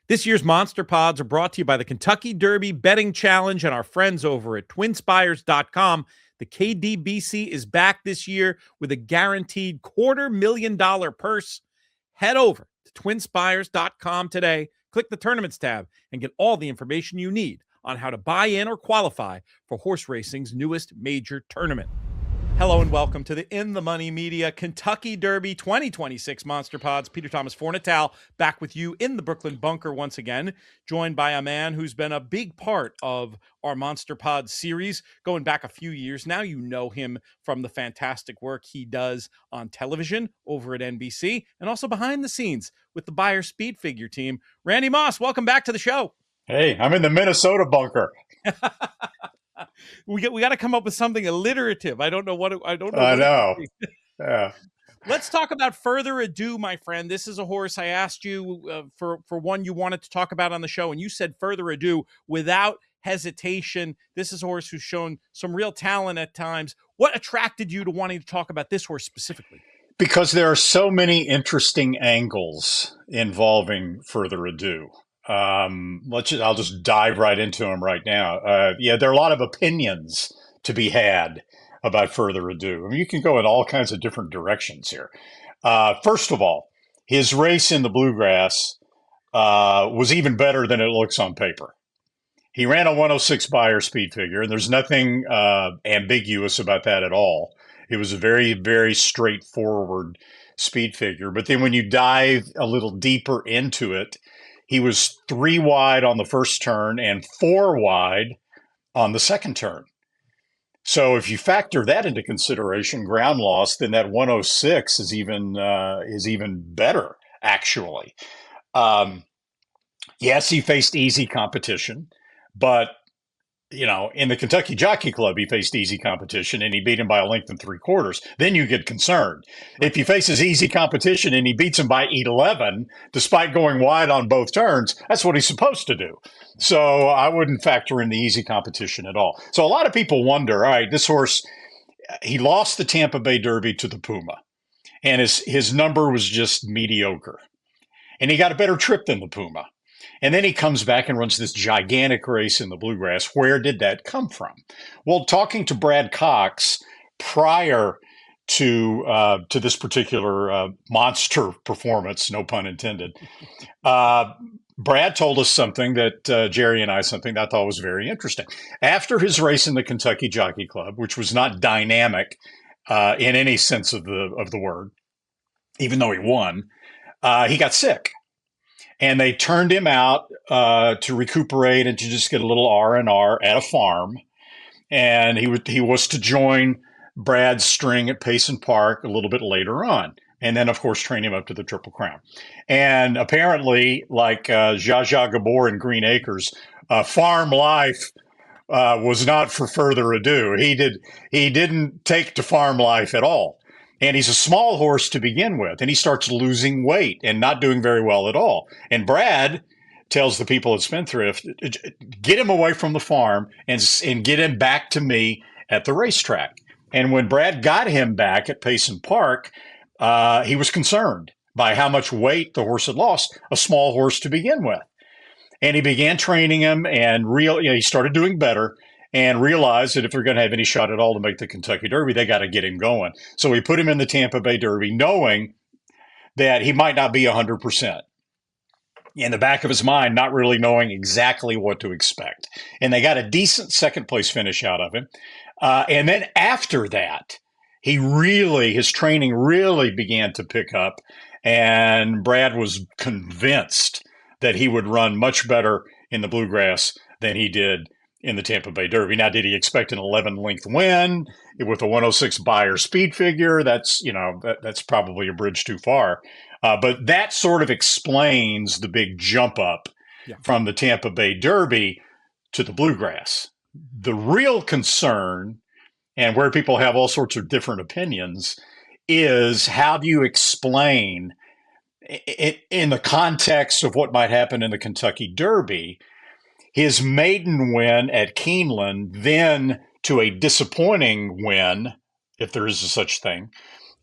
This year's Monster Pods are brought to you by the Kentucky Derby Betting Challenge and our friends over at twinspires.com. The KDBC is back this year with a guaranteed $250,000 purse. Head over to twinspires.com today, click the Tournaments tab, and get all the information you need on how to buy in or qualify for horse racing's newest major tournament. Hello and welcome to the In the Money Media Kentucky Derby 2026 Monster Pods. Peter Thomas Fornatale back with you in the Brooklyn bunker once again, joined by a man who's been a big part of our Monster Pod series going back a few years. Now you know him from the fantastic work he does on television over at NBC and also behind the scenes with the Beyer Speed Figure team. Randy Moss, welcome back to the show. Hey, I'm in the Minnesota bunker. We got to come up with something alliterative. I don't know. I know. Yeah. Let's talk about Further Ado, my friend. This is a horse I asked you for one you wanted to talk about on the show, and you said Further Ado without hesitation. This is a horse who's shown some real talent at times. What attracted you to wanting to talk about this horse specifically? Because there are so many interesting angles involving Further Ado. I'll just dive right into them right now. There are a lot of opinions to be had about Further Ado. I mean, you can go in all kinds of different directions here. First of all, his race in the Bluegrass was even better than it looks on paper. He ran a 106 Beyer Speed Figure, and there's nothing ambiguous about that at all. It was a very, very straightforward speed figure. But then when you dive a little deeper into it, he was 3 wide on the first turn and 4 wide on the second turn. So if you factor that into consideration, ground loss, then that 106 is even better, actually. Yes, he faced easy competition, but in the Kentucky Jockey Club, he faced easy competition and he beat him by a length and 3/4. Then you get concerned. If he faces easy competition and he beats him by 11, despite going wide on both turns, that's what he's supposed to do. So I wouldn't factor in the easy competition at all. So a lot of people wonder, all right, this horse, he lost the Tampa Bay Derby to the Puma, and his number was just mediocre. And he got a better trip than the Puma. And then he comes back and runs this gigantic race in the Bluegrass. Where did that come from? Well, talking to Brad Cox prior to this particular monster performance, no pun intended, Brad told us something that Jerry and I thought was very interesting. After his race in the Kentucky Jockey Club, which was not dynamic in any sense of the word, even though he won, he got sick. And they turned him out to recuperate and to just get a little R&R at a farm. And he was to join Brad's string at Payson Park a little bit later on. And then, of course, train him up to the Triple Crown. And apparently, like Zsa Zsa Gabor in Green Acres, farm life was not for Further Ado. He didn't take to farm life at all. And he's a small horse to begin with, and he starts losing weight and not doing very well at all. And Brad tells the people at Spendthrift, get him away from the farm and get him back to me at the racetrack. And when Brad got him back at Payson Park, he was concerned by how much weight the horse had lost, a small horse to begin with. And he began training him, and he started doing better. And realized that if they're going to have any shot at all to make the Kentucky Derby, they got to get him going. So he put him in the Tampa Bay Derby, knowing that he might not be 100%. In the back of his mind, not really knowing exactly what to expect. And they got a decent second place finish out of him. And then after that, his training really began to pick up. And Brad was convinced that he would run much better in the Bluegrass than he did in the Tampa Bay Derby. Now, did he expect an 11-length win with a 106 Beyer Speed Figure? That's probably a bridge too far. But that sort of explains the big jump up from the Tampa Bay Derby to the Bluegrass. The real concern, and where people have all sorts of different opinions, is how do you explain it in the context of what might happen in the Kentucky Derby, his maiden win at Keeneland, then to a disappointing win, if there is a such thing,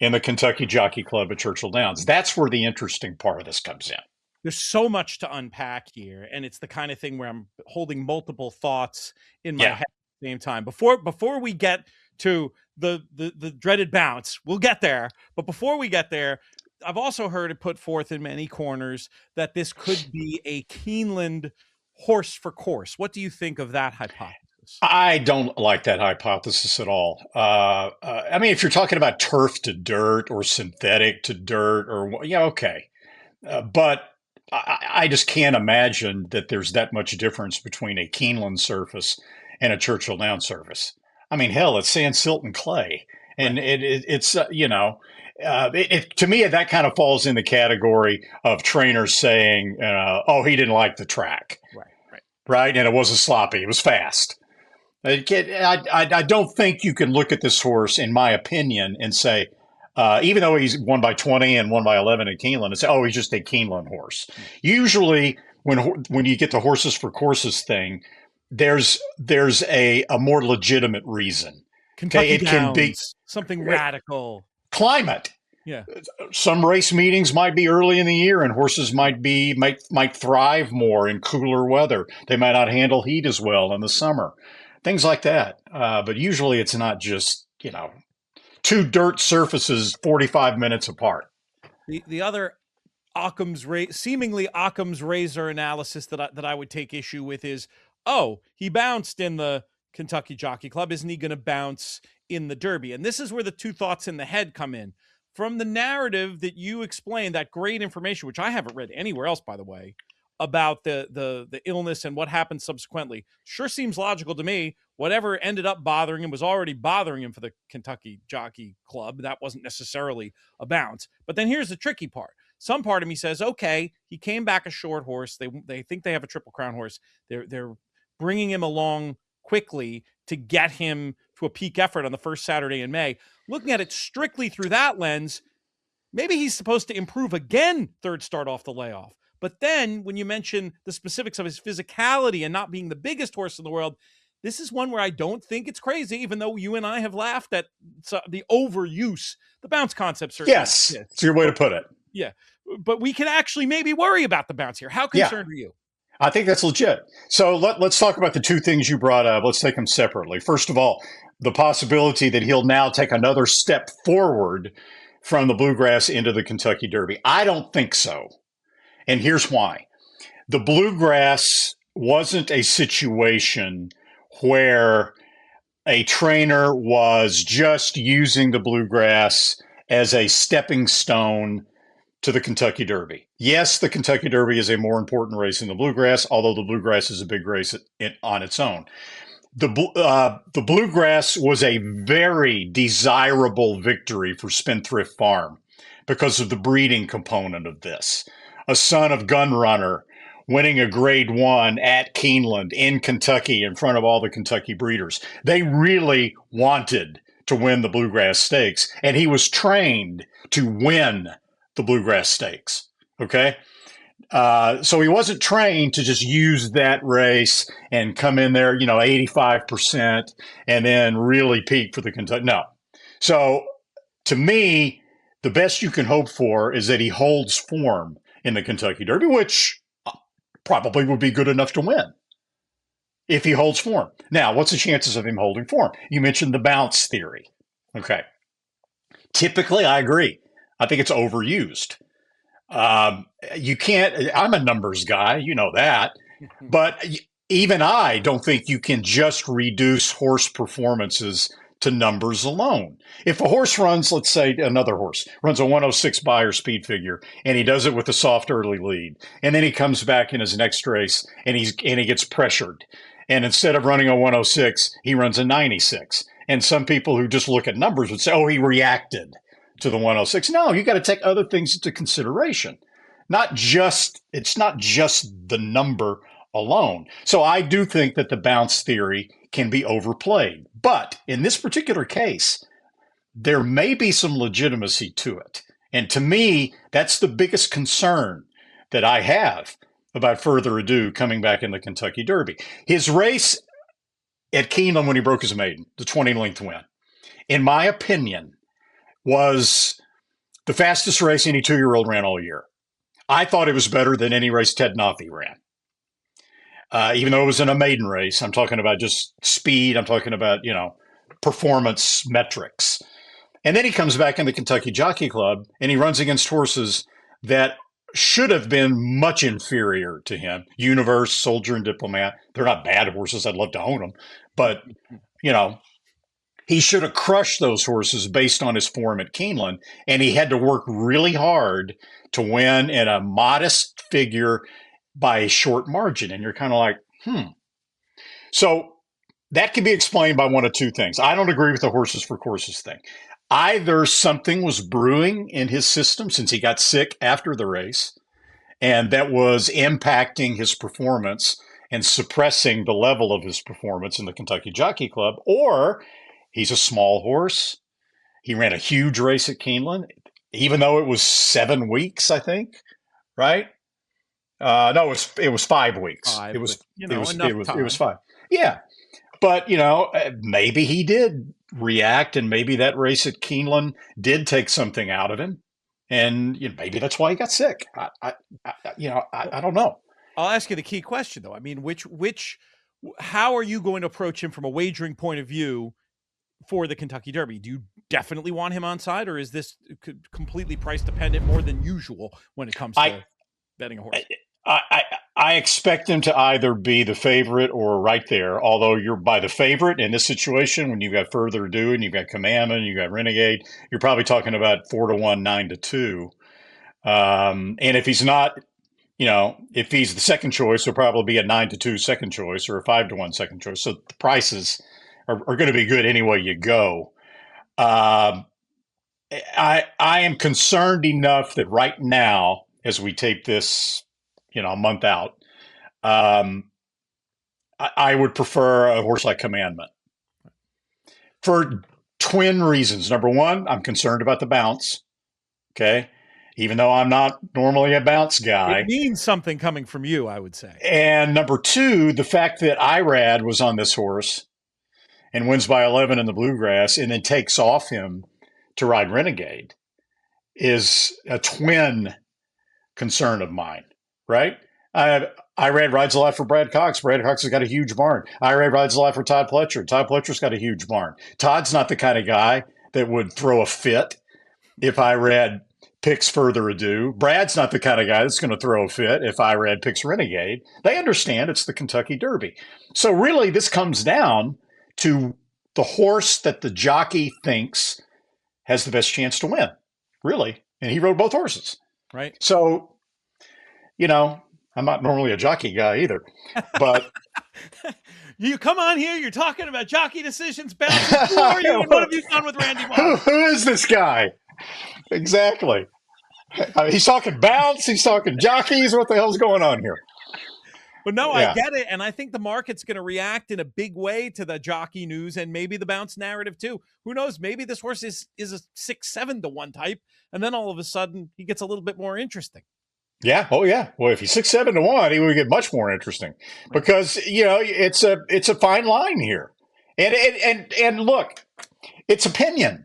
in the Kentucky Jockey Club at Churchill Downs. That's where the interesting part of this comes in. There's so much to unpack here, and it's the kind of thing where I'm holding multiple thoughts in my head at the same time. Before we get to the dreaded bounce, we'll get there. But before we get there, I've also heard it put forth in many corners that this could be a Keeneland horse for course. What do you think of that hypothesis? I don't like that hypothesis at all. I mean, if you're talking about turf to dirt or synthetic to dirt, or okay, but I just can't imagine that there's that much difference between a Keeneland surface and a Churchill Downs surface. I mean, hell, it's sand, silt, and clay, and it's to me that kind of falls in the category of trainers saying, "Oh, he didn't like the track." Right, and it wasn't sloppy; it was fast. I don't think you can look at this horse, in my opinion, and say, even though he's won by 20 and won by 11 at Keeneland, and say, "Oh, he's just a Keeneland horse." Usually, when you get the horses for courses thing, there's a more legitimate reason. Kentucky Downs, can be something radical. Climate. Yeah. Some race meetings might be early in the year, and horses might thrive more in cooler weather. They might not handle heat as well in the summer, things like that. But usually, it's not just two dirt surfaces 45 minutes apart. The other seemingly Occam's razor analysis that I would take issue with is, he bounced in the Kentucky Jockey Club. Isn't he going to bounce in the Derby? And this is where the two thoughts in the head come in. From the narrative that you explained, that great information, which I haven't read anywhere else, by the way, about the illness and what happened subsequently, sure seems logical to me. Whatever ended up bothering him was already bothering him for the Kentucky Jockey Club. That wasn't necessarily a bounce. But then here's the tricky part. Some part of me says, okay, he came back a short horse. They think they have a Triple Crown horse. They're bringing him along quickly to get him to a peak effort on the first Saturday in May. Looking at it strictly through that lens, maybe he's supposed to improve again third start off the layoff. But then when you mention the specifics of his physicality and not being the biggest horse in the world, this is one where I don't think it's crazy, even though you and I have laughed at the overuse, the bounce concept. Yes, it's your way to put it. Yeah, but we can actually maybe worry about the bounce here. How concerned are you? I think that's legit. So let's talk about the two things you brought up. Let's take them separately. First of all, the possibility that he'll now take another step forward from the Bluegrass into the Kentucky Derby. I don't think so. And here's why. The Bluegrass wasn't a situation where a trainer was just using the Bluegrass as a stepping stone to the Kentucky Derby. Yes, the Kentucky Derby is a more important race than the Bluegrass, although the Bluegrass is a big race on its own. The Bluegrass was a very desirable victory for Spendthrift Farm because of the breeding component of this. A son of Gunrunner winning a Grade 1 at Keeneland in Kentucky in front of all the Kentucky breeders. They really wanted to win the Bluegrass Stakes, and he was trained to win the Bluegrass Stakes. Okay? So he wasn't trained to just use that race and come in there, 85% and then really peak for the Kentucky. No. So to me, the best you can hope for is that he holds form in the Kentucky Derby, which probably would be good enough to win if he holds form. Now, what's the chances of him holding form? You mentioned the bounce theory. Okay. Typically, I agree. I think it's overused. You can't, I'm a numbers guy, you know that, but even I don't think you can just reduce horse performances to numbers alone. If a horse runs, let's say another horse runs a 106 Beyer speed figure, and he does it with a soft early lead, and then he comes back in his next race and he gets pressured, and instead of running a 106, he runs a 96. And some people who just look at numbers would say, oh, he reacted to the 106. No, you got to take other things into consideration. It's not just the number alone. So I do think that the bounce theory can be overplayed. But in this particular case, there may be some legitimacy to it. And to me, that's the biggest concern that I have about Further Ado coming back in the Kentucky Derby. His race at Keeneland when he broke his maiden, the 20-length win, in my opinion, was the fastest race any 2-year-old ran all year. I thought it was better than any race Ted Noffey ran. Even though it was in a maiden race, I'm talking about just speed. I'm talking about, performance metrics. And then he comes back in the Kentucky Jockey Club and he runs against horses that should have been much inferior to him. Universe, Soldier, and Diplomat. They're not bad horses. I'd love to own them. But, he should have crushed those horses based on his form at Keeneland. And he had to work really hard to win in a modest figure by a short margin. And you're kind of like, So that can be explained by one of two things. I don't agree with the horses for courses thing. Either something was brewing in his system since he got sick after the race, and that was impacting his performance and suppressing the level of his performance in the Kentucky Jockey Club, or he's a small horse. He ran a huge race at Keeneland, even though it was 7 weeks, I think, right? No, it was 5 weeks. It was 5. Yeah. But, maybe he did react, and maybe that race at Keeneland did take something out of him. And maybe that's why he got sick. I don't know. I'll ask you the key question, though. I mean, how are you going to approach him from a wagering point of view for the Kentucky Derby? Do you definitely want him on side, or is this completely price dependent more than usual when it comes to betting a horse? I expect him to either be the favorite or right there, although you're by the favorite in this situation when you've got Further Ado and you've got Commandment, you've got Renegade, you're probably talking about 4-1, 9-2. And if he's not, if he's the second choice, he'll probably be a 9-2 second choice or a 5-1 second choice. So the prices are going to be good any way you go. I am concerned enough that right now, as we tape this, a month out, I would prefer a horse like Commandment for twin reasons. Number one, I'm concerned about the bounce. Okay. Even though I'm not normally a bounce guy. It means something coming from you, I would say. And number two, the fact that Irad was on this horse and wins by 11 in the Bluegrass and then takes off him to ride Renegade is a twin concern of mine. Right? Irad rides a lot for Brad Cox. Brad Cox has got a huge barn. Irad rides a lot for Todd Pletcher. Todd Pletcher's got a huge barn. Todd's not the kind of guy that would throw a fit if Irad picks Further Ado. Brad's not the kind of guy that's going to throw a fit if Irad picks Renegade. They understand it's the Kentucky Derby. So really, this comes down to the horse that the jockey thinks has the best chance to win, really. And he rode both horses. Right. So, I'm not normally a jockey guy either, but you come on here, you're talking about jockey decisions, bouncing. Who are you and what have you done with Randy Moss? Who is this guy? Exactly. He's talking bounce. He's talking jockeys. What the hell's going on here? But no, yeah. I get it. And I think the market's going to react in a big way to the jockey news and maybe the bounce narrative too. Who knows? Maybe this horse is a 6-7-1 type. And then all of a sudden he gets a little bit more interesting. Yeah. Oh, yeah. Well, if he's 6-7-1, he would get much more interesting because it's a fine line here, and look, it's opinion,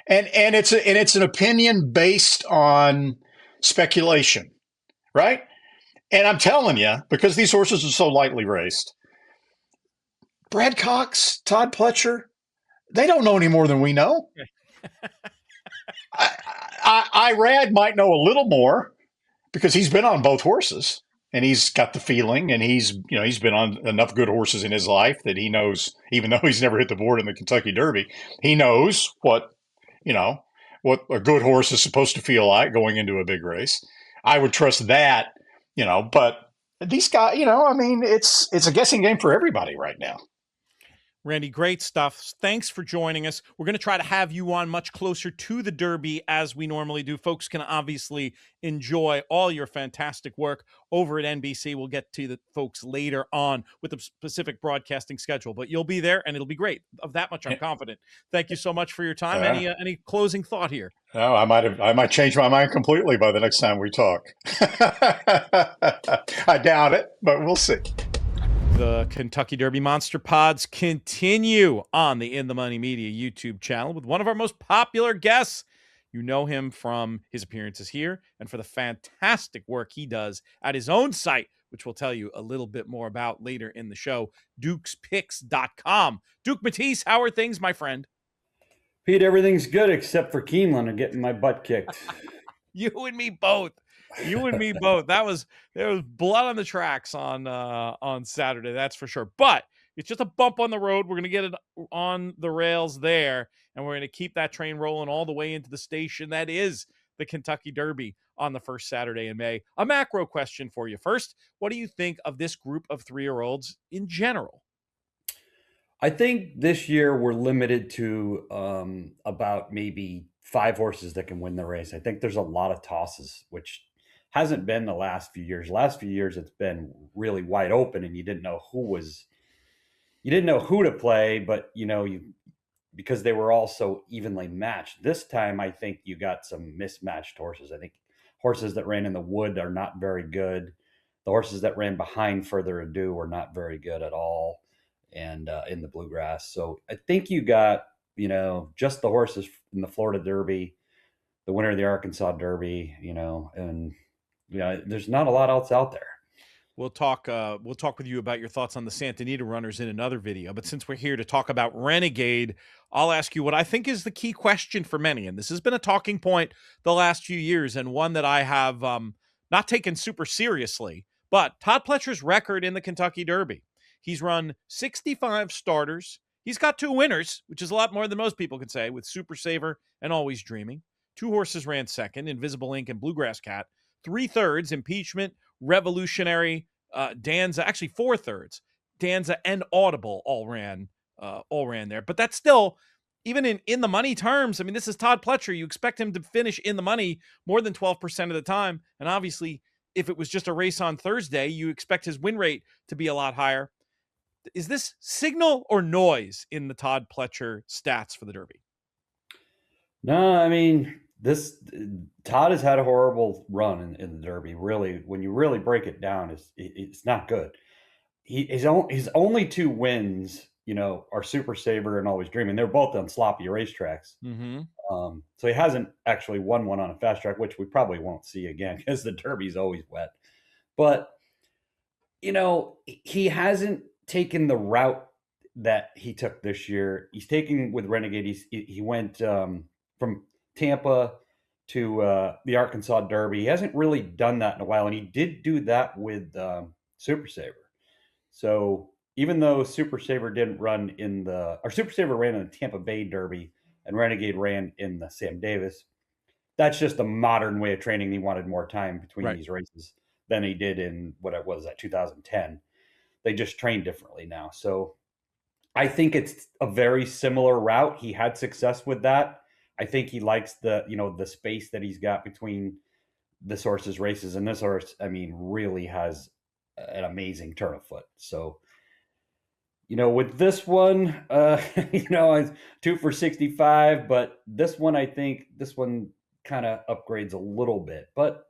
and it's an opinion based on speculation, right? And I'm telling you, because these horses are so lightly raced, Brad Cox, Todd Pletcher, they don't know any more than we know. Irad might know a little more, because he's been on both horses and he's got the feeling, and he's been on enough good horses in his life that he knows, even though he's never hit the board in the Kentucky Derby, he knows what a good horse is supposed to feel like going into a big race. I would trust that, but these guys, it's a guessing game for everybody right now. Randy, great stuff. Thanks for joining us. We're going to try to have you on much closer to the Derby as we normally do. Folks can obviously enjoy all your fantastic work over at NBC. We'll get to the folks later on with the specific broadcasting schedule, but you'll be there and it'll be great. Of that much, I'm confident. Thank you so much for your time. Any closing thought here? No, I might change my mind completely by the next time we talk. I doubt it, but we'll see. The Kentucky Derby Monster Pods continue on the In the Money Media YouTube channel with one of our most popular guests. You know him from his appearances here and for the fantastic work he does at his own site, which we'll tell you a little bit more about later in the show, dukespicks.com. Duke Matisse, how are things, my friend? Pete, everything's good except for Keeneland and getting my butt kicked. You and me both. You and me both. There was blood on the tracks on Saturday, that's for sure. But it's just a bump on the road. We're gonna get it on the rails there, and we're gonna keep that train rolling all the way into the station that is the Kentucky Derby on the first Saturday in May. A macro question for you first. What do you think of this group of 3-year-olds in general? I think this year we're limited to about maybe 5 horses that can win the race. I think there's a lot of tosses, which hasn't been the last few years. Last few years, it's been really wide open, and you didn't know who to play, but because they were all so evenly matched. This time, I think you got some mismatched horses. I think horses that ran in the wood are not very good. The horses that ran behind Further Ado were not very good at all, and in the bluegrass. So I think you got, just the horses in the Florida Derby, the winner of the Arkansas Derby, and there's not a lot else out there. We'll talk with you about your thoughts on the Santa Anita runners in another video. But since we're here to talk about Renegade, I'll ask you what I think is the key question for many. And this has been a talking point the last few years, and one that I have not taken super seriously. But Todd Pletcher's record in the Kentucky Derby. He's run 65 starters. He's got 2 winners, which is a lot more than most people can say, with Super Saver and Always Dreaming. 2 horses ran second, Invisible Ink and Bluegrass Cat. 3 thirds, Impeachment, Revolutionary, Danza, actually 4 thirds, Danza and Audible all ran there. But that's still, even in the money terms, I mean, this is Todd Pletcher. You expect him to finish in the money more than 12% of the time. And obviously, if it was just a race on Thursday, you expect his win rate to be a lot higher. Is this signal or noise in the Todd Pletcher stats for the Derby? No, I mean, Todd has had a horrible run in the Derby. Really, when you really break it down, it's not good. His only 2 wins, are Super Saver and Always Dreaming. They're both on sloppy racetracks. Mm-hmm. So he hasn't actually won one on a fast track, which we probably won't see again because the Derby's always wet. But he hasn't taken the route that he took this year. He's taking with Renegade. He went from Tampa to the Arkansas Derby. He hasn't really done that in a while, and he did do that with Super Saver. So even though Super Saver ran in the Tampa Bay Derby and Renegade ran in the Sam Davis, that's just a modern way of training. He wanted more time between these races than he did in 2010. They just train differently now. So I think it's a very similar route. He had success with that. I think he likes the space that he's got between this horse's races, and this horse, I mean, really has an amazing turn of foot. So, with this one, it's 2 for 65, but this one, I think this one kind of upgrades a little bit. But,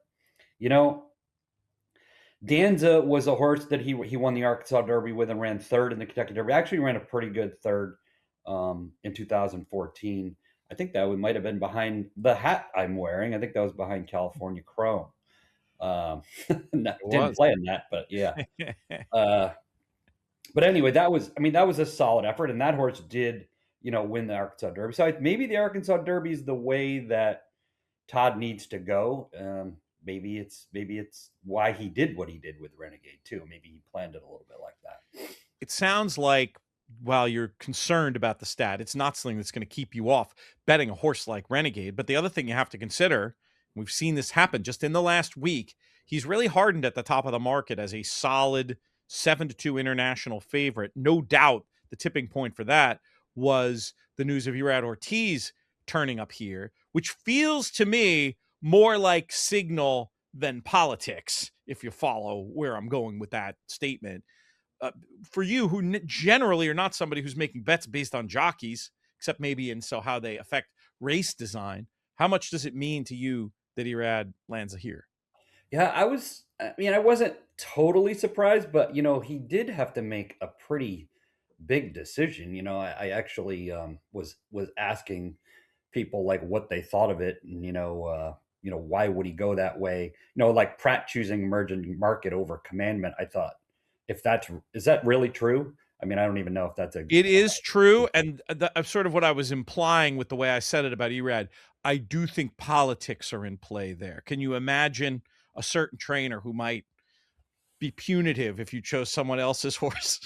Danza was a horse that he won the Arkansas Derby with and ran 3rd in the Kentucky Derby. Actually ran a pretty good 3rd in 2014. I think that might have been behind the hat I'm wearing. I think that was behind California Chrome. Didn't plan that, but yeah. But anyway, that was a solid effort, and that horse did, win the Arkansas Derby. So maybe the Arkansas Derby is the way that Todd needs to go. Maybe it's why he did what he did with Renegade too. Maybe he planned it a little bit like that. It sounds like, while you're concerned about the stat, it's not something that's going to keep you off betting a horse like Renegade. But the other thing you have to consider, we've seen this happen just in the last week, he's really hardened at the top of the market as a solid 7-2 international favorite. No doubt the tipping point for that was the news of Urad Ortiz turning up here, which feels to me more like signal than politics, if you follow where I'm going with that statement. For you, who generally are not somebody who's making bets based on jockeys, except maybe in how they affect race design, how much does it mean to you that Irad lands here? Yeah, I wasn't totally surprised, but he did have to make a pretty big decision. I actually was asking people like what they thought of it, and why would he go that way? Like Pratt choosing Emerging Market over Commandment. I thought, is that really true? I mean, I don't even know if that's It is true, and sort of what I was implying with the way I said it about Erad. I do think politics are in play there. Can you imagine a certain trainer who might be punitive if you chose someone else's horse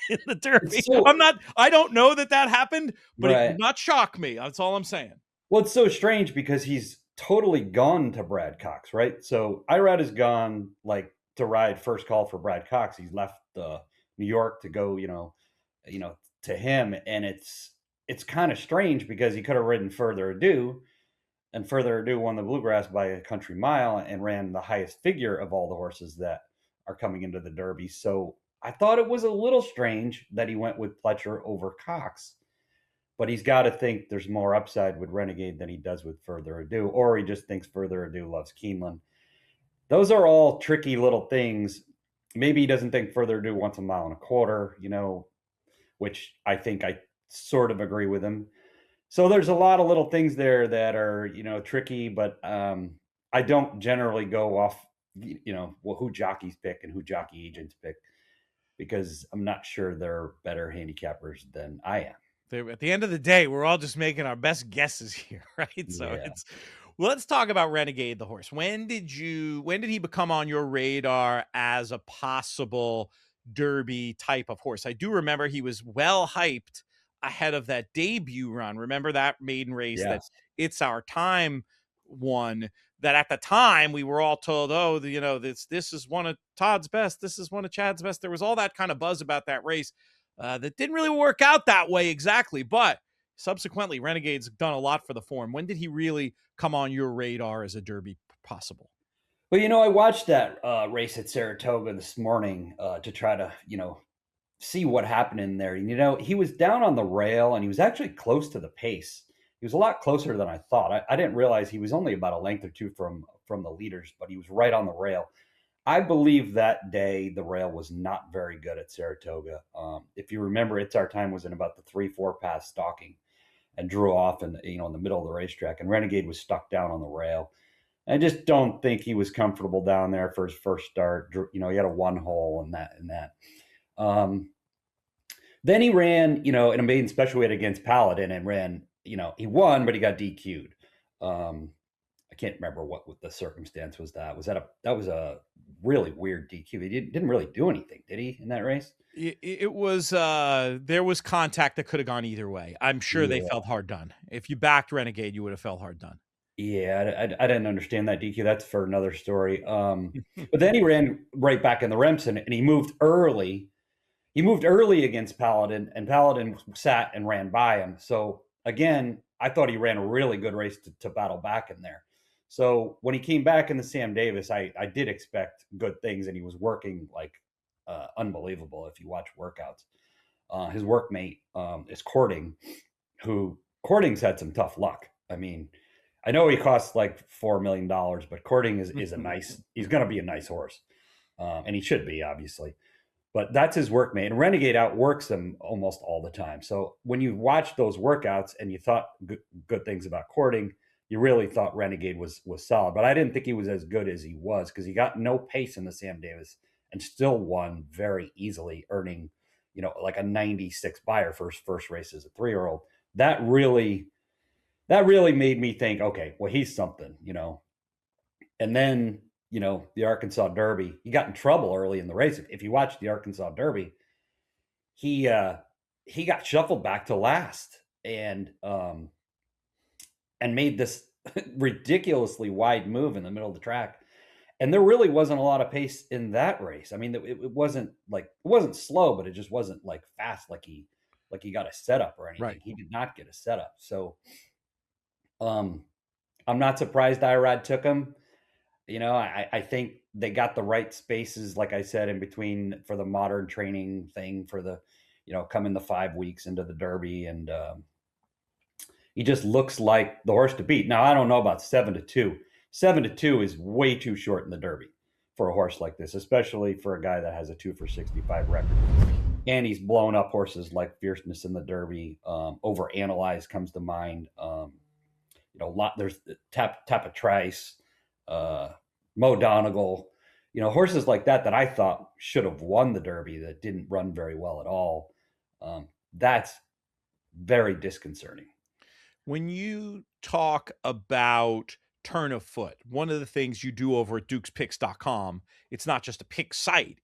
in the Derby? I don't know that happened, but It would not shock me. That's all I'm saying. Well, it's so strange because he's totally gone to Brad Cox, right? So Irad is gone, like, to ride First Call for Brad Cox. He's left New York to go, to him, and it's kind of strange because he could have ridden Further Ado, and Further Ado won the Bluegrass by a country mile and ran the highest figure of all the horses that are coming into the Derby. So I thought it was a little strange that he went with Pletcher over Cox, but he's got to think there's more upside with Renegade than he does with Further Ado, or he just thinks Further Ado loves Keeneland. Those are all tricky little things. Maybe he doesn't think Further Ado wants 1.25 miles, which I think I sort of agree with him. So there's a lot of little things there that are, tricky, but I don't generally go off, who jockeys pick and who jockey agents pick, because I'm not sure they're better handicappers than I am. At the end of the day, we're all just making our best guesses here, right? So let's talk about Renegade, the horse. When did he become on your radar as a possible Derby type of horse? I do remember he was well hyped ahead of that debut run. Remember that maiden race that It's Our Time won, that at the time we were all told, this is one of Todd's best. This is one of Chad's best. There was all that kind of buzz about that race that didn't really work out that way exactly. But subsequently, Renegade's done a lot for the form. When did he really come on your radar as a Derby possible? Well, I watched that race at Saratoga this morning to try to, see what happened in there. He was down on the rail and he was actually close to the pace. He was a lot closer than I thought. I didn't realize he was only about a length or two from the leaders, but he was right on the rail. I believe that day the rail was not very good at Saratoga. If you remember, It's Our Time was in about the 3-4 pass stalking and drew off in the middle of the racetrack, and Renegade was stuck down on the rail. I just don't think he was comfortable down there for his first start. He had a 1 hole and that. Then he ran, in a maiden special weight against Paladin and ran, he won, but he got DQ'd. I can't remember what the circumstance was. That was a really weird DQ. He didn't really do anything, did he, in that race? It was there was contact that could have gone either way. I'm sure they felt hard done. If you backed Renegade, you would have felt hard done. Yeah, I didn't understand that DQ. That's for another story. But then he ran right back in the Remsen, and he moved early. He moved early against Paladin, and Paladin sat and ran by him. So again, I thought he ran a really good race to battle back in there. So when he came back in the Sam Davis, I did expect good things, and he was working like unbelievable if you watch workouts. His workmate is Courting, who Courting's had some tough luck. I mean, I know he costs like $4 million, but Courting is he's going to be a nice horse. And he should be, obviously. But that's his workmate. And Renegade outworks him almost all the time. So when you watch those workouts and you thought good things about Courting, you really thought Renegade was solid. But I didn't think he was as good as he was, because he got no pace in the Sam Davis and still won very easily, earning, like a 96 buyer for his first race as a 3-year-old. That really made me think, okay, well, he's something, And then, the Arkansas Derby, he got in trouble early in the race. If you watch the Arkansas Derby, he got shuffled back to last and made this ridiculously wide move in the middle of the track. And there really wasn't a lot of pace in that race. I mean, it wasn't slow, but it just wasn't like fast, like he got a setup or anything. Right. He did not get a setup. So I'm not surprised Irad took him. I think they got the right spaces, like I said, in between for the modern training thing for the, coming the 5 weeks into the Derby. And he just looks like the horse to beat. Now, I don't know about 7-2. 7-2 is way too short in the Derby for a horse like this, especially for a guy that has a 2 for 65 record. And he's blown up horses like Fierceness in the Derby. Overanalyzed comes to mind. there's Tapatrice, Mo Donegal, horses like that I thought should have won the Derby that didn't run very well at all. That's very disconcerting. When you talk about turn of foot, one of the things you do over at dukespicks.com, it's not just a pick site.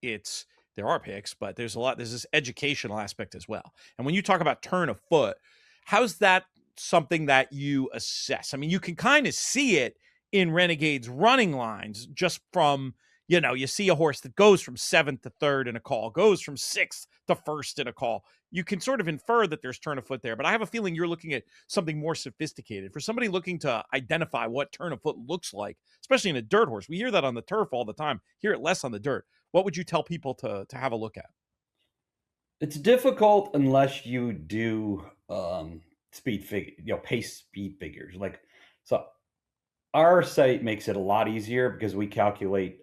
There are picks, but there's this educational aspect as well. And when you talk about turn of foot, how's that something that you assess? I mean, you can kind of see it in Renegade's running lines just from, you see a horse that goes from 7th to 3rd in a call, goes from 6th to 1st in a call. You can sort of infer that there's turn of foot there, but I have a feeling you're looking at something more sophisticated. For somebody looking to identify what turn of foot looks like, especially in a dirt horse, we hear that on the turf all the time, hear it less on the dirt. What would you tell people to have a look at? It's difficult unless you do pace speed figures. So our site makes it a lot easier because we calculate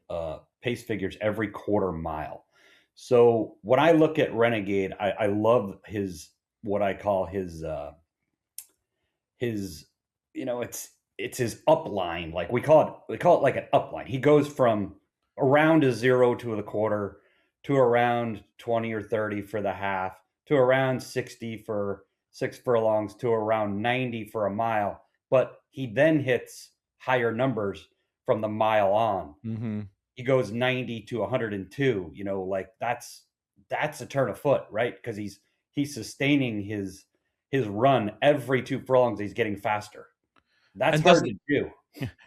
pace figures every quarter mile. So when I look at Renegade, I love what I call his it's his upline. Like we call it like an upline. He goes from around a 0 to the quarter to around 20 or 30 for the half to around 60 for 6 furlongs to around 90 for a mile. But he then hits higher numbers from the mile on. Mm-hmm. He goes 90 to 102, that's a turn of foot, right? Because he's sustaining his run every 2 furlongs. He's getting faster. That's hard to do.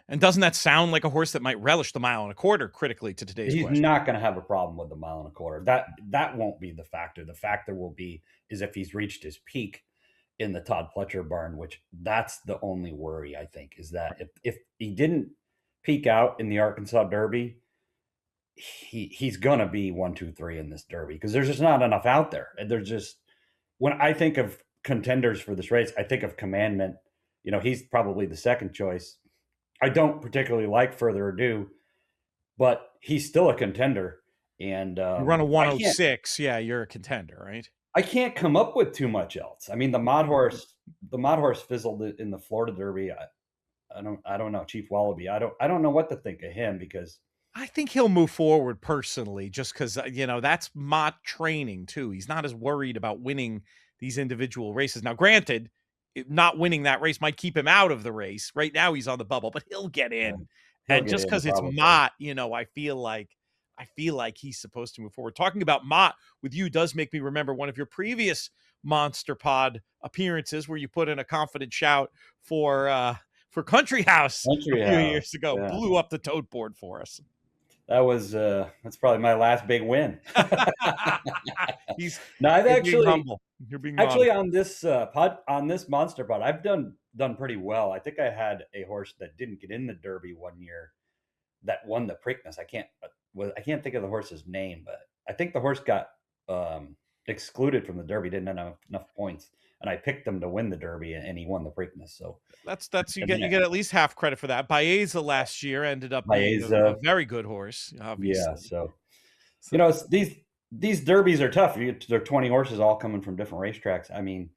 And doesn't that sound like a horse that might relish the 1.25 miles critically to today's question? He's not going to have a problem with the 1.25 miles. That won't be the factor. The factor will be is if he's reached his peak in the Todd Pletcher barn, which that's the only worry, I think, is that if he didn't peak out in the Arkansas Derby, he's going to be 1, 2, 3 in this Derby because there's just not enough out there. And there's just, when I think of contenders for this race, I think of Commandment. He's probably the second choice. I don't particularly like Further Ado, but he's still a contender. And you run a 106, yeah, you're a contender, right? I can't come up with too much else. I mean, the Mod Horse fizzled in the Florida Derby. I don't know, Chief Wallaby. I don't know what to think of him because I think he'll move forward personally, just because that's Mott training too. He's not as worried about winning these individual races. Now, granted, not winning that race might keep him out of the race. Right now, he's on the bubble, but he'll get in. And just because it's Mott, I feel like he's supposed to move forward. Talking about Mott with you does make me remember one of your previous Monster Pod appearances where you put in a confident shout for Country House a few years ago. Yeah. Blew up the tote board for us. That's probably my last big win. He's being humble. You're being actually honest. on this Monster Pod, I've done pretty well. I think I had a horse that didn't get in the Derby one year that won the Preakness. I can't think of the horse's name, but I think the horse got excluded from the Derby, didn't have enough points, and I picked him to win the Derby, and he won the Preakness. So that's you get at least half credit for that. Baeza last year ended up being a very good horse, obviously. Yeah, so these Derbies are tough. There are 20 horses all coming from different racetracks. I mean,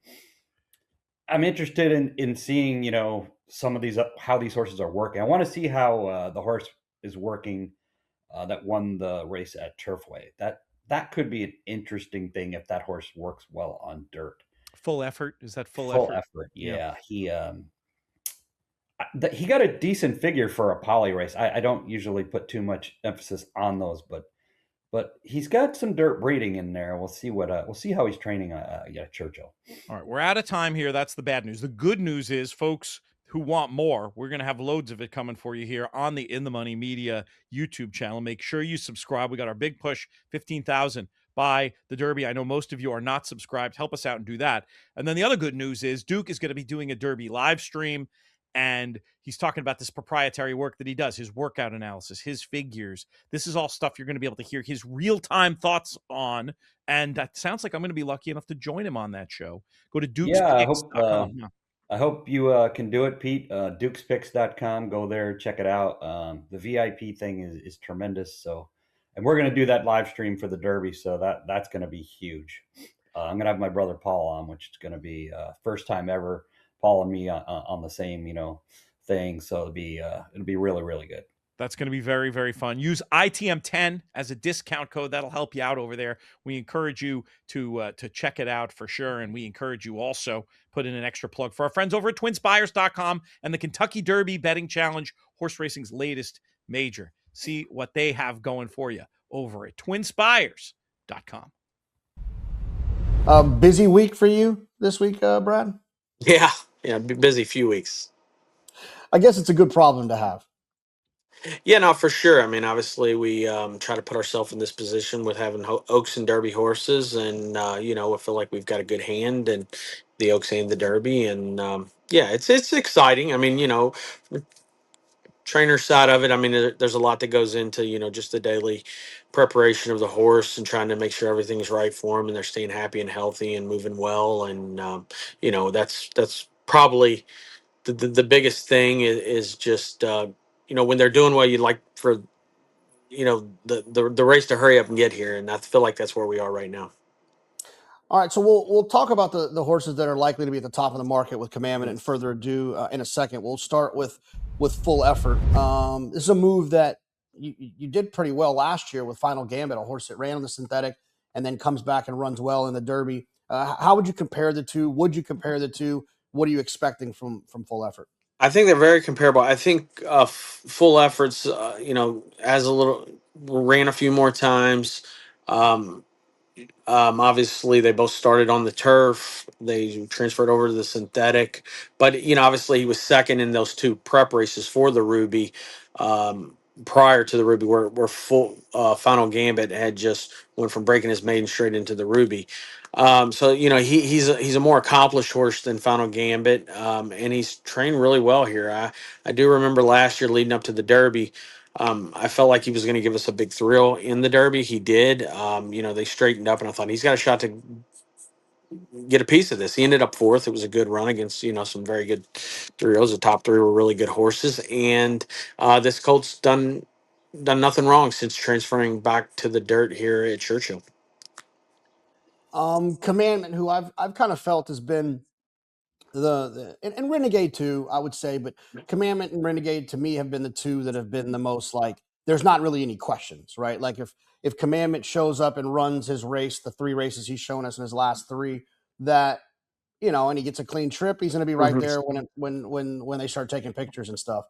I'm interested in seeing some of these how these horses are working. I want to see how the horse is working that won the race at Turfway. That could be an interesting thing if that horse works well on dirt. Fulleffort, is that Fulleffort? Full effort, yeah. He got a decent figure for a poly race. I don't usually put too much emphasis on those, but he's got some dirt breeding in there. We'll see how he's training Churchill. All right, we're out of time here. That's the bad news. The good news is, folks who want more, we're going to have loads of it coming for you here on the In the Money Media YouTube channel. Make sure you subscribe. We got our big push, 15,000 by the Derby. I know most of you are not subscribed. Help us out and do that. And then the other good news is Duke is going to be doing a Derby live stream, and he's talking about this proprietary work that he does, his workout analysis, his figures. This is all stuff you're going to be able to hear his real-time thoughts on, and that sounds like I'm going to be lucky enough to join him on that show. Go to dukespicks.com. I hope you can do it, Pete. Dukespicks.com. Go there, check it out. The VIP thing is tremendous. So, and we're going to do that live stream for the Derby, so that's going to be huge. I'm going to have my brother Paul on, which is going to be first time ever. following me on the same thing. So it'll be really, really good. That's going to be very, very fun. Use ITM10 as a discount code. That'll help you out over there. We encourage you to check it out for sure. And we encourage you also put in an extra plug for our friends over at twinspires.com and the Kentucky Derby Betting Challenge, horse racing's latest major. See what they have going for you over at twinspires.com. Busy week for you this week, Brad? Yeah, busy few weeks. I guess it's a good problem to have. Yeah, no, for sure. I mean, obviously, we try to put ourselves in this position with having Oaks and Derby horses, and I feel like we've got a good hand and the Oaks and the Derby, and yeah, it's exciting. I mean, trainer side of it. I mean, there's a lot that goes into just the daily preparation of the horse and trying to make sure everything's right for them and they're staying happy and healthy and moving well, and that's probably the biggest thing is just when they're doing well, you'd like for the race to hurry up and get here, and I feel like that's where we are right now. All right, so we'll talk about the horses that are likely to be at the top of the market with Commandment and further ado in a second. We'll start with Fulleffort. This is a move that you did pretty well last year with Final Gambit, a horse that ran on the synthetic and then comes back and runs well in the Derby. How would you compare the two? Would you compare the two? What are you expecting from Fulleffort? I think they're very comparable. I think Fulleffort's as a little ran a few more times. Obviously, they both started on the turf. They transferred over to the synthetic, but obviously, he was second in those two prep races for the Ruby. Prior to the Ruby, where full Final Gambit had just went from breaking his maiden straight into the Ruby. So he's a more accomplished horse than Final Gambit, and he's trained really well here. I do remember last year leading up to the Derby. I felt like he was going to give us a big thrill in the Derby. He did. They straightened up, and I thought he's got a shot to get a piece of this. He ended up fourth. It was a good run against some very good 3-0s. The top three were really good horses, and this colt's done nothing wrong since transferring back to the dirt here at Churchill. Commandment, who I've kind of felt has been and Renegade too, I would say, but Commandment and Renegade to me have been the two that have been the most like there's not really any questions, right? Like if Commandment shows up and runs his race, the 3 races he's shown us in his last 3, that and he gets a clean trip, he's going to be right there when they start taking pictures and stuff.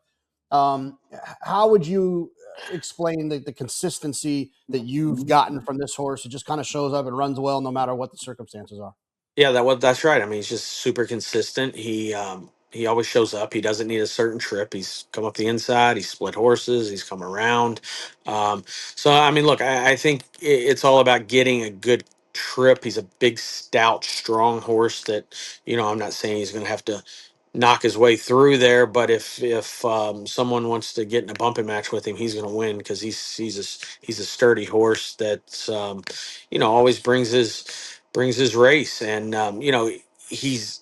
How would you explain the consistency that you've gotten from this horse? It just kind of shows up and runs well no matter what the circumstances are. Yeah, that's right. I mean, he's just super consistent. He always shows up. He doesn't need a certain trip. He's come up the inside. He's split horses. He's come around. So I mean, look, I think it's all about getting a good trip. He's a big, stout, strong horse that I'm not saying he's going to have to knock his way through there, but if someone wants to get in a bumping match with him, he's going to win because he's a sturdy horse that's always brings his race, and he's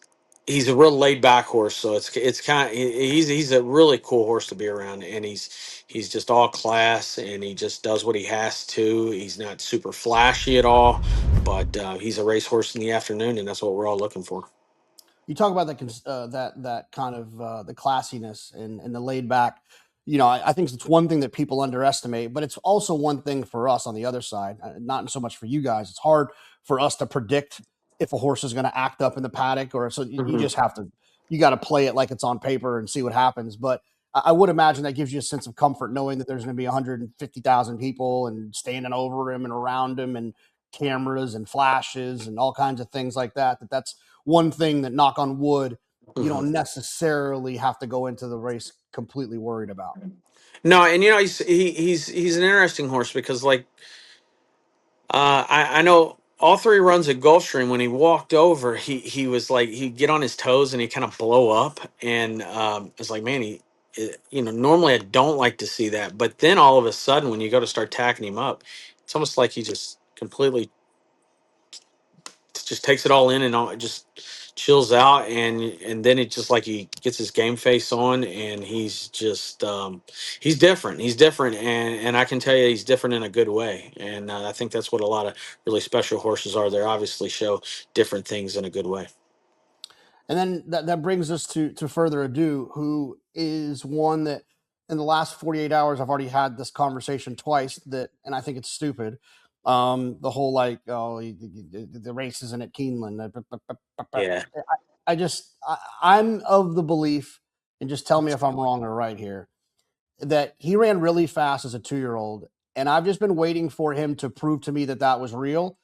a real laid back horse, so it's kind of he's a really cool horse to be around, and he's just all class, and he just does what he has to. He's not super flashy at all, but he's a racehorse in the afternoon, and that's what we're all looking for. You talk about that kind of the classiness and the laid back. I think it's one thing that people underestimate, but it's also one thing for us on the other side. Not so much for you guys. It's hard for us to predict if a horse is going to act up in the paddock, or so you just have to. You got to play it like it's on paper and see what happens. But I would imagine that gives you a sense of comfort knowing that there's going to be 150,000 people and standing over him and around him and cameras and flashes and all kinds of things like that. That's one thing that, knock on wood, you don't necessarily have to go into the race completely worried about. No, and he's an interesting horse because I know all 3 runs at Gulfstream when he walked over, he was like he'd get on his toes and he kind of blow up, and it's like, man, normally I don't like to see that, but then all of a sudden when you go to start tacking him up, it's almost like he just completely just takes it all in and all, just chills out, and then it's just like he gets his game face on, and he's just he's different, and I can tell you he's different in a good way, and I think that's what a lot of really special horses are. They obviously show different things in a good way. And then that brings us to Further Ado, who is one that in the last 48 hours, I've already had this conversation twice and I think it's stupid. The whole the race isn't at Keeneland. Yeah. I'm of the belief, and just tell me if I'm wrong or right here, that he ran really fast as a 2-year-old. And I've just been waiting for him to prove to me that was real.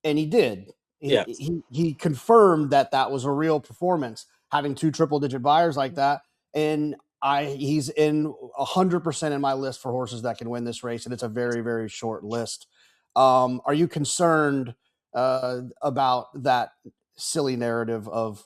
And he did. Yeah. He confirmed that was a real performance, having 2 triple-digit buyers like that. And he's in 100% in my list for horses that can win this race, and it's a very, very short list. Are you concerned about that silly narrative of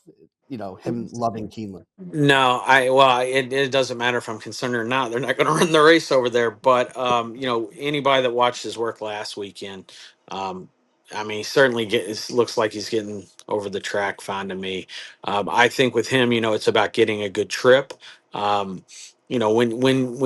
him loving Keeneland? No, it doesn't matter if I'm concerned or not. They're not going to run the race over there. But anybody that watched his work last weekend, he certainly looks like he's getting over the track fine to me. I think with him, it's about getting a good trip. When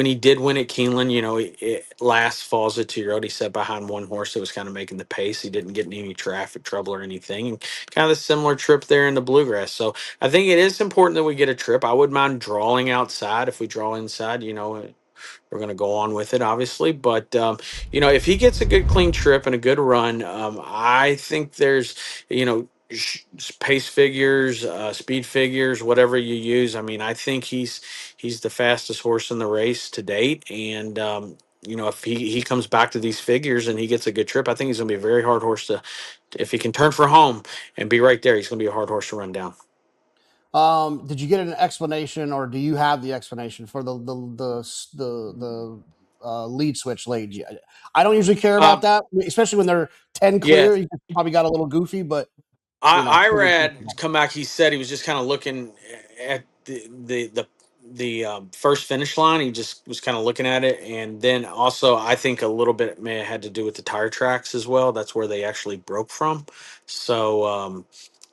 he did win at Keeneland, last fall's a 2-year-old, he sat behind one horse that was kind of making the pace. He didn't get in any traffic trouble or anything. And kind of a similar trip there in the Bluegrass. So I think it is important that we get a trip. I wouldn't mind drawing outside. If we draw inside, we're going to go on with it, obviously. But, if he gets a good, clean trip and a good run, I think there's, pace figures, speed figures, whatever you use. I think he's the fastest horse in the race to date. And, if he comes back to these figures and he gets a good trip, I think he's going to be a very hard horse if he can turn for home and be right there, he's going to be a hard horse to run down. Did you get an explanation, or do you have the explanation for the lead switch late? I don't usually care about that, especially when they're 10 clear. Yeah. You probably got a little goofy, but I read come back. He said he was just kind of looking at the first finish line. He just was kind of looking at it, and then also I think a little bit may have had to do with the tire tracks as well. That's where they actually broke from. So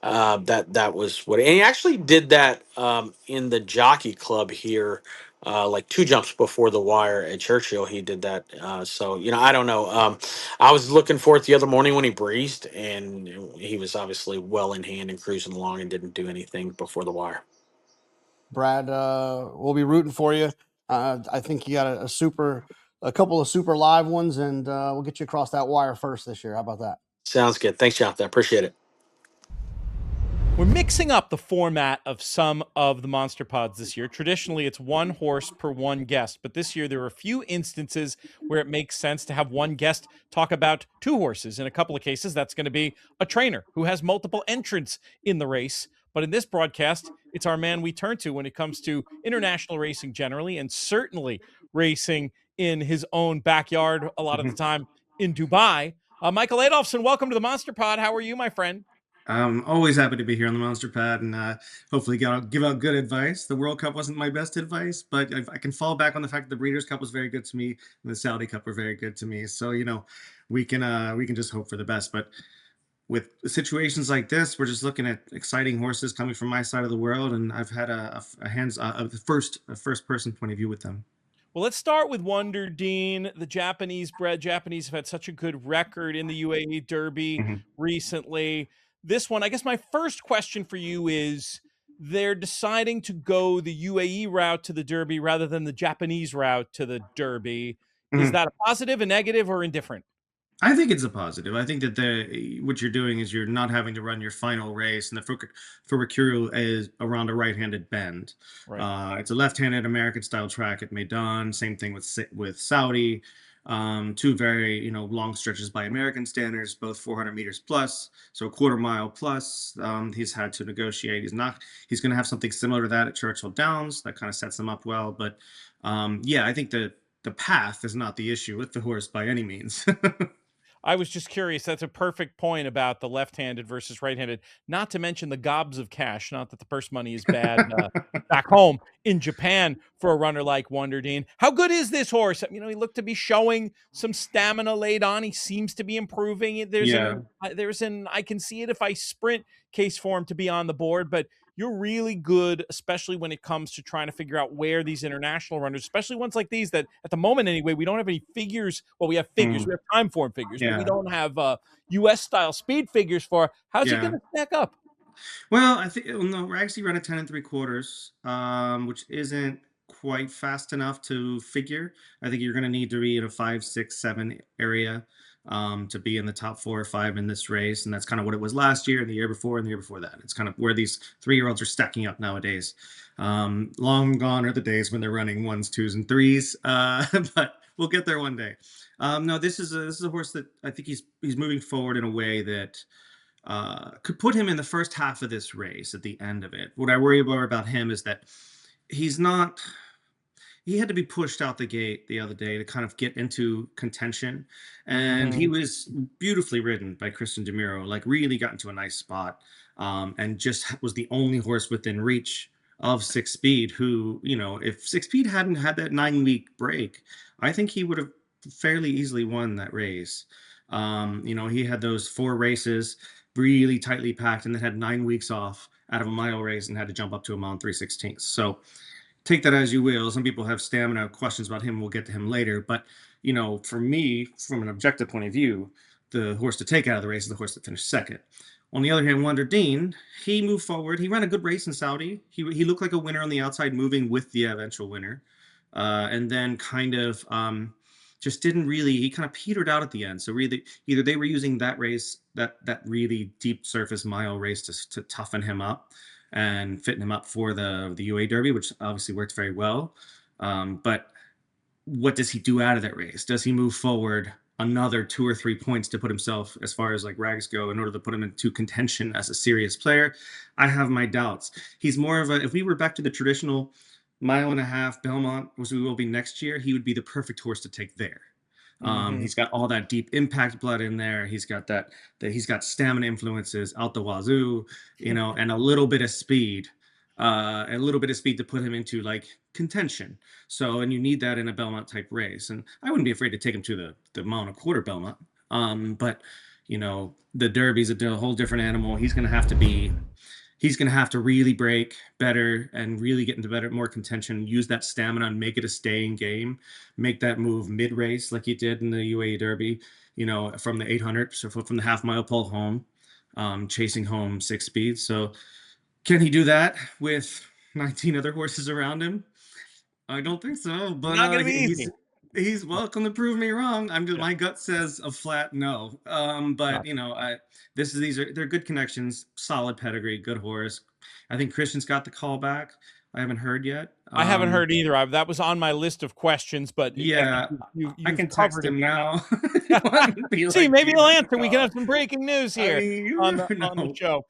that was what, and he actually did that in the Jockey Club here. Like 2 jumps before the wire at Churchill, he did that. So I don't know. I was looking for it the other morning when he breezed, and he was obviously well in hand and cruising along and didn't do anything before the wire. Brad, we'll be rooting for you. I think you got a couple of super live ones, and we'll get you across that wire first this year. How about that? Sounds good. Thanks, Jonathan. I appreciate it. We're mixing up the format of some of the Monster Pods this year. Traditionally, it's 1 horse per 1 guest, but this year there are a few instances where it makes sense to have one guest talk about 2 horses. In a couple of cases, that's going to be a trainer who has multiple entrants in the race. But in this broadcast, it's our man we turn to when it comes to international racing generally, and certainly racing in his own backyard a lot of the time in Dubai. Michael Adolphson, welcome to the Monster Pod. How are you, my friend? I'm always happy to be here on the Monster Pad and hopefully give out good advice. The World Cup wasn't my best advice, but I can fall back on the fact that the Breeders' Cup was very good to me and the Saudi Cup were very good to me. So we can just hope for the best. But with situations like this, we're just looking at exciting horses coming from my side of the world, and I've had a first person point of view with them. Well, let's start with Wonder Dean. The Japanese-bred Japanese have had such a good record in the UAE Derby recently. This one, I guess my first question for you is, they're deciding to go the UAE route to the Derby rather than the Japanese route to the Derby. Is that a positive, a negative, or indifferent? I think it's a positive. I think that what you're doing is you're not having to run your final race, and the Furacurial is around a right-handed bend. Right. It's a left-handed American-style track at Meydan. Same thing with Saudi. 2 very long stretches by American standards, both 400 meters plus, so a quarter mile plus. He's had to negotiate. He's going to have something similar to that at Churchill Downs. That kind of sets him up well. But I think the path is not the issue with the horse by any means. I was just curious. That's a perfect point about the left-handed versus right-handed, not to mention the gobs of cash. Not that the purse money is bad back home in Japan for a runner like Wonder Dean. How good is this horse? He looked to be showing some stamina late on. He seems to be improving. There's an I can see it if I sprint case for him to be on the board, but you're really good, especially when it comes to trying to figure out where these international runners, especially ones like these that at the moment anyway, we don't have any figures. Well, we have figures. We have time form figures, but we don't have US style speed figures for. How's he going to stack up? Well, I think no, Ragsy ran a 10 3/4, which isn't quite fast enough to figure. I think you're going to need to be in a 5, 6, 7 area to be in the top 4 or 5 in this race, and that's kind of what it was last year and the year before and the year before that. It's kind of where these 3-year-olds are stacking up nowadays. Long gone are the days when they're running 1s, 2s, and 3s, but we'll get there one day. No, this is a horse that I think he's moving forward in a way that could put him in the first half of this race at the end of it. What I worry about him is that he's not. He had to be pushed out the gate the other day to kind of get into contention, and he was beautifully ridden by Christian DeMuro. Like really got into a nice spot, and just was the only horse within reach of Six Speed. Who, you know, if Six Speed hadn't had that 9-week break, I think he would have fairly easily won that race. You know, he had those 4 races really tightly packed and then had 9 weeks off out of a mile race and had to jump up to a mile and 3/16. So take that as you will. Some people have stamina questions about him. We'll get to him later. But, you know, for me, from an objective point of view, the horse to take out of the race is the horse that finished second. On the other hand, Wonder Dean, he moved forward. He ran a good race in Saudi. He looked like a winner on the outside, moving with the eventual winner. And then kind of just didn't really, he kind of petered out at the end. So really, either they were using that race, that really deep surface mile race to toughen him up and fitting him up for the UA Derby, which obviously worked very well. But what does he do out of that race? Does he move forward another 2 or 3 points to put himself, as far as like rags go, in order to put him into contention as a serious player? I have my doubts. He's more of a, if we were back to the traditional 1.5 Belmont, which we will be next year, he would be the perfect horse to take there. He's got all that deep impact blood in there. He's got that he's got stamina influences out the wazoo, you know, and a little bit of speed, to put him into like contention. So, and you need that in a Belmont type race. And I wouldn't be afraid to take him to the 1.25 Belmont. But you know, the Derby's a whole different animal. He's going to have to really break better and really get into more contention, use that stamina and make it a staying game, make that move mid-race like he did in the UAE Derby, you know, from the 800, so from the half-mile pole home, chasing home Six Speed. So can he do that with 19 other horses around him? I don't think so, but Not going to be easy. He's welcome to prove me wrong. My gut says a flat no. But you know, they're good connections, solid pedigree, good horse. I think Christian's got the call back. I haven't heard yet. I haven't heard either. That was on my list of questions, but yeah, I can text him now. See, maybe he'll answer. We can have some breaking news here on the show.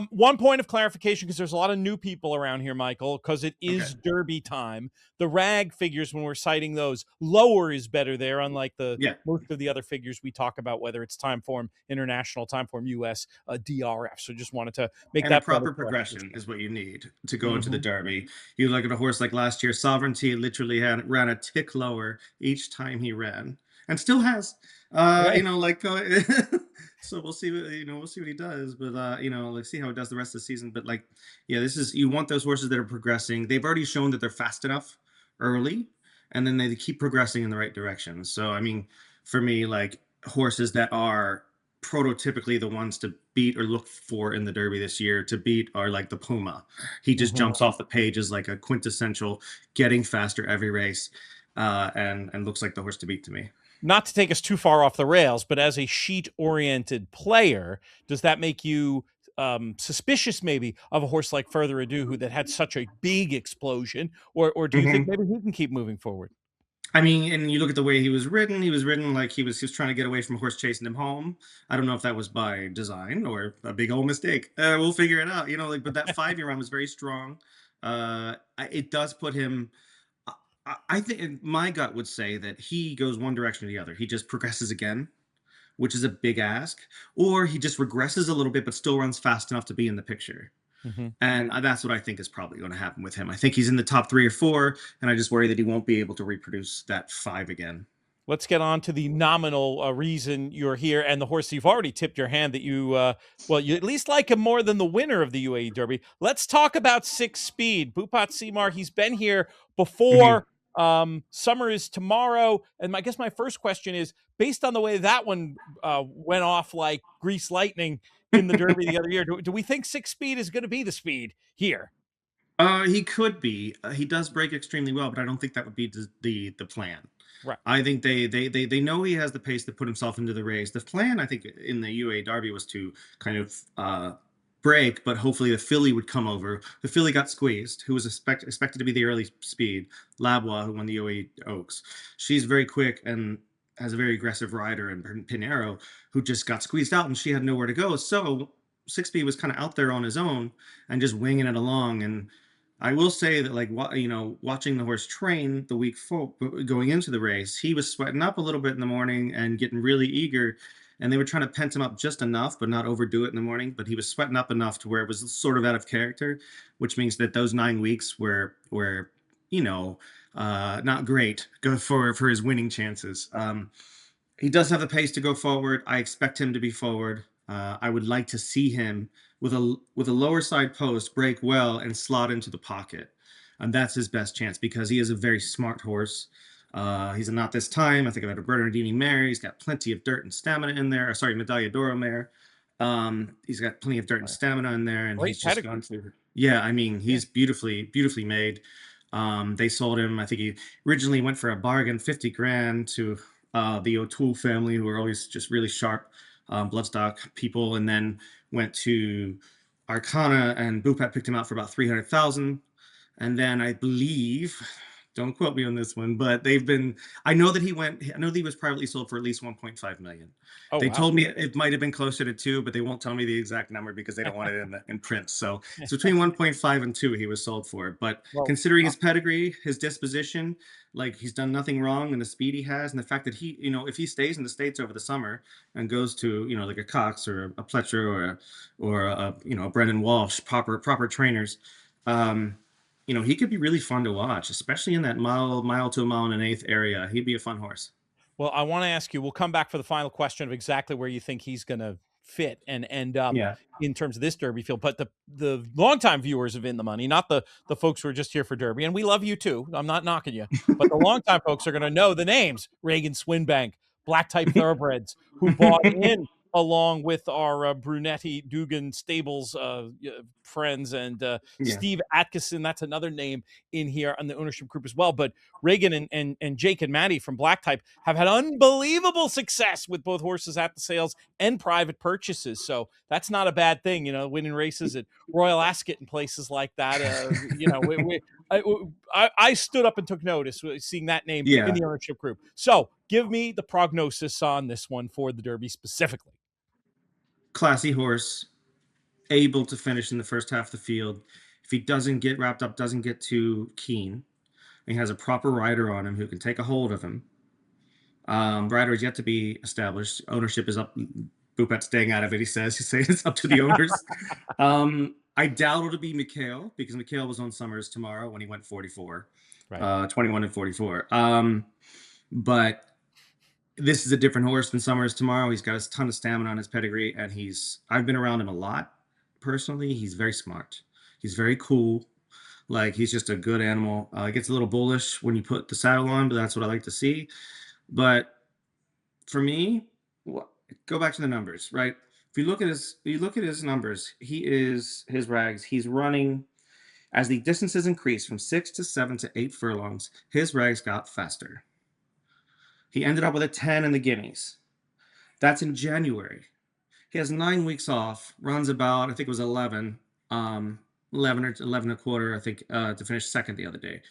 One point of clarification, because there's a lot of new people around here, Michael, because it is Derby time. The rag figures, when we're citing those, lower is better there, unlike most of the other figures we talk about, whether it's Timeform International, Timeform US, DRF. So just wanted to make that a proper progression is what you need to go into the Derby. You look at a horse like last year, Sovereignty literally ran a tick lower each time he ran, and still has. You know, like so we'll see. We'll see what he does, but you know, let's see how it does the rest of the season. But like, yeah, you want those horses that are progressing. They've already shown that they're fast enough early, and then they keep progressing in the right direction. So I mean, for me, like horses that are prototypically the ones to beat or look for in the Derby this year to beat are like the Puma. He just jumps off the page as like a quintessential getting faster every race, and looks like the horse to beat to me. Not to take us too far off the rails, but as a sheet-oriented player, does that make you suspicious maybe of a horse like Further Ado, that had such a big explosion, or do you think maybe he can keep moving forward? I mean, and you look at the way he was ridden like he was trying to get away from a horse chasing him home. I don't know if that was by design or a big old mistake. We'll figure it out, you know, like, but that 5-year run was very strong. It does put him, I think my gut would say that he goes one direction or the other. He just progresses again, which is a big ask, or he just regresses a little bit, but still runs fast enough to be in the picture. And that's what I think is probably going to happen with him. I think he's in the top 3 or 4, and I just worry that he won't be able to reproduce that 5 again. Let's get on to the nominal reason you're here, and the horse you've already tipped your hand that you at least like him more than the winner of the UAE Derby. Let's talk about Six Speed. Bhupat Simar, he's been here before Summer is tomorrow. And I guess my first question is, based on the way that one went off like grease lightning in the Derby the other year, do we think 6 speed is going to be the speed here? He could be. He does break extremely well, but I don't think that would be the plan. Right. I think they know he has the pace to put himself into the race. The plan, I think, in the UA Derby was to kind of break, but hopefully the filly would come over. The filly got squeezed, who was expected to be the early speed, Labwa, who won the UA Oaks. She's very quick and has a very aggressive rider, and Pinero, who just got squeezed out, and she had nowhere to go. So 6B was kind of out there on his own and just winging it along. And I will say that, like, watching the horse train the week going into the race, he was sweating up a little bit in the morning and getting really eager. And they were trying to pent him up just enough, but not overdo it in the morning. But he was sweating up enough to where it was sort of out of character, which means that those 9 weeks were not great for his winning chances. He does have the pace to go forward. I expect him to be forward. I would like to see him with a lower side post break well and slot into the pocket. And that's his best chance because he is a very smart horse. He's a Not This Time. I think about a Bernardini mare. He's got plenty of dirt and stamina in there. Sorry, Medaglia d'Oro mare. He's got plenty of dirt and stamina in there. And Great he's just pedigree. gone through. Yeah, I mean, he's beautifully made. They sold him. I think he originally went for a bargain, 50 grand to the O'Toole family, who are always just really sharp bloodstock people, and then went to Arcana, and Bupat picked him out for about 300,000. And then I believe, don't quote me on this one, but I know that he was privately sold for at least 1.5 million. They told me it might have been closer to 2, but they won't tell me the exact number because they don't want it in print. So it's between 1.5 and 2 he was sold for. But considering his pedigree, his disposition, like, he's done nothing wrong, and the speed he has, and the fact that he, if he stays in the States over the summer and goes to, like a Cox or a Pletcher or a Brendan Walsh, proper trainers, he could be really fun to watch, especially in that mile to a mile and an eighth area. He'd be a fun horse. Well, I want to ask you, we'll come back for the final question of exactly where you think he's going to fit and end up in terms of this Derby field. But the longtime viewers of In the Money, not the folks who are just here for Derby, and we love you too. I'm not knocking you, but the longtime folks are going to know the names: Reagan Swinbank, Black Type Thoroughbreds, who bought in along with our Brunetti Dugan Stables friends, and Steve Atkinson. That's another name in here on the ownership group as well. But Reagan and Jake and Matty from Black Type have had unbelievable success with both horses at the sales and private purchases. So that's not a bad thing, winning races at Royal Ascot and places like that. I stood up and took notice seeing that name in the ownership group. So give me the prognosis on this one for the Derby specifically. Classy horse, able to finish in the first half of the field. If he doesn't get wrapped up, doesn't get too keen, and he has a proper rider on him who can take a hold of him. Rider is yet to be established. Ownership is up. Bupat's staying out of it, he says. He's saying it's up to the owners. I doubt it'll be McHale, because McHale was on Summers tomorrow when he went 44. Right. 21 and 44. But this is a different horse than Summers tomorrow. He's got a ton of stamina on his pedigree, and I've been around him a lot personally. He's very smart. He's very cool. Like, he's just a good animal. It gets a little bullish when you put the saddle on, but that's what I like to see. But for me, go back to the numbers, right? If you look at his numbers, his rags, he's running, as the distances increase from 6 to 7 to 8 furlongs, his rags got faster. He ended up with a 10 in the Guineas. That's in January. He has 9 weeks off, runs about, I think it was 11 or 11 and a quarter, I think, to finish second the other day.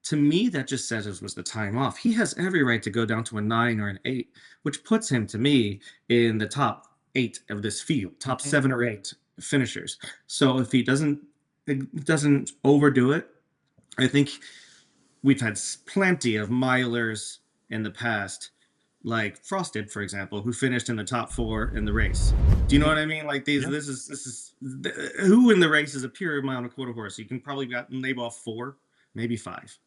To me, that just says it was the time off. He has every right to go down to a 9 or an 8, which puts him, to me, in the top 8 of this field, top 7 or 8 finishers. So if he doesn't overdo it, I think we've had plenty of milers in the past, like Frosted, for example, who finished in the top 4 in the race. Do you know what I mean? Like, this is who in the race is a pure mile and a quarter horse. You can probably label off 4, maybe 5.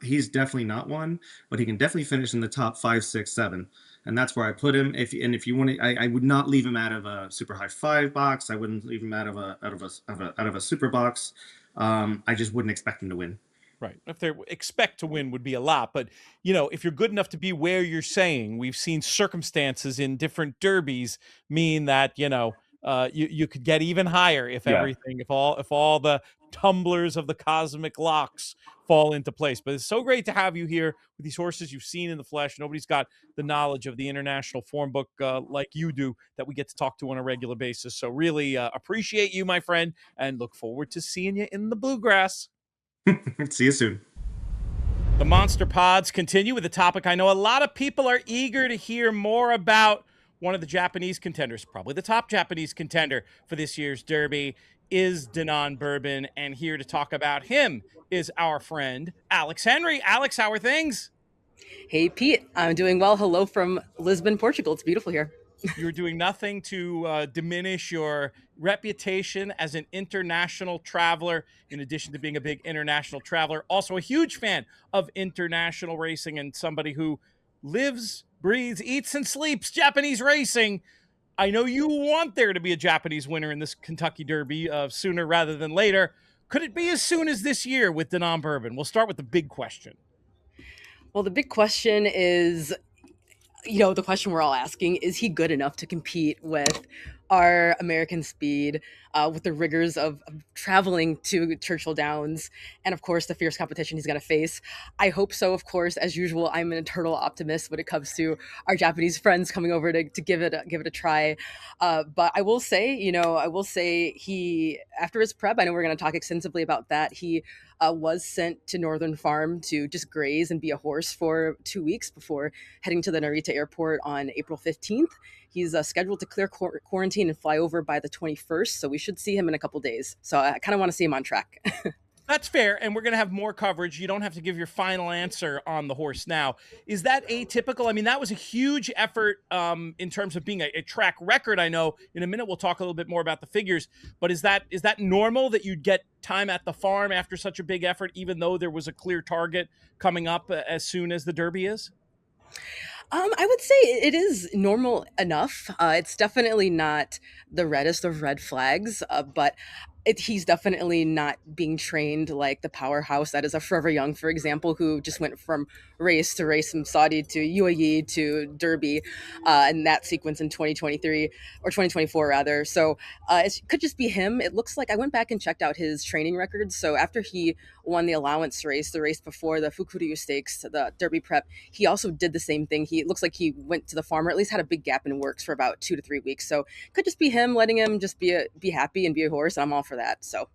He's definitely not one, but he can definitely finish in the top 5, 6, 7, and that's where I put him. If you want to, I would not leave him out of a super high 5 box. I wouldn't leave him out of a super box. I just wouldn't expect him to win. Right. If they expect to win would be a lot, but if you're good enough to be where you're saying, we've seen circumstances in different derbies mean that you could get even higher if if all the tumblers of the cosmic locks fall into place. But it's so great to have you here with these horses you've seen in the flesh. Nobody's got the knowledge of the international form book like you do that we get to talk to on a regular basis. So really appreciate you, my friend, and look forward to seeing you in the bluegrass. See you soon. The Monster Pods continue with a topic I know a lot of people are eager to hear more about. One of the Japanese contenders, probably the top Japanese contender for this year's Derby, is Danon Bourbon. And here to talk about him is our friend, Alex Henry. Alex, how are things? Hey, Pete. I'm doing well. Hello from Lisbon, Portugal. It's beautiful here. You're doing nothing to diminish your reputation as an international traveler, in addition to being a big international traveler, also a huge fan of international racing and somebody who lives, breathes, eats, and sleeps Japanese racing. I know you want there to be a Japanese winner in this Kentucky Derby sooner rather than later. Could it be as soon as this year with Danon Bourbon? We'll start with the big question. Well, the big question is, the question we're all asking, is he good enough to compete with our American speed, with the rigors of traveling to Churchill Downs, and of course the fierce competition he's going to face? I hope so. Of course, as usual, I'm an eternal optimist when it comes to our Japanese friends coming over to give it a try. But I will say, he, after his prep, I know we're going to talk extensively about that. He was sent to Northern Farm to just graze and be a horse for 2 weeks before heading to the Narita airport on April 15th. He's scheduled to clear quarantine and fly over by the 21st, so we should see him in a couple days. So I kind of want to see him on track. That's fair, and we're going to have more coverage. You don't have to give your final answer on the horse now. Is that atypical? I mean, that was a huge effort in terms of being a track record. I know in a minute we'll talk a little bit more about the figures, but is that normal that you'd get time at the farm after such a big effort, even though there was a clear target coming up as soon as the Derby is? I would say it is normal enough. It's definitely not the reddest of red flags, but he's definitely not being trained like the powerhouse that is a Forever Young, for example, who just went from race to race from Saudi to UAE to Derby in that sequence in 2023 or 2024 rather. So it could just be him. It looks like I went back and checked out his training records. So after he won the allowance race, the race before the Fukuryu Stakes, the Derby prep, he also did the same thing. It looks like he went to the farm, or at least had a big gap in works for about 2 to 3 weeks. So it could just be him, letting him just be happy and be a horse. I'm all for that. So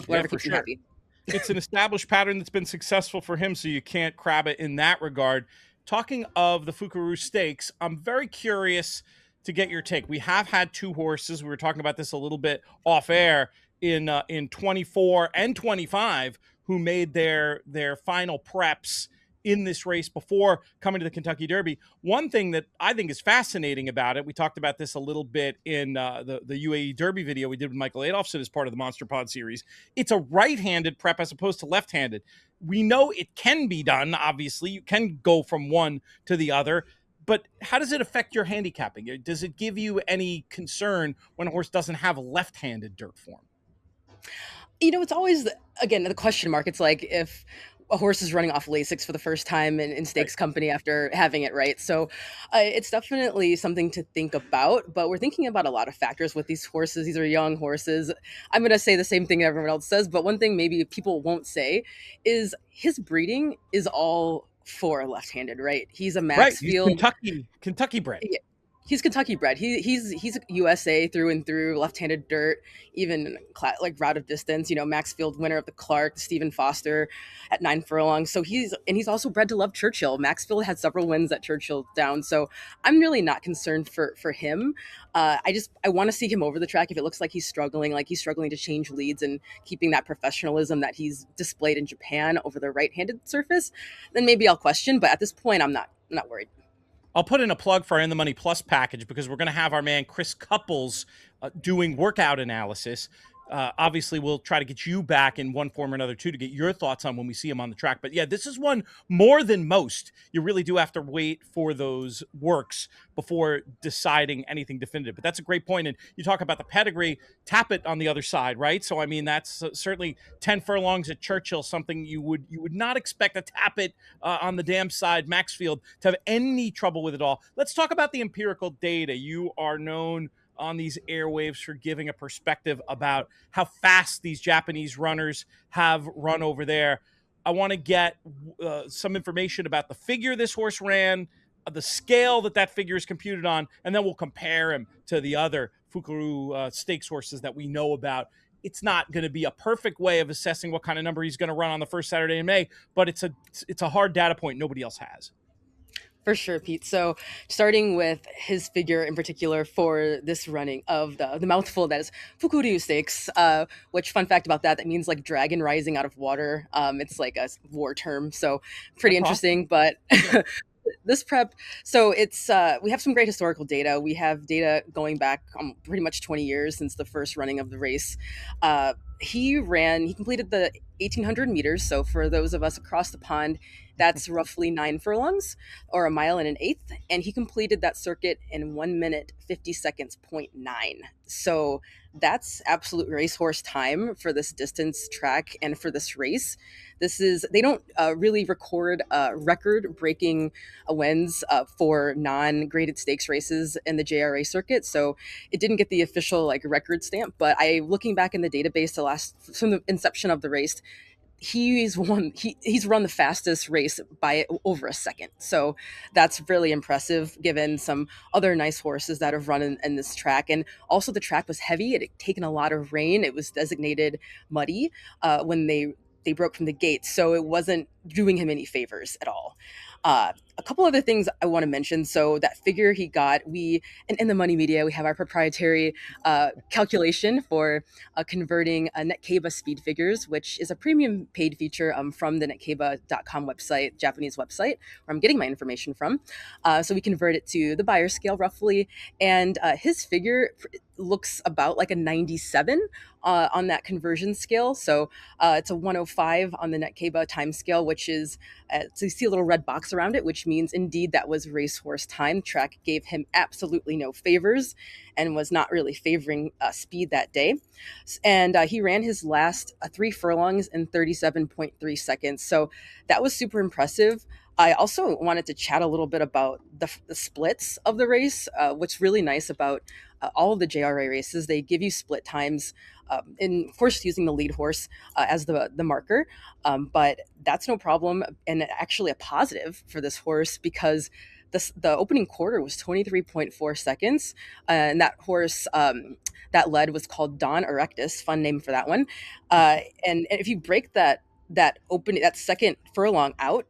whatever keeps him happy. It's an established pattern that's been successful for him, so you can't crab it in that regard. Talking of the Fukuryu Stakes, I'm very curious to get your take. We have had 2 horses. We were talking about this a little bit off air in 24 and 25 who made their final preps in this race before coming to the Kentucky Derby. One thing that I think is fascinating about it, we talked about this a little bit in the UAE Derby video we did with Michael Adolphson as part of the Monster Pod series. It's a right-handed prep as opposed to left-handed. We know it can be done, obviously. You can go from one to the other. But how does it affect your handicapping? Does it give you any concern when a horse doesn't have left-handed dirt form? It's always, again, the question mark. It's like if a horse is running off Lasix for the first time in stakes company after having it, right? So it's definitely something to think about, but we're thinking about a lot of factors with these horses. These are young horses. I'm going to say the same thing everyone else says, but one thing maybe people won't say is his breeding is all for left-handed, right? He's a Maxfield. Kentucky bred. Yeah. He's Kentucky bred. He's USA through and through, left-handed dirt, even like route of distance. Maxfield winner of the Clark, Stephen Foster at 9 furlongs. So he's also bred to love Churchill. Maxfield had several wins at Churchill Downs. So I'm really not concerned for him. I want to see him over the track. If it looks like he's struggling to change leads and keeping that professionalism that he's displayed in Japan over the right-handed surface, then maybe I'll question. But at this point, I'm not worried. I'll put in a plug for our In the Money Plus package because we're going to have our man Chris Couples doing workout analysis. Obviously, we'll try to get you back in one form or another too to get your thoughts on when we see him on the track. But yeah, this is one more than most. You really do have to wait for those works before deciding anything definitive. But that's a great point. And you talk about the pedigree, Tappet on the other side, right? So I mean, that's certainly 10 furlongs at Churchill, something you would not expect a Tappet on the dam side, Maxfield, to have any trouble with it all. Let's talk about the empirical data. You are known on these airwaves for giving a perspective about how fast these Japanese runners have run over there. I want to get some information about the figure this horse ran, the scale that figure is computed on, and then we'll compare him to the other Fukuru stakes horses that we know about. It's not going to be a perfect way of assessing what kind of number he's going to run on the first Saturday in May, but it's a hard data point nobody else has. For sure, Pete. So starting with his figure in particular for this running of the mouthful that is Fukuryu Stakes, which fun fact about that means like dragon rising out of water. It's like a war term. So pretty interesting, but this prep, so it's we have some great historical data. We have data going back pretty much 20 years since the first running of the race. He completed the 1,800 meters. So for those of us across the pond, that's roughly 9 furlongs or a mile and an eighth. And he completed that circuit in 1 minute, 50 seconds, 0.9. So that's absolute racehorse time for this distance track and for this race. They don't really record record-breaking wins for non-graded stakes races in the JRA circuit, so it didn't get the official record stamp. But looking back in the database, from the inception of the race, he's run the fastest race by over a second. So that's really impressive given some other nice horses that have run in this track. And also the track was heavy. It had taken a lot of rain. It was designated muddy when they broke from the gate. So it wasn't doing him any favors at all. A couple other things I want to mention. So that figure he got, in the Money Media, we have our proprietary calculation for converting Netkeiba speed figures, which is a premium paid feature from the netkeiba.com website, Japanese website, where I'm getting my information from. So we convert it to the buyer scale roughly. And his figure looks about like a 97 on that conversion scale. So it's a 105 on the Netkeiba time scale, which is, so you see a little red box around it, which means indeed that was racehorse time. Track gave him absolutely no favors and was not really favoring speed that day. And he ran his last 3 furlongs in 37.3 seconds. So that was super impressive. I also wanted to chat a little bit about the splits of the race. What's really nice about all of the JRA races, they give you split times, and of course using the lead horse as the marker, but that's no problem, and actually a positive for this horse because the opening quarter was 23.4 seconds, and that horse that led was called Don Erectus, fun name for that one, and if you break that second furlong out,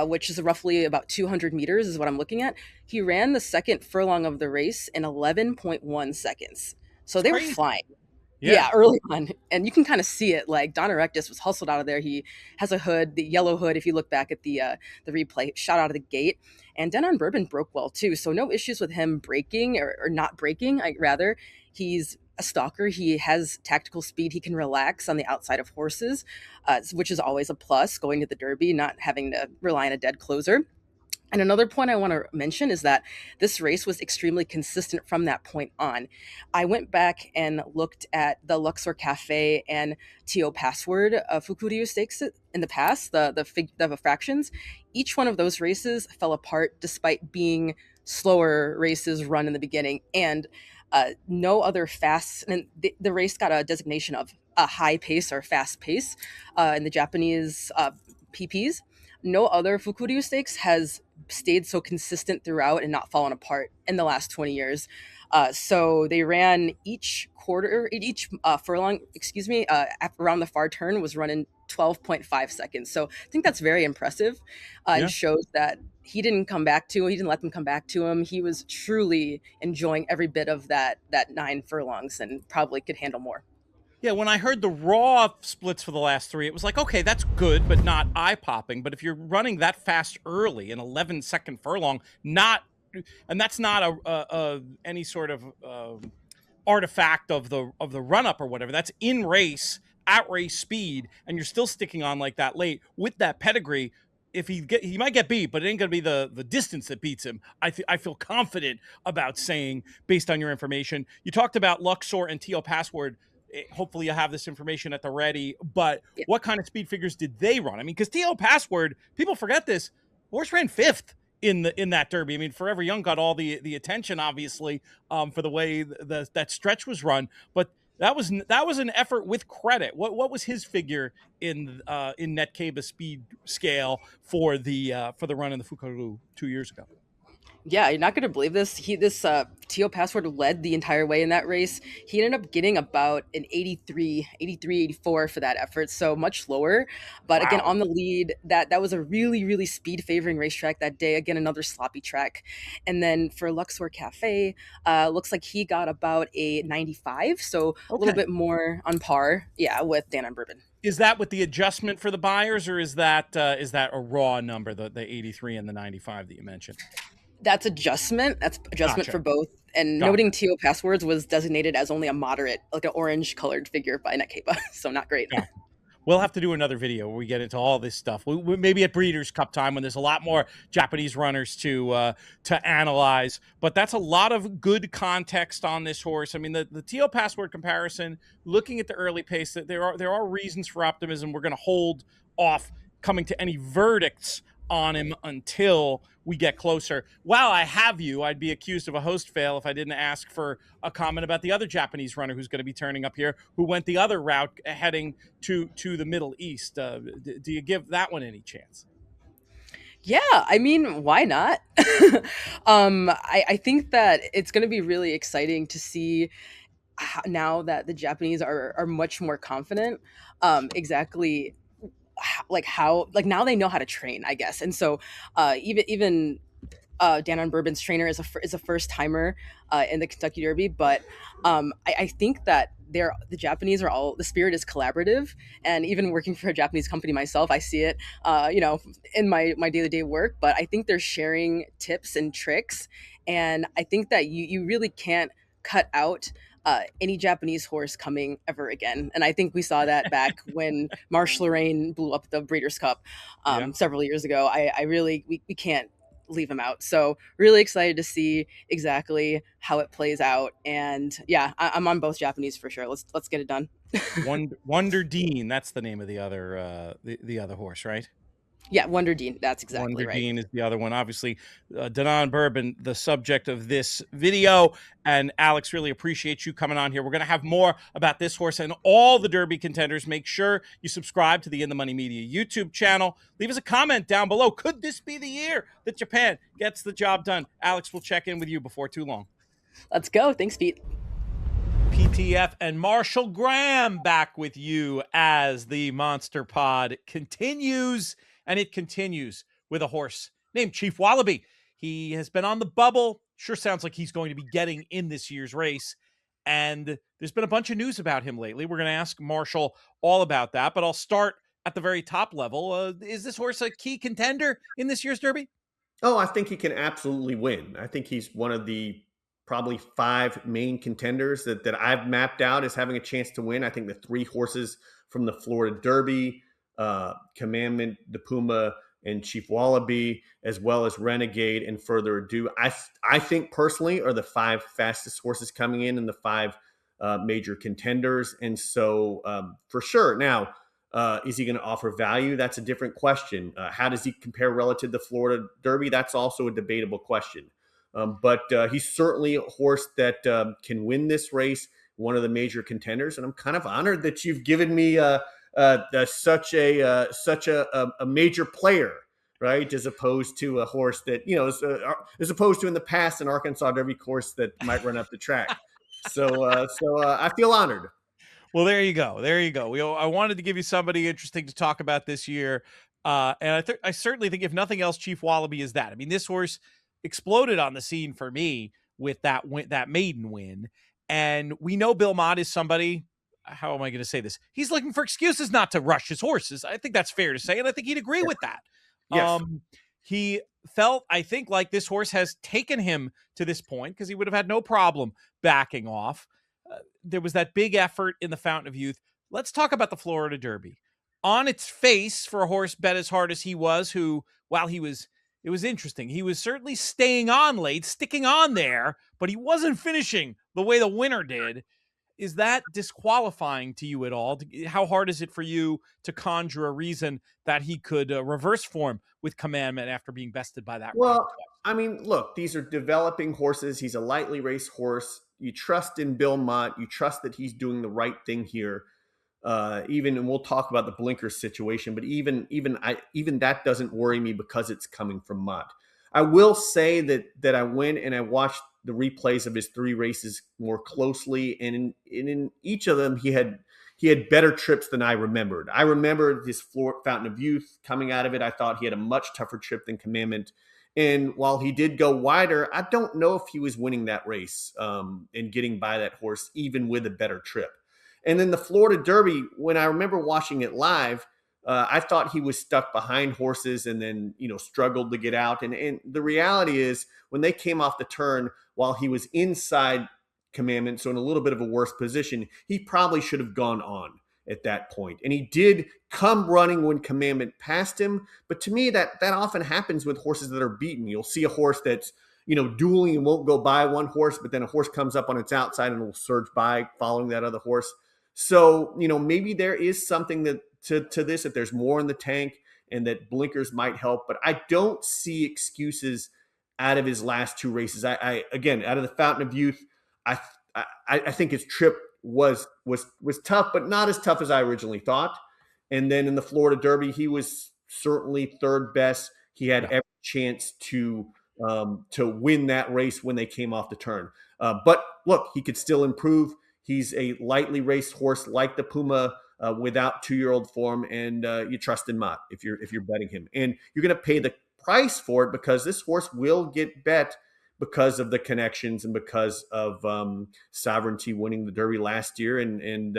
which is roughly about 200 meters is what I'm looking at. He ran the second furlong of the race in 11.1 seconds. So they were flying. Yeah, early on. And you can kind of see it. Like Don Erectus was hustled out of there. He has a hood, the yellow hood. If you look back at the replay, shot out of the gate. And Denon Bourbon broke well too. So no issues with him breaking or not breaking. Rather, he's a stalker. He has tactical speed. He can relax on the outside of horses, which is always a plus going to the Derby, not having to rely on a dead closer. And another point I want to mention is that this race was extremely consistent from that point on. I went back and looked at the Luxor Cafe and TO Password Fukuryu Stakes in the past, the fractions. Each one of those races fell apart despite being slower races run in the beginning. And no other fast, and the race got a designation of a high pace or fast pace in the Japanese PPs. No other Fukuryu Stakes has stayed so consistent throughout and not fallen apart in the last 20 years. So they ran each furlong, around the far turn was run in 12.5 seconds. So I think that's very impressive and shows that he didn't let them come back to him. He was truly enjoying every bit of that 9 furlongs and probably could handle more. Yeah, when I heard the raw splits for the last 3, it was like, okay, that's good, but not eye-popping. But if you're running that fast early, an 11-second furlong, and that's not any sort of artifact of the run up or whatever. That's in race at race speed, and you're still sticking on like that late with that pedigree. If he might get beat, but it ain't going to be the distance that beats him. I feel confident about saying, based on your information. You talked about Luxor and Teal Password. Hopefully you have this information at the ready, but what kind of speed figures did they run? I mean, because Teal Password, people forget this, horse ran 5th in that Derby. I mean, Forever Young got all the attention, obviously, for the way that stretch was run, but that was an effort with credit. What was his figure in Netkeba speed scale for the run in the Fukaru 2 years ago? Yeah, you're not going to believe this. Teal Password led the entire way in that race. He ended up getting about an 83, 84 for that effort, so much lower. But again, on the lead, that was a really, really speed favoring racetrack that day. Again, another sloppy track. And then for Luxor Cafe, looks like he got about a 95, so a little bit more on par, with Dan and Bourbon. Is that with the adjustment for the buyers, or is that a raw number, the 83 and the 95 that you mentioned? That's adjustment. That's adjustment Gotcha. For both. And noting Teal Passwords was designated as only a moderate, like an orange colored figure by Netkeba. So not great. Yeah. We'll have to do another video where we get into all this stuff. We maybe at Breeders' Cup time when there's a lot more Japanese runners to analyze. But that's a lot of good context on this horse. I mean, the Teal Password comparison, looking at the early pace, that there are reasons for optimism. We're going to hold off coming to any verdicts on him until we get closer. While I have you, I'd be accused of a host fail if I didn't ask for a comment about the other Japanese runner who's going to be turning up here, who went the other route heading to the Middle East. Do you give that one any chance? Yeah, I mean, why not? I think that it's going to be really exciting to see now that the Japanese are much more confident, exactly how now they know how to train, I guess. And so even Dan on Bourbon's trainer is a first timer in the Kentucky Derby, but I think that the Japanese are all, the spirit is collaborative, and even working for a Japanese company myself, I see it in my day-to-day work. But I think they're sharing tips and tricks, and I think that you really can't cut out any Japanese horse coming ever again. And I think we saw that back when Marsh Lorraine blew up the Breeders' Cup several years ago. We can't leave him out. So really excited to see exactly how it plays out. And I'm on both Japanese for sure. Let's get it done. Wonder Dean, that's the name of the other the other horse, right? Yeah, Wonder Dean. That's exactly Wonder right. Dean is the other one. Obviously, Danon Bourbon, the subject of this video. And Alex, really appreciate you coming on here. We're going to have more about this horse and all the Derby contenders. Make sure you subscribe to the In the Money Media YouTube channel. Leave us a comment down below. Could this be the year that Japan gets the job done? Alex, we'll check in with you before too long. Let's go. Thanks, Pete. PTF and Marshall Graham back with you as the Monster Pod continues. And it continues with a horse named Chief Wallaby. He has been on the bubble. Sure sounds like he's going to be getting in this year's race. And there's been a bunch of news about him lately. We're going to ask Marshall all about that. But I'll start at the very top level. Is this horse a key contender in this year's Derby? Oh, I think he can absolutely win. I think he's one of the probably 5 main contenders that I've mapped out as having a chance to win. I think the 3 horses from the Florida Derby, Commandment, the Puma, and Chief Wallaby, as well as Renegade and Further Ado, I think personally are the 5 fastest horses coming in the 5 major contenders. And so for sure. Now, is he going to offer value? That's a different question. How does he compare relative to the Florida Derby? That's also a debatable question. But he's certainly a horse that can win this race, one of the major contenders. And I'm kind of honored that you've given me such a major player, right? As opposed to a horse that, as opposed to in the past an Arkansas Derby course that might run up the track. So I feel honored. Well, there you go. There you go. I wanted to give you somebody interesting to talk about this year. And I certainly think, if nothing else, Chief Wallaby is that. I mean, this horse exploded on the scene for me with that maiden win. And we know Bill Mott is somebody, how am I going to say this? He's looking for excuses not to rush his horses. I think that's fair to say. And I think he'd agree with that. Yes. He felt, I think, like this horse has taken him to this point because he would have had no problem backing off. there was that big effort in the Fountain of Youth. Let's talk about the Florida Derby. On its face, for a horse bet as hard as he was, who, while it was interesting. He was certainly staying on late, sticking on there, but he wasn't finishing the way the winner did. Is that disqualifying to you at all? How hard is it for you to conjure a reason that he could reverse form with Commandment after being bested by that? Well, I mean, look, these are developing horses. He's a lightly raced horse. You trust in Bill Mott. You trust that he's doing the right thing here. And we'll talk about the blinkers situation, but even that doesn't worry me because it's coming from Mott. I will say that I went and I watched the replays of his 3 races more closely, and in each of them he had better trips than I remembered. I remembered his Fountain of Youth coming out of it. I thought he had a much tougher trip than Commandment. And while he did go wider, I don't know if he was winning that race and getting by that horse, even with a better trip. And then the Florida Derby, when I remember watching it live, I thought he was stuck behind horses and then, struggled to get out. And the reality is when they came off the turn, while he was inside Commandment, so in a little bit of a worse position, he probably should have gone on at that point. And he did come running when Commandment passed him. But to me, that often happens with horses that are beaten. You'll see a horse that's, dueling and won't go by one horse, but then a horse comes up on its outside and will surge by following that other horse. So, maybe there is something to this, that there's more in the tank and that blinkers might help. But I don't see excuses out of his last 2 races. I again, out of the Fountain of Youth, I think his trip was tough, but not as tough as I originally thought. And then in the Florida Derby, he was certainly 3rd best. He had every chance to win that race when they came off the turn. But look, he could still improve. He's a lightly raced horse like the Puma without 2-year-old form, and you trust in Mott if you're betting him. And you're going to pay the price for it because this horse will get bet because of the connections and because of Sovereignty winning the Derby last year. And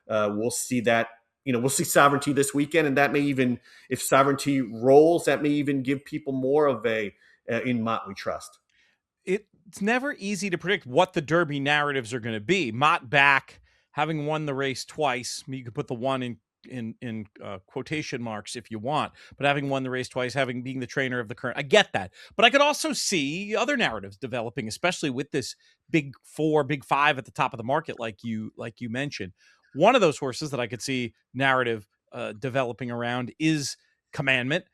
we'll see that. We'll see Sovereignty this weekend, and that may even, if Sovereignty rolls, that may even give people more of a in Mott we trust. It's never easy to predict what the Derby narratives are going to be. Mott back, having won the race twice. You could put the one in quotation marks if you want, but having won the race twice, being the trainer of the current, I get that. But I could also see other narratives developing, especially with this big 4, big 5 at the top of the market, like you mentioned. One of those horses that I could see narrative developing around is Commandment.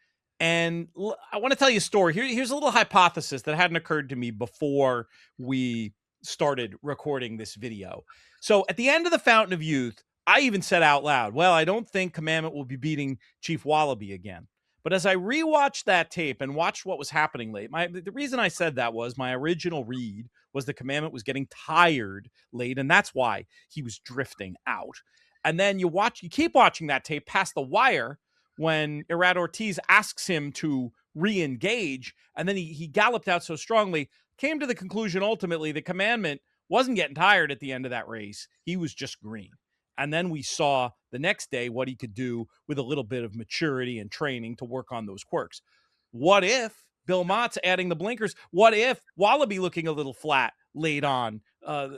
And I want to tell you a story. Here's a little hypothesis that hadn't occurred to me before we started recording this video. So at the end of the Fountain of Youth, I even said out loud, well, I don't think Commandment will be beating Chief Wallaby again. But as I rewatched that tape and watched what was happening late, the reason I said that was my original read was the Commandment was getting tired late, and that's why he was drifting out. And then you keep watching that tape past the wire when Irad Ortiz asks him to re-engage, and then he galloped out so strongly, came to the conclusion ultimately that Commandment wasn't getting tired at the end of that race. He was just green. And then we saw the next day what he could do with a little bit of maturity and training to work on those quirks. What if Bill Mott's adding the blinkers? What if Wallaby looking a little flat late on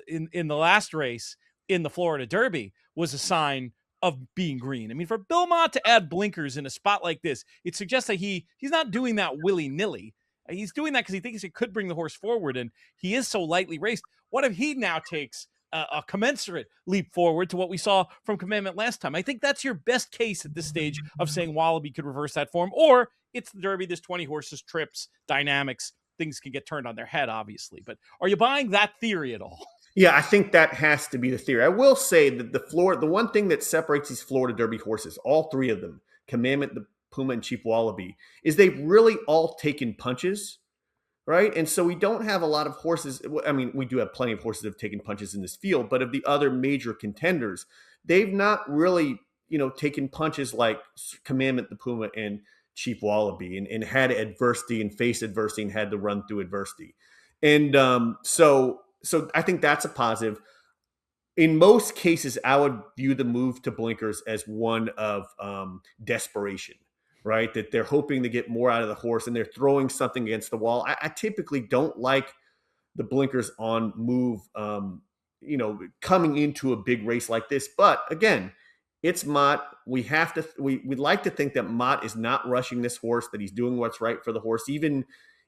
in the last race in the Florida Derby was a sign of being green? I mean, for Bill Mott to add blinkers in a spot like this, it suggests that he's not doing that willy-nilly. He's doing that because he thinks it could bring the horse forward, and he is so lightly raced. What if he now takes a commensurate leap forward to what we saw from Commandment last time? I think that's your best case at this stage of saying Wallaby could reverse that form, or it's the Derby, there's 20 horses, trips, dynamics, things can get turned on their head, obviously. But are you buying that theory at all? Yeah, I think that has to be the theory. I will say that the one thing that separates these Florida Derby horses, all 3 of them, Commandment, the Puma, and Chief Wallaby, is they've really all taken punches, right? And so we don't have a lot of horses. I mean, we do have plenty of horses that have taken punches in this field, but of the other major contenders, they've not really, taken punches like Commandment, the Puma, and Chief Wallaby, and had adversity and faced adversity and had to run through adversity. And so I think that's a positive. In most cases, I would view the move to blinkers as one of desperation, right? That they're hoping to get more out of the horse and they're throwing something against the wall. I typically don't like the blinkers on move coming into a big race like this. But again, it's Mott. We'd like to think that Mott is not rushing this horse, that he's doing what's right for the horse. Even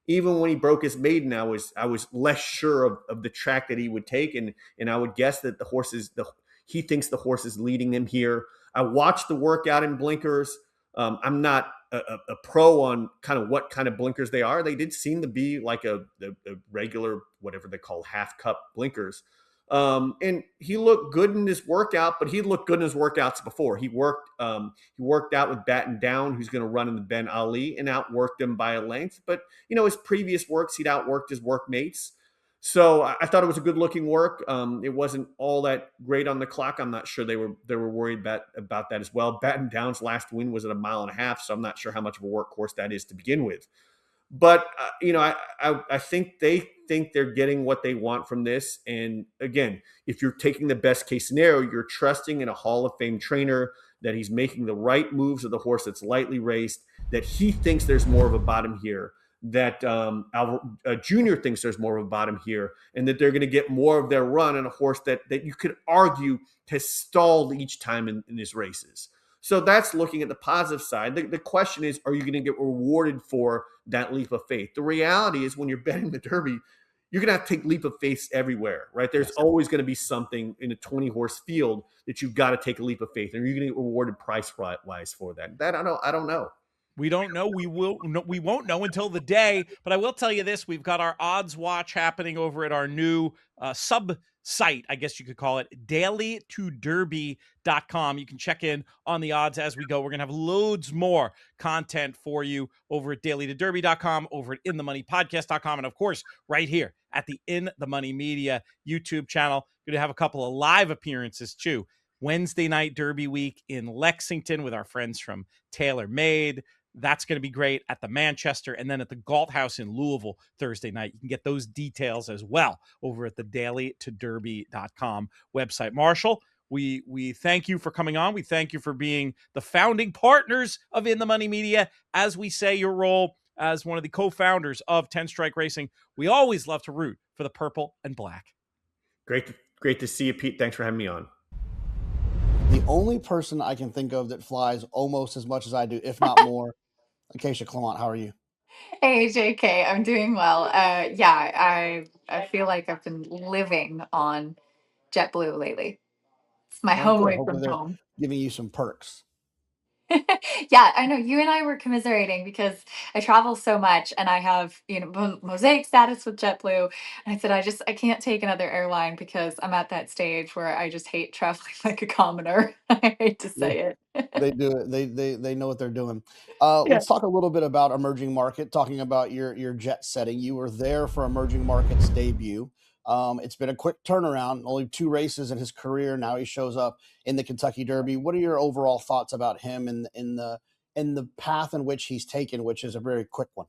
when he broke his maiden, I was less sure of the track that he would take, and I would guess that he thinks the horse is leading him here. I watched the workout in blinkers. I'm not a pro on kind of what kind of blinkers they are. They did seem to be like a regular, whatever they call half cup blinkers. And he looked good in his workout, but he looked good in his workouts before. He worked out with Batten Down, who's going to run in the Ben Ali, and outworked him by a length. But his previous works, he'd outworked his workmates. So I thought it was a good looking work. It wasn't all that great on the clock. I'm not sure they were worried about that as well. Batten Down's last win was at 1.5 miles, so I'm not sure how much of a workhorse that is to begin with. But I think they think they're getting what they want from this. And again, if you're taking the best case scenario, you're trusting in a Hall of Fame trainer that he's making the right moves of the horse that's lightly raced, that he thinks there's more of a bottom here, that Junior thinks there's more of a bottom here, and that they're going to get more of their run in a horse that you could argue has stalled each time in his races. So that's looking at the positive side. The question is, are you going to get rewarded for that leap of faith? The reality is, when you're betting the Derby, you're going to have to take leap of faith everywhere, right? There's always going to be something in a 20-horse field that you've got to take a leap of faith, and you're going to get rewarded price-wise for that. That I don't know. We don't know. We won't know until the day. But I will tell you this: we've got our odds watch happening over at our new sub-site, I guess you could call it, dailytoderby.com. You can check in on the odds as we go. We're going to have loads more content for you over at dailytoderby.com, over at inthemoneypodcast.com, and of course, right here at the In the Money Media YouTube channel. Going to have a couple of live appearances too. Wednesday night Derby week in Lexington with our friends from Tailor Made. That's going to be great at the Manchester, and then at the Galt House in Louisville Thursday night. You can get those details as well over at the dailytoderby.com website. Marshall, we thank you for coming on. We thank you for being the founding partners of In the Money Media. As we say, your role as one of the co-founders of 10 Strike Racing. We always love to root for the purple and black. Great to see you, Pete. Thanks for having me on. The only person I can think of that flies almost as much as I do, if not more, Acacia Clement, how are you? Hey, JK, I'm doing well. I feel like I've been living on JetBlue lately. It's my home away Hopefully from they're home. giving you some perks. Yeah, I know you and I were commiserating because I travel so much and I have, mosaic status with JetBlue. And I said, I can't take another airline because I'm at that stage where I just hate traveling like a commoner. I hate to say it. They do it. They know what they're doing. Yeah. Let's talk a little bit about emerging market, talking about your jet setting. You were there for emerging market's debut. It's been a quick turnaround, only 2 races in his career. Now he shows up in the Kentucky Derby. What are your overall thoughts about him in the path in which he's taken, which is a very quick one?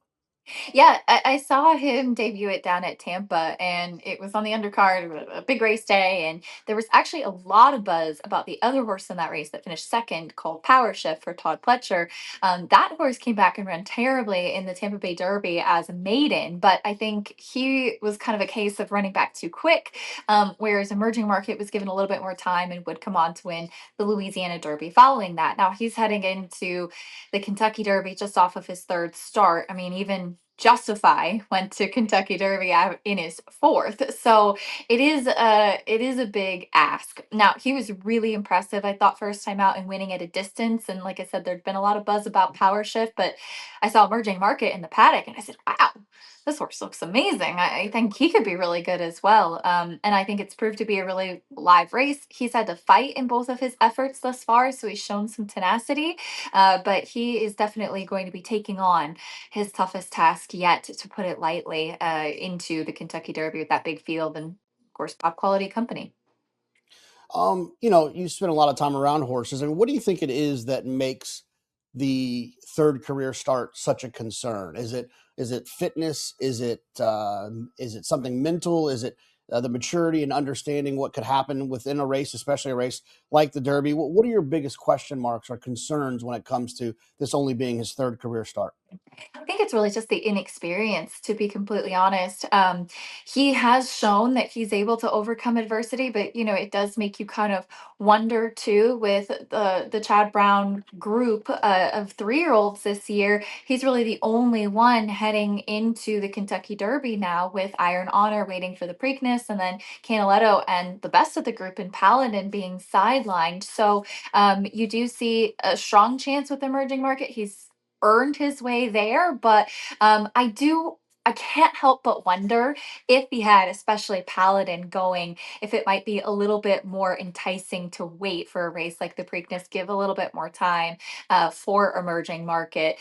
Yeah, I saw him debut it down at Tampa, and it was on the undercard, a big race day. And there was actually a lot of buzz about the other horse in that race that finished second, called Power Shift for Todd Pletcher. That horse came back and ran terribly in the Tampa Bay Derby as a maiden, but I think he was kind of a case of running back too quick, whereas Emerging Market was given a little bit more time and would come on to win the Louisiana Derby following that. Now he's heading into the Kentucky Derby just off of his 3rd start. I mean, even Justify went to Kentucky Derby in his 4th. So it is a big ask. Now, he was really impressive, I thought, first time out and winning at a distance. And like I said, there'd been a lot of buzz about Power Shift, but I saw Emerging Market in the paddock and I said, wow, this horse looks amazing. I think he could be really good as well. And I think it's proved to be a really live race. He's had to fight in both of his efforts thus far, so he's shown some tenacity. But he is definitely going to be taking on his toughest task yet, to put it lightly, into the Kentucky Derby with that big field and, of course, top quality company. You spend a lot of time around horses. I mean, what do you think it is that makes the 3rd career start such a concern? Is it fitness? Is it something mental? Is it the maturity and understanding what could happen within a race, especially a race like the Derby? What are your biggest question marks or concerns when it comes to this only being his 3rd career start? I think it's really just the inexperience, to be completely honest. He has shown that he's able to overcome adversity, but it does make you kind of wonder too with the Chad Brown group of 3-year-olds this year. He's really the only one heading into the Kentucky Derby now, with Iron Honor waiting for the Preakness, and then Canaletto and the best of the group in Paladin being sidelined. So you do see a strong chance with emerging market. He's earned his way there, but I can't help but wonder if he had, especially Paladin going, if it might be a little bit more enticing to wait for a race like the Preakness, give a little bit more time for emerging market.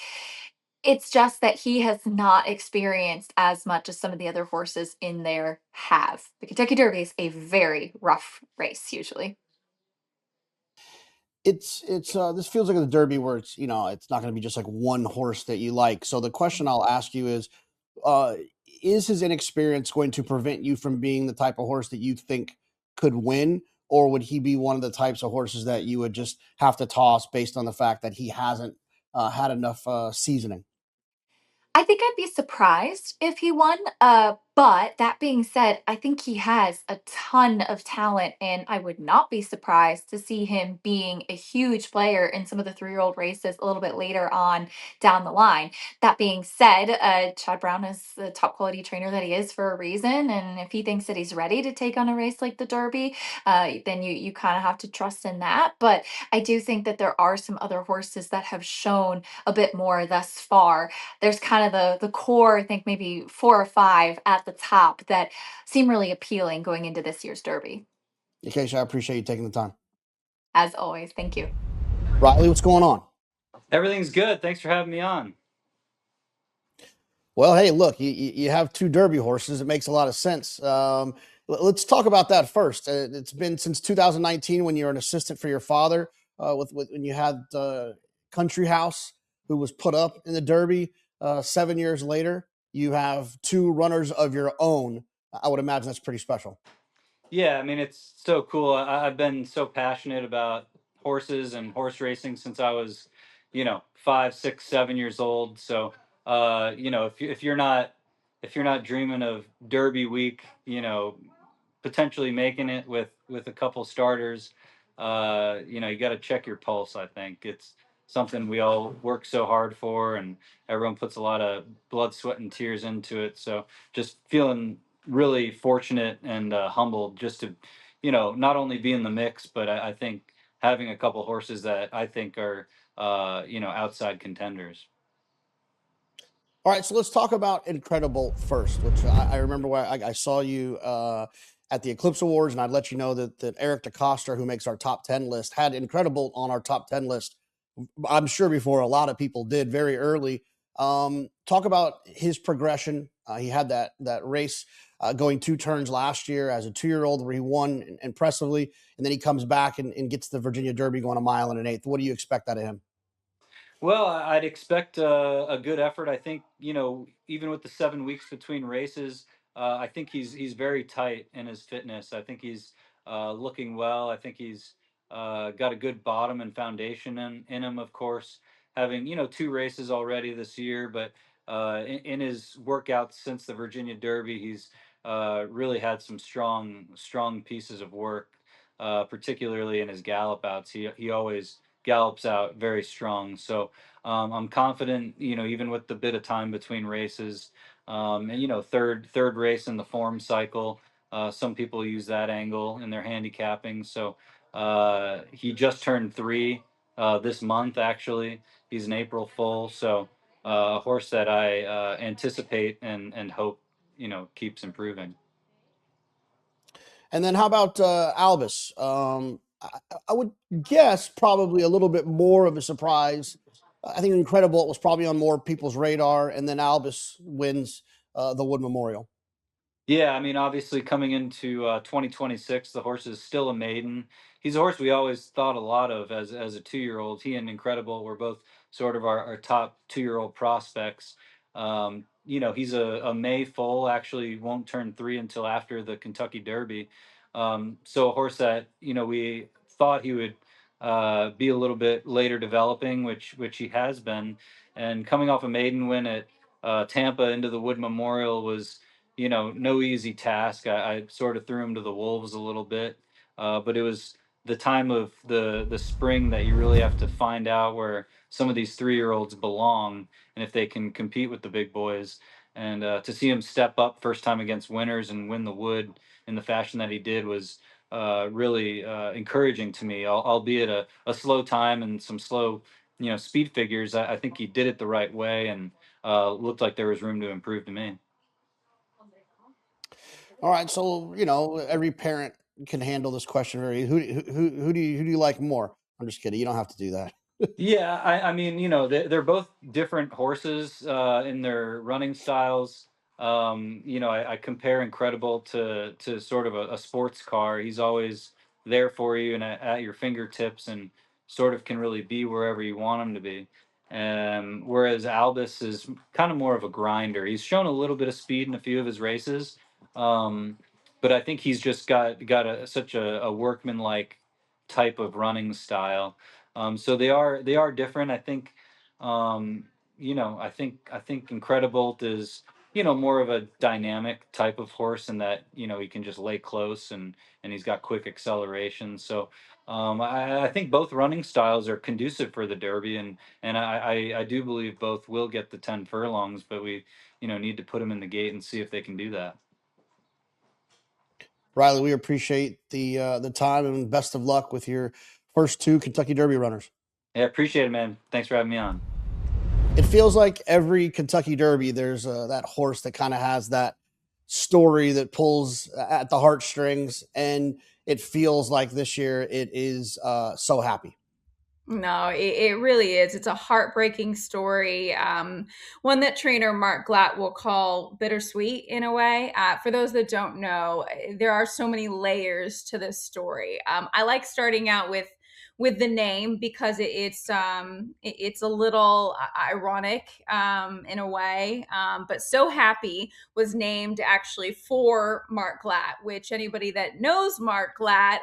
It's just that he has not experienced as much as some of the other horses in there have. The Kentucky Derby is a very rough race usually. It's this feels like the Derby where it's it's not going to be just like one horse that you like. So the question I'll ask you is his inexperience going to prevent you from being the type of horse that you think could win, or would he be one of the types of horses that you would just have to toss based on the fact that he hasn't had enough seasoning? I think I'd be surprised if he won. But that being said, I think he has a ton of talent, and I would not be surprised to see him being a huge player in some of the 3-year-old races a little bit later on down the line. That being said, Chad Brown is the top quality trainer that he is for a reason, and if he thinks that he's ready to take on a race like the Derby, then you kind of have to trust in that. But I do think that there are some other horses that have shown a bit more thus far. There's kind of the core, I think maybe 4 or 5 at the top that seem really appealing going into this year's Derby. Acacia, I appreciate you taking the time. As always, thank you. Riley, what's going on? Everything's good. Thanks for having me on. Well, hey, look, you have 2 Derby horses. It makes a lot of sense. Let's talk about that first. It's been since 2019 when you're an assistant for your father, with when you had Country House, who was put up in the Derby. 7 years later, you have 2 runners of your own. I would imagine that's pretty special. Yeah, I mean, it's so cool. I've been so passionate about horses and horse racing since I was, 5, 6, 7 years old. So, if you're not dreaming of Derby week, potentially making it with a couple starters, you got to check your pulse. I think it's something we all work so hard for, and everyone puts a lot of blood, sweat, and tears into it. So just feeling really fortunate and humbled just to, not only be in the mix, but I think having a couple horses that I think are, outside contenders. All right, so let's talk about Incredibolt first, which I remember when I saw you at the Eclipse Awards, and I'd let you know that Eric DeCoster, who makes our top 10 list, had Incredibolt on our top 10 list. I'm sure before a lot of people did very early. Talk about his progression. He had that race going 2 turns last year as a 2-year-old where he won impressively, and then he comes back and gets the Virginia Derby going a mile and an eighth. What do you expect out of him? Well, I'd expect a good effort. I think even with the 7 weeks between races, I think he's very tight in his fitness. I think he's looking well. I think he's got a good bottom and foundation in him. Of course, having 2 races already this year, but in his workouts since the Virginia Derby, he's really had some strong pieces of work, particularly in his gallop outs. He always gallops out very strong. So I'm confident, even with the bit of time between races, and third race in the form cycle. Some people use that angle in their handicapping. So he just turned 3 this month. Actually, he's an April foal. So a horse that I anticipate and hope keeps improving. And then how about Albus? I would guess probably a little bit more of a surprise. I think Incredible was probably on more people's radar, and then Albus wins the Wood Memorial. Yeah, I mean, obviously coming into 2026, the horse is still a maiden. He's a horse we always thought a lot of as a 2-year-old. He and Incredible were both sort of our top 2-year-old prospects. He's a May foal, actually won't turn 3 until after the Kentucky Derby. So a horse that, we thought he would be a little bit later developing, which he has been. And coming off a maiden win at Tampa into the Wood Memorial was, no easy task. I sort of threw him to the wolves a little bit, but it was the time of the spring that you really have to find out where some of these 3-year-olds belong and if they can compete with the big boys. And to see him step up first time against winners and win the Wood in the fashion that he did was really encouraging to me, albeit a slow time and some slow, speed figures. I think he did it the right way and looked like there was room to improve to me. All right, so every parent can handle this question very. Who do you like more? I'm just kidding. You don't have to do that. Yeah, I mean, they're both different horses in their running styles. I compare Incredibolt to sort of a sports car. He's always there for you and at your fingertips, and sort of can really be wherever you want him to be. Whereas Albus is kind of more of a grinder. He's shown a little bit of speed in a few of his races, but I think he's just got such a workman-like type of running style. So they are different. I think, I think Incredibolt is, more of a dynamic type of horse in that, he can just lay close and he's got quick acceleration. So I think both running styles are conducive for the Derby, and I do believe both will get the 10 furlongs, but we, need to put them in the gate and see if they can do that. Riley, we appreciate the time and best of luck with your first 2 Kentucky Derby runners. Yeah, appreciate it, man. Thanks for having me on. It feels like every Kentucky Derby, there's that horse that kind of has that story that pulls at the heartstrings, and it feels like this year it is So Happy. No, it really is. It's a heartbreaking story. One that trainer Mark Glatt will call bittersweet in a way. For those that don't know, there are so many layers to this story. I like starting out with the name because it's a little ironic in a way. But So Happy was named actually for Mark Glatt, which anybody that knows Mark Glatt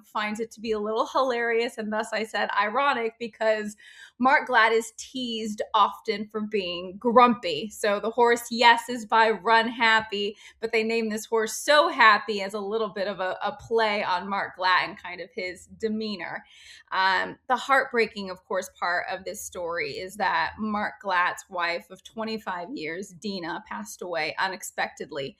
finds it to be a little hilarious, and thus I said ironic, because Mark Glatt is teased often for being grumpy. So the horse, yes, is by Run Happy, but they named this horse So Happy as a little bit of a play on Mark Glatt and kind of his demeanor. The heartbreaking, of course, part of this story is that Mark Glatt's wife of 25 years, Dina, passed away unexpectedly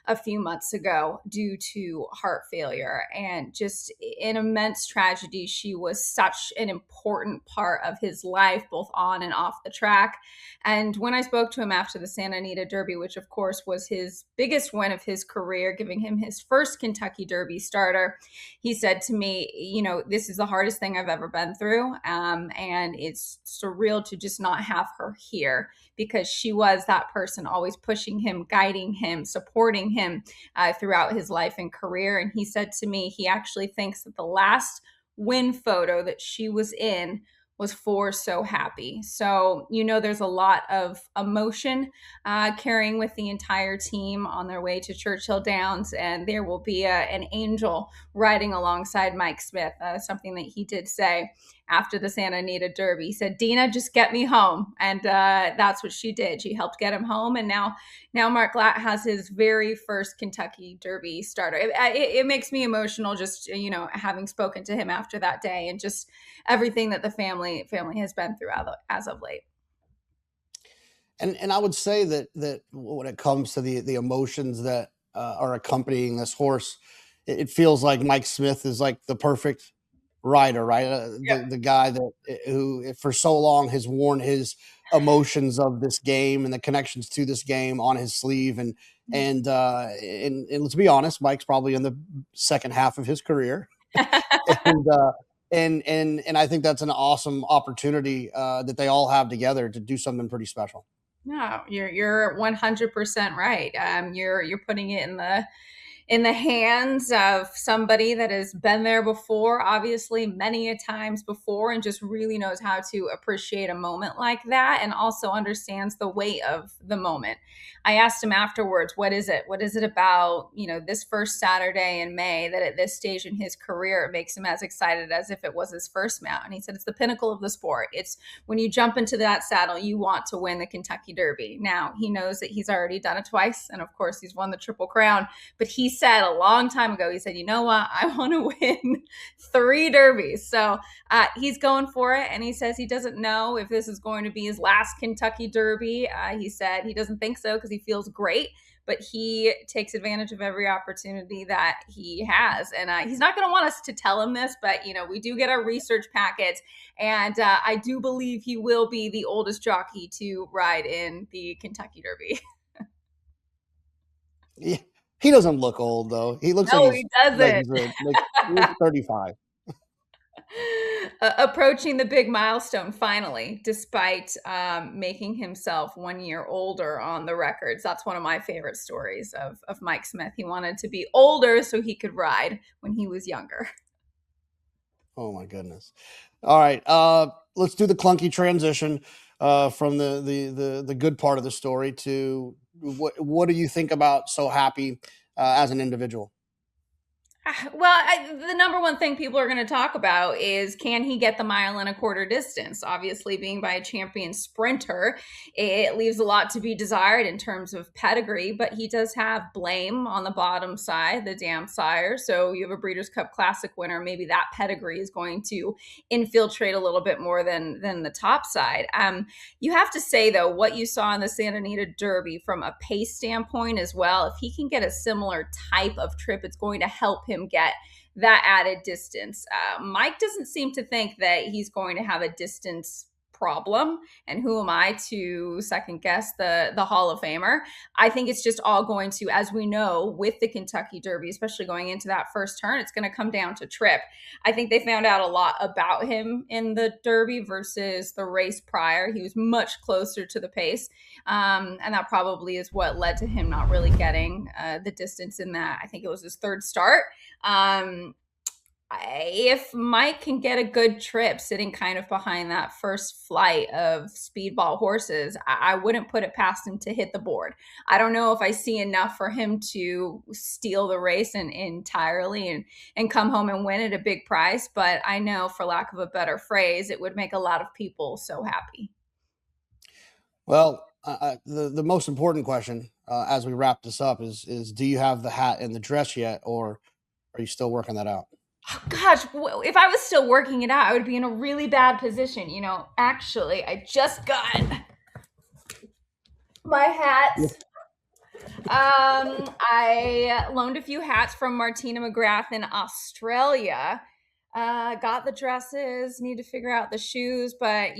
a few months ago due to heart failure, and just an immense tragedy. She was such an important part of his life, both on and off the track. And when I spoke to him after the Santa Anita Derby, which of course was his biggest win of his career, giving him his first Kentucky Derby starter, he said to me, this is the hardest thing I've ever been through. And it's surreal to just not have her here, because she was that person always pushing him, guiding him, supporting him throughout his life and career. And he said to me, he actually thinks that the last win photo that she was in was for So Happy. So, there's a lot of emotion carrying with the entire team on their way to Churchill Downs. And there will be an angel riding alongside Mike Smith, something that he did say after the Santa Anita Derby. He said, Dina, just get me home. And that's what she did. She helped get him home. And now Mark Glatt has his very first Kentucky Derby starter. It makes me emotional just, having spoken to him after that day, and just everything that the family has been through as of late. And I would say that when it comes to the emotions that are accompanying this horse, it feels like Mike Smith is like the perfect rider, right? The guy who for so long has worn his emotions of this game and the connections to this game on his sleeve, and let's be honest, Mike's probably in the second half of his career, and I think that's an awesome opportunity that they all have together to do something pretty special. No, you're 100% right. You're putting it in the hands of somebody that has been there before, obviously many a times before, and just really knows how to appreciate a moment like that, and also understands the weight of the moment. I asked him afterwards, what is it? What is it about, this first Saturday in May that at this stage in his career, it makes him as excited as if it was his first mount? And he said, it's the pinnacle of the sport. It's when you jump into that saddle, you want to win the Kentucky Derby. Now, he knows that he's already done it twice. And of course, he's won the Triple Crown. But he said a long time ago, he said, you know what? I want to win 3 derbies. So he's going for it. And he says he doesn't know if this is going to be his last Kentucky Derby. He said he doesn't think so because he feels great. But he takes advantage of every opportunity that he has. And he's not going to want us to tell him this, but, we do get our research packets. And I do believe he will be the oldest jockey to ride in the Kentucky Derby. Yeah. He doesn't look old, though. He looks No, he doesn't. He's 35. Approaching the big milestone finally, despite making himself 1 year older on the records. That's one of my favorite stories of Mike Smith. He wanted to be older so he could ride when he was younger. Oh my goodness. All right. Let's do the clunky transition from the good part of the story to what do you think about So Happy as an individual? Well, the number one thing people are going to talk about is, can he get the 1.25 mile distance? Obviously, being by a champion sprinter, it leaves a lot to be desired in terms of pedigree, but he does have Blame on the bottom side, the dam sire. So you have a Breeders' Cup Classic winner. Maybe that pedigree is going to infiltrate a little bit more than the top side. You have to say, though, what you saw in the Santa Anita Derby from a pace standpoint as well, if he can get a similar type of trip, it's going to help him get that added distance. Mike doesn't seem to think that he's going to have a distance problem, and who am I to second guess the Hall of Famer? I think it's just all going to, as we know, with the Kentucky Derby, especially going into that first turn, it's going to come down to trip. I think they found out a lot about him in the Derby versus the race prior. He was much closer to the pace, and that probably is what led to him not really getting the distance in that. I think it was his third start. If Mike can get a good trip sitting kind of behind that first flight of speedball horses, I wouldn't put it past him to hit the board. I don't know if I see enough for him to steal the race entirely and come home and win at a big price, but I know, for lack of a better phrase, it would make a lot of people so happy. Well, the most important question as we wrap this up is do you have the hat and the dress yet, or are you still working that out? Oh, gosh, if I was still working it out, I would be in a really bad position. Actually, I just got my hats. I loaned a few hats from Martina McGrath in Australia. Got the dresses, need to figure out the shoes, but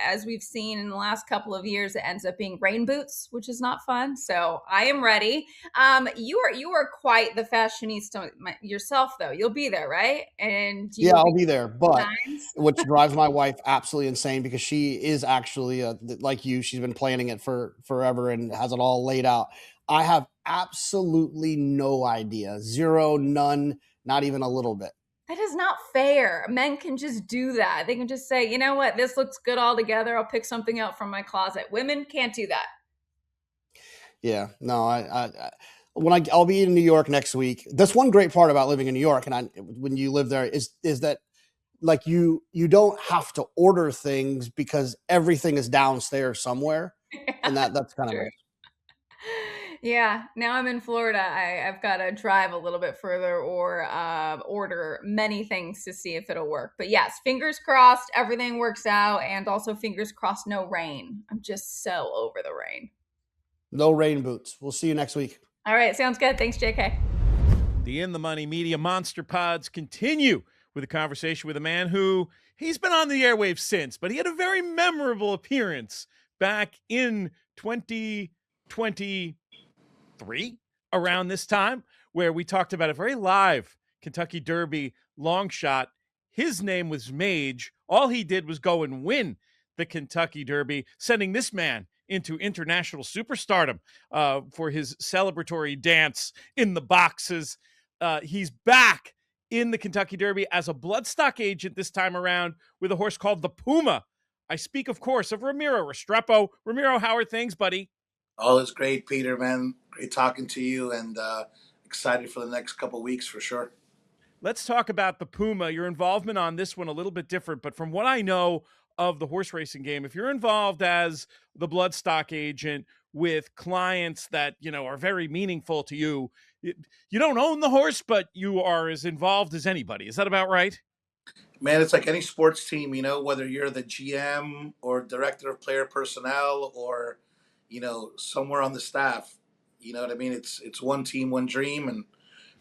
as we've seen in the last couple of years, it ends up being rain boots, which is not fun. So I am ready. You are quite the fashionista yourself, though. You'll be there, right? And I'll be there. But which drives my wife absolutely insane, because she is actually like you. She's been planning it for forever and has it all laid out. I have absolutely no idea. Zero, none, not even a little bit. That is not fair. Men can just do that. They can just say, you know what, this looks good all together. I'll pick something out from my closet. Women can't do that. Yeah, no, I'll be in New York next week. That's one great part about living in New York, and when you live there, is that like you don't have to order things because everything is downstairs somewhere, and that's kind of nice. Yeah, now I'm in Florida. I've got to drive a little bit further or order many things to see if it'll work. But yes, fingers crossed, everything works out. And also fingers crossed, no rain. I'm just so over the rain. No rain boots. We'll see you next week. All right, sounds good. Thanks, JK. The In the Money Media Monster Pods continue with a conversation with a man who, he's been on the airwaves since, but he had a very memorable appearance back in 2023 around this time, where we talked about a very live Kentucky Derby long shot. His name was Mage. All he did was go and win the Kentucky Derby, sending this man into international superstardom for his celebratory dance in the boxes. He's back in the Kentucky Derby as a bloodstock agent this time around with a horse called the Puma. I speak, of course, of Romero Restrepo. Romero, how are things, buddy? All is great, Peter, man. Great talking to you, and excited for the next couple of weeks for sure. Let's talk about the Puma. Your involvement on this one a little bit different, but from what I know of the horse racing game, if you're involved as the bloodstock agent with clients that, you know, are very meaningful to you, you don't own the horse, but you are as involved as anybody. Is that about right? Man, it's like any sports team, whether you're the GM or director of player personnel or, somewhere on the staff. You know what I mean? It's one team, one dream, and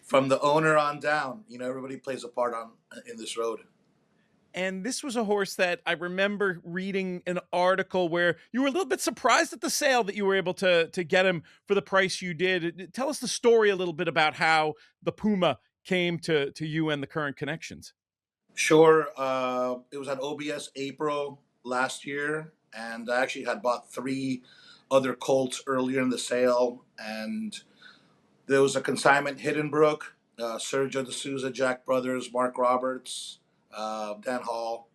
from the owner on down, everybody plays a part in this road. And this was a horse that I remember reading an article where you were a little bit surprised at the sale that you were able to get him for the price you did. Tell us the story a little bit about how the Puma came to you and the current connections. Sure. It was at OBS April last year, and I actually had bought 3 other colts earlier in the sale, and there was a consignment, Hiddenbrook, Sergio D'Souza, Jack Brothers, Mark Roberts, Dan Hall,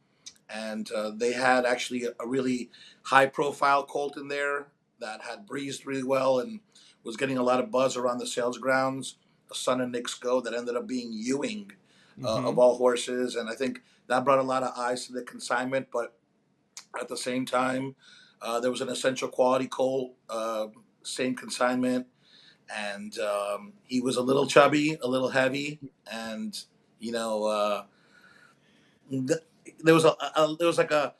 and they had actually a really high-profile colt in there that had breezed really well and was getting a lot of buzz around the sales grounds. A son of Nick Sco that ended up being Ewing, of all horses, and I think that brought a lot of eyes to the consignment. But at the same time, there was an essential quality colt, same consignment, and he was a little chubby, a little heavy, and there was like a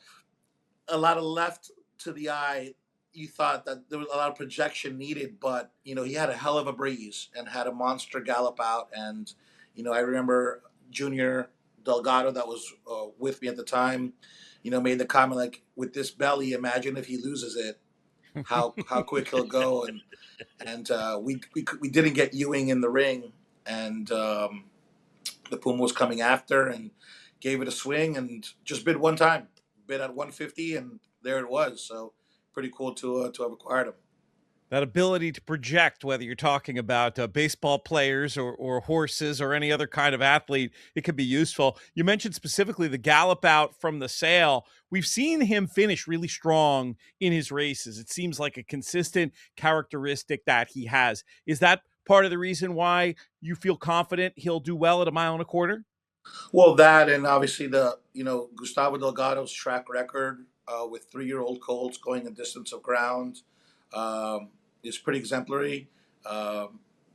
lot of left to the eye. You thought that there was a lot of projection needed, but he had a hell of a breeze and had a monster gallop out. And I remember Junior Delgado, that was with me at the time, made the comment like, "With this belly, imagine if he loses it, how quick he'll go." And we didn't get Ewing in the ring, and the Puma was coming after and gave it a swing and just bid one time, bid at 150, and there it was. So pretty cool to have acquired him. That ability to project, whether you're talking about baseball players or horses or any other kind of athlete, it could be useful. You mentioned specifically the gallop out from the sale. We've seen him finish really strong in his races. It seems like a consistent characteristic that he has. Is that part of the reason why you feel confident he'll do well at 1.25 miles? Well, that, and obviously Gustavo Delgado's track record with 3-year-old colts going a distance of ground is pretty exemplary.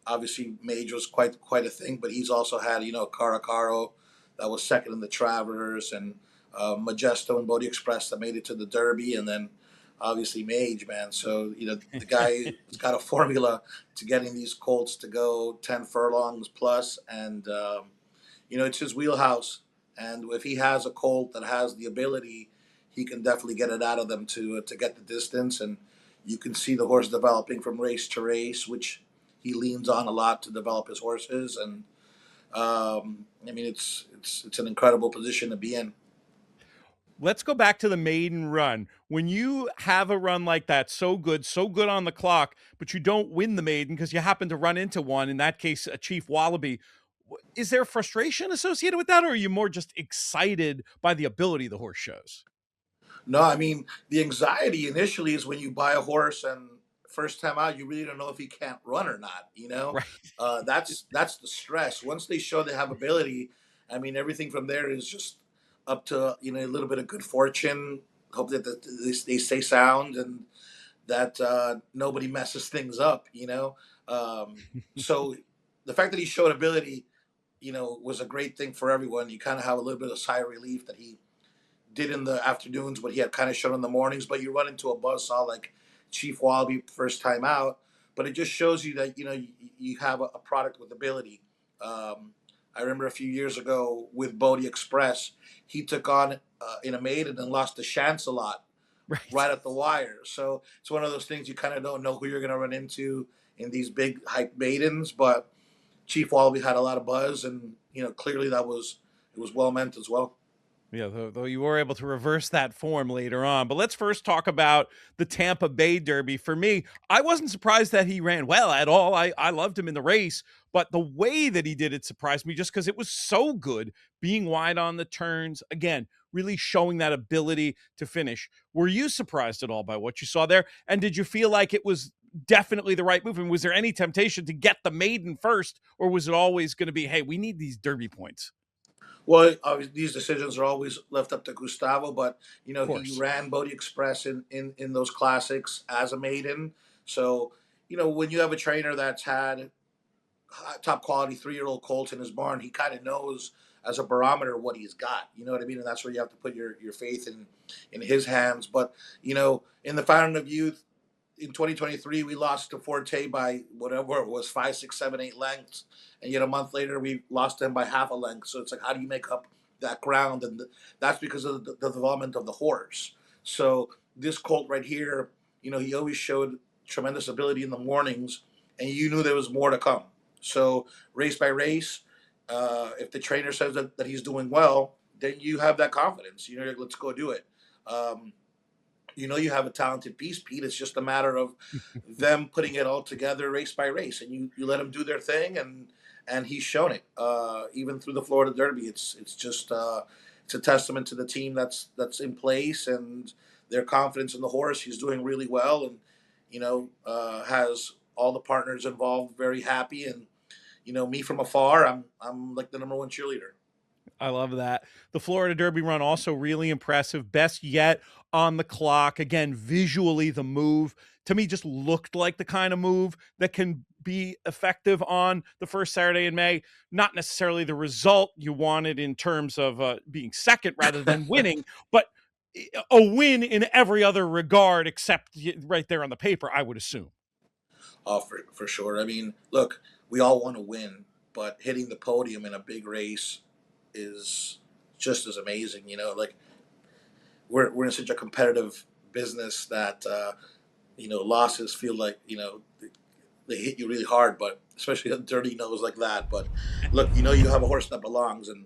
Obviously, Mage was quite a thing, but he's also had Caracaro that was second in the Travers, and Majesto and Bodie Express that made it to the Derby, and then obviously Mage, man. So the guy's got a formula to getting these colts to go 10 furlongs plus, and it's his wheelhouse. And if he has a colt that has the ability, he can definitely get it out of them to get the distance. And you can see the horse developing from race to race, which he leans on a lot to develop his horses. And it's an incredible position to be in. Let's go back to the maiden run. When you have a run like that, so good on the clock, but you don't win the maiden because you happen to run into one, in that case, a Chief Wallaby, is there frustration associated with that, or are you more just excited by the ability the horse shows? No, I mean, the anxiety initially is when you buy a horse and first time out, you really don't know if he can't run or not, Right. That's the stress. Once they show they have ability, I mean, everything from there is just up to, a little bit of good fortune, hope that they stay sound and that nobody messes things up, So the fact that he showed ability, was a great thing for everyone. You kind of have a little bit of sigh of relief that he did in the afternoons what he had kind of shown in the mornings, but you run into a buzzsaw like Chief Wallaby first time out. But it just shows you that, you have a product with ability. I remember a few years ago with Bodie Express, he took on in a maiden and lost the chance a lot right at the wire. So it's one of those things you kind of don't know who you're going to run into in these big hype maidens, but Chief Wallaby had a lot of buzz, and clearly it was well meant as well. Yeah, though you were able to reverse that form later on. But let's first talk about the Tampa Bay Derby. For me, I wasn't surprised that he ran well at all. I loved him in the race, but the way that he did it surprised me just because it was so good being wide on the turns. Again, really showing that ability to finish. Were you surprised at all by what you saw there? And did you feel like it was definitely the right move? And was there any temptation to get the maiden first, or was it always going to be, hey, we need these Derby points? Well, obviously, these decisions are always left up to Gustavo, but Of he course. ran Bodie Express in those classics as a maiden. So when you have a trainer that's had top quality 3-year-old colts in his barn, he kind of knows as a barometer what he's got. You know what I mean? And that's where you have to put your faith in his hands. But in the Fountain of Youth, in 2023, we lost to Forte by whatever it was, 5, 6, 7, 8 lengths, and yet a month later we lost them by half a length. So it's like, how do you make up that ground? And that's because of the development of the horse. So this colt right here, he always showed tremendous ability in the mornings, and you knew there was more to come. So race by race, if the trainer says that he's doing well, then you have that confidence. You're like, let's go do it. You have a talented piece, Pete. It's just a matter of them putting it all together race by race, and you let them do their thing, and he's shown it. Even through the Florida Derby, it's just it's a testament to the team that's in place and their confidence in the horse. He's doing really well, and has all the partners involved very happy. And me from afar, I'm like the number one cheerleader. I love that. The Florida Derby run also really impressive. Best yet on the clock. Again, visually, the move to me just looked like the kind of move that can be effective on the first Saturday in May. Not necessarily the result you wanted in terms of being second rather than winning, but a win in every other regard except right there on the paper, I would assume. Oh, for sure. I mean, look, we all want to win, but hitting the podium in a big race is just as amazing. Like we're in such a competitive business that losses feel like they hit you really hard, but especially a dirty nose like that. But look, you have a horse that belongs, and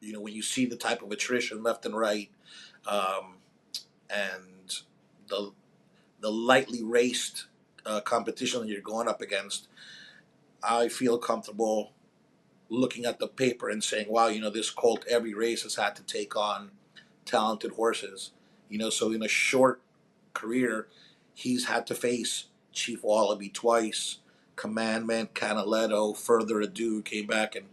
when you see the type of attrition left and right, um, and the lightly raced competition that you're going up against, I feel comfortable looking at the paper and saying, wow, this colt every race has had to take on talented horses. So in a short career, he's had to face Chief Wallaby twice, Commandment, Canaletto, Further Ado, came back and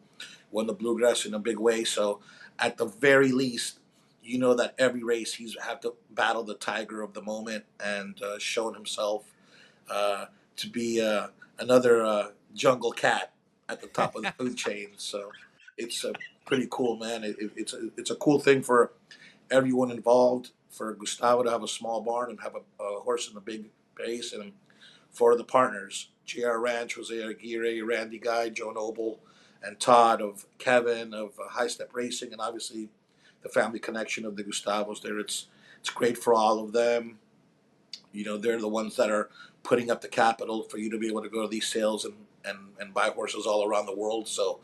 won the Bluegrass in a big way. So at the very least, that every race he's had to battle the tiger of the moment and shown himself to be another jungle cat at the top of the food chain. So it's pretty cool, man. It's a cool thing for everyone involved, for Gustavo to have a small barn and have a horse in the big race, and for the partners, JR Ranch, Jose Aguirre, Randy Guy, Joe Noble, and Todd of Kevin of High Step Racing, and obviously the family connection of the Gustavos there. It's great for all of them. They're the ones that are putting up the capital for you to be able to go to these sales and buy horses all around the world. So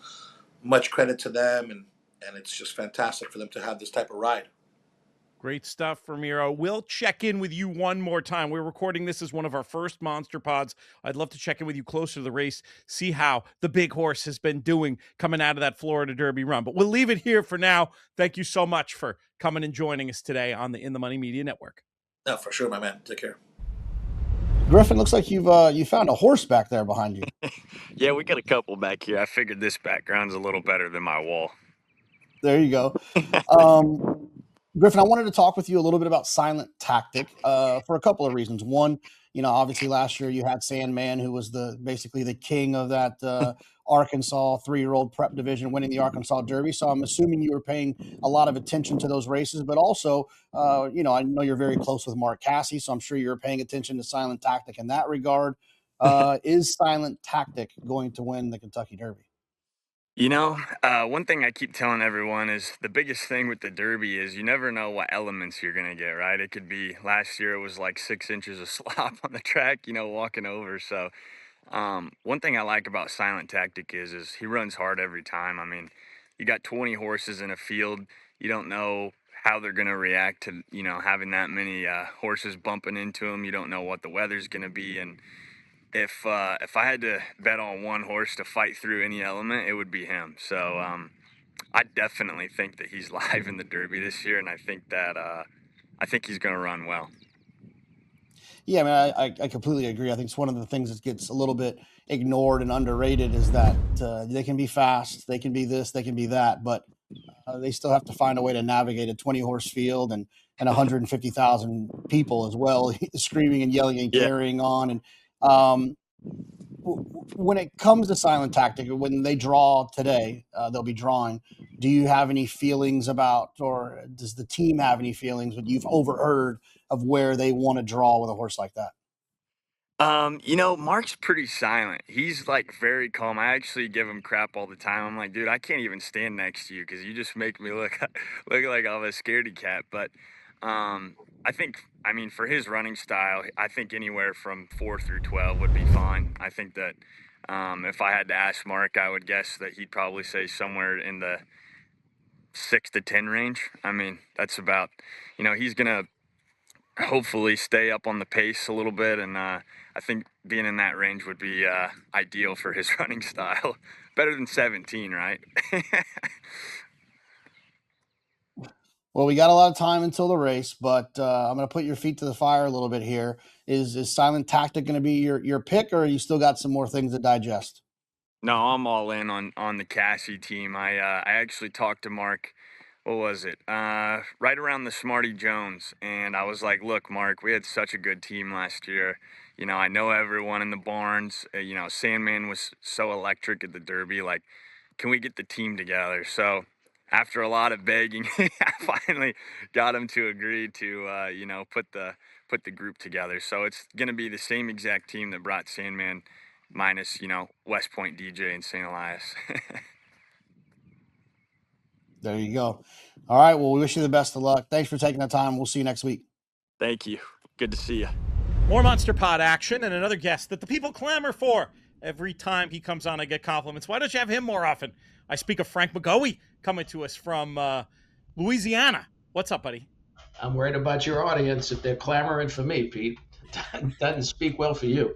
much credit to them, and it's just fantastic for them to have this type of ride. Great stuff, Ramiro. We'll check in with you one more time. We're recording this as one of our first Monster Pods. I'd love to check in with you closer to the race, see how the big horse has been doing coming out of that Florida Derby run. But we'll leave it here for now. Thank you so much for coming and joining us today on the In the Money Media Network. No, for sure, my man. Take care. Griffin, looks like you found a horse back there behind you. Yeah, we got a couple back here. I figured this background's a little better than my wall. There you go. Griffin, I wanted to talk with you a little bit about Silent Tactic for a couple of reasons. One, obviously last year you had Sandman, who was basically the king of that Arkansas 3-year-old prep division, winning the Arkansas Derby. So I'm assuming you were paying a lot of attention to those races, but also, I know you're very close with Mark Casse, so I'm sure you're paying attention to Silent Tactic in that regard. Is Silent Tactic going to win the Kentucky Derby? One thing I keep telling everyone is the biggest thing with the Derby is you never know what elements you're going to get, right? It could be last year it was like 6 inches of slop on the track, walking over. So one thing I like about Silent Tactic is he runs hard every time. I mean, you got 20 horses in a field. You don't know how they're going to react to, having that many horses bumping into them. You don't know what the weather's going to be. And if I had to bet on one horse to fight through any element, it would be him. So I definitely think that he's live in the Derby this year, and I think he's going to run well. Yeah, I mean, I completely agree. I think it's one of the things that gets a little bit ignored and underrated is that they can be fast, they can be this, they can be that, but they still have to find a way to navigate a 20-horse field and 150,000 people as well, screaming and yelling and carrying on. And when it comes to Silent Tactic, when they draw today, they'll be drawing. Do you have any feelings about, or does the team have any feelings that you've overheard of where they want to draw with a horse like that? Mark's pretty silent. He's like very calm. I actually give him crap all the time. I'm like, dude, I can't even stand next to you because you just make me look like I'm a scaredy cat. But I mean, for his running style, I think anywhere from 4 through 12 would be fine. I think that if I had to ask Mark, I would guess that he'd probably say somewhere in the 6 to 10 range. I mean, that's about, he's gonna hopefully stay up on the pace a little bit, and I think being in that range would be ideal for his running style. Better than 17, right? Well, we got a lot of time until the race, but I'm going to put your feet to the fire a little bit here. Is Silent Tactic going to be your pick, or you still got some more things to digest? No, I'm all in on the Cassie team. I actually talked to Mark. What was it? Right around the Smarty Jones, and I was like, "Look, Mark, we had such a good team last year. I know everyone in the barns. Sandman was so electric at the Derby. Like, can we get the team together?" So, after a lot of begging, I finally got him to agree to put the group together. So it's gonna be the same exact team that brought Sandman, minus West Point DJ and St. Elias. There you go. All right. Well, we wish you the best of luck. Thanks for taking the time. We'll see you next week. Thank you. Good to see you. More Monster Pod action and another guest that the people clamor for. Every time he comes on, I get compliments. Why don't you have him more often? I speak of Frank McGoey coming to us from Louisiana. What's up, buddy? I'm worried about your audience if they're clamoring for me, Pete. Doesn't speak well for you.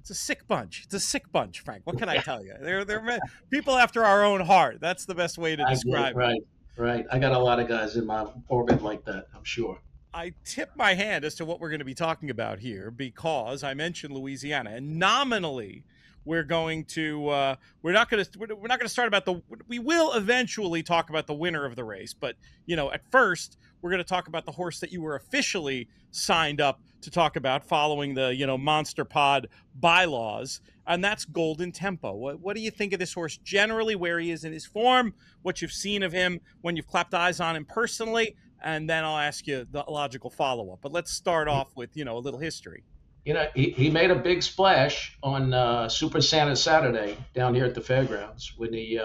It's a sick bunch. It's a sick bunch, Frank. What can I tell you? They're people after our own heart. That's the best way to describe it. Right. I got a lot of guys in my orbit like that, I'm sure. I tip my hand as to what we're going to be talking about here because I mentioned Louisiana, and nominally we're going to we're not going to start about we will eventually talk about the winner of the race, but at first we're going to talk about the horse that you were officially signed up to talk about following the Monster Pod bylaws, and that's Golden Tempo. What do you think of this horse generally, where he is in his form, what you've seen of him when you've clapped eyes on him personally? And then I'll ask you the logical follow-up. But let's start off with, a little history. He made a big splash on Super Santa Saturday down here at the fairgrounds when he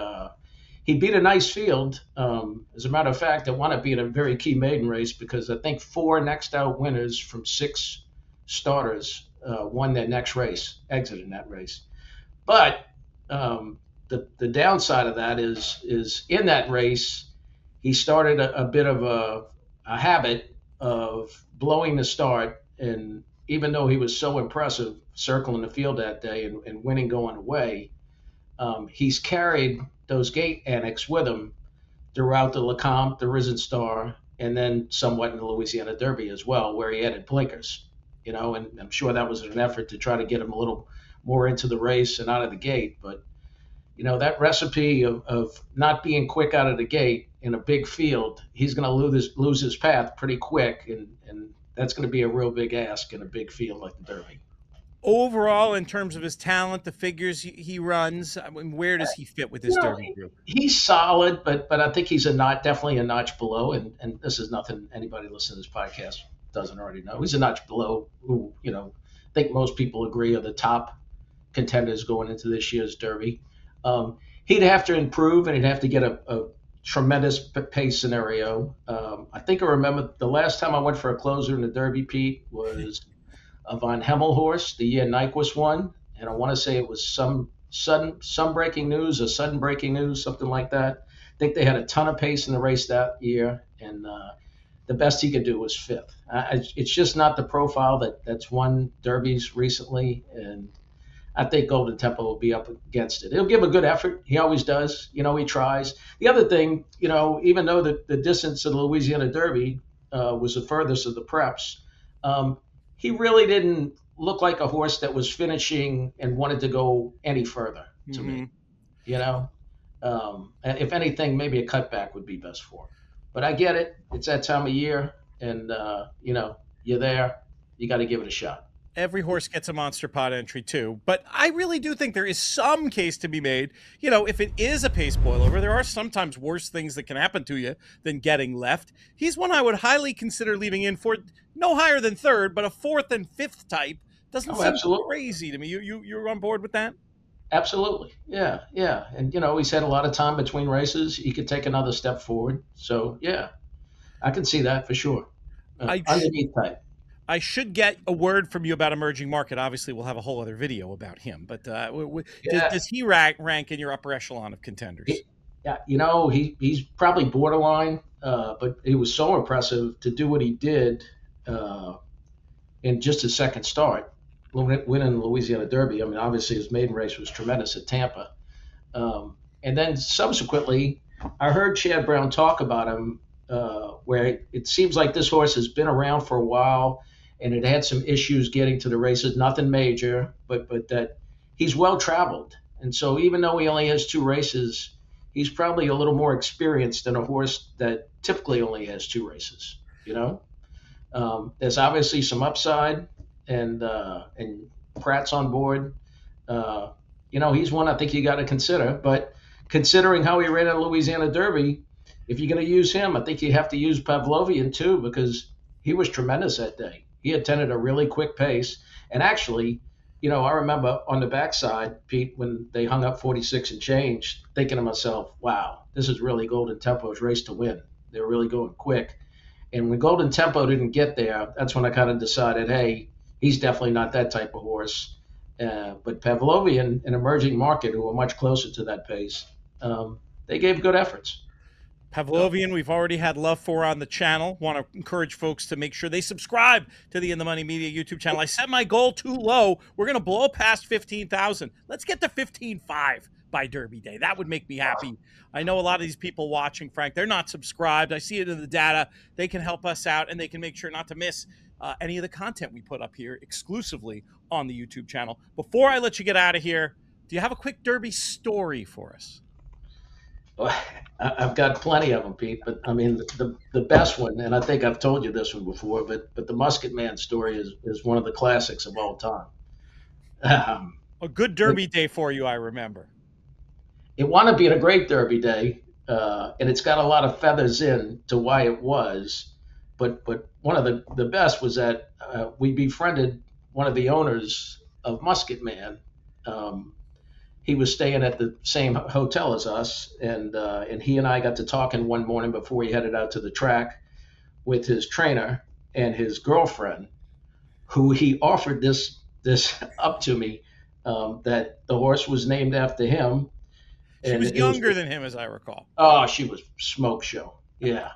beat a nice field. As a matter of fact, it wound up being a very key maiden race because I think 4 next out winners from 6 starters won their next race, exited that race. But the downside of that is in that race, he started a bit of a habit of blowing the start, and even though he was so impressive circling the field that day and winning going away, he's carried those gate annex with him throughout the Lecomte, the Risen Star, and then somewhat in the Louisiana Derby as well, where he added blinkers, and I'm sure that was an effort to try to get him a little more into the race and out of the gate. But that recipe of not being quick out of the gate in a big field, he's going to lose his path pretty quick, and that's going to be a real big ask in a big field like the Derby. Overall, in terms of his talent, the figures he runs, I mean, where does he fit with this Derby group? He's solid, but I think he's definitely a notch below, and this is nothing anybody listening to this podcast doesn't already know. He's a notch below who, I think most people agree are the top contenders going into this year's Derby. He'd have to improve, and he'd have to get a tremendous pace scenario. I think I remember the last time I went for a closer in the Derby, Pete, was a Von Hemmel horse the year Nyquist won, and I want to say it was some some breaking news or sudden breaking news, something like that. I think they had a ton of pace in the race that year, and the best he could do was fifth. It's just not the profile that's won derbies recently, and I think Golden Temple will be up against it. He'll give a good effort. He always does. He tries. The other thing, even though the distance of the Louisiana Derby was the furthest of the preps, he really didn't look like a horse that was finishing and wanted to go any further to me. And if anything, maybe a cutback would be best for him. But I get it. It's that time of year, and you're there. You got to give it a shot. Every horse gets a monster pot entry too, but I really do think there is some case to be made. If it is a pace boilover, there are sometimes worse things that can happen to you than getting left. He's one I would highly consider leaving in for no higher than third, but a fourth and fifth type doesn't seem crazy to me. You're on board with that? Absolutely. Yeah. And, he's had a lot of time between races. He could take another step forward. So, yeah, I can see that for sure. Underneath type. I should get a word from you about emerging market. Obviously, we'll have a whole other video about him. But does he rank in your upper echelon of contenders? He's probably borderline, but it was so impressive to do what he did in just his second start, winning the Louisiana Derby. I mean, obviously, his maiden race was tremendous at Tampa. And then subsequently, I heard Chad Brown talk about him, where it seems like this horse has been around for a while, and it had some issues getting to the races, nothing major, but that he's well traveled. And so even though he only has 2 races, he's probably a little more experienced than a horse that typically only has 2 races. There's obviously some upside, and Pratt's on board. He's one I think you got to consider. But considering how he ran in the Louisiana Derby, if you're going to use him, I think you have to use Pavlovian too, because he was tremendous that day. He attended a really quick pace. And actually, I remember on the backside, Pete, when they hung up 46 and change, thinking to myself, wow, this is really Golden Tempo's race to win. They're really going quick. And when Golden Tempo didn't get there, that's when I kind of decided, hey, he's definitely not that type of horse. But Pavlovian and Emerging Market, who are much closer to that pace, they gave good efforts. Pavlovian, we've already had love for on the channel. Want to encourage folks to make sure they subscribe to the In the Money Media YouTube channel. I set my goal too low. We're going to blow past 15,000. Let's get to 15.5 by Derby Day. That would make me happy. I know a lot of these people watching, Frank, they're not subscribed. I see it in the data. They can help us out, and they can make sure not to miss any of the content we put up here exclusively on the YouTube channel. Before I let you get out of here, do you have a quick Derby story for us? I've got plenty of them, Pete, but I mean, the best one, and I think I've told you this one before, but the Musket Man story is one of the classics of all time. A good Derby day for you, I remember. It wound up being a great Derby day, and it's got a lot of feathers in to why it was, but one of the best was that we befriended one of the owners of Musket Man. He was staying at the same hotel as us, and he and I got to talking one morning before he headed out to the track with his trainer and his girlfriend, who he offered this up to me, that the horse was named after him. She was younger than him, as I recall. Oh, she was smoke show. Yeah,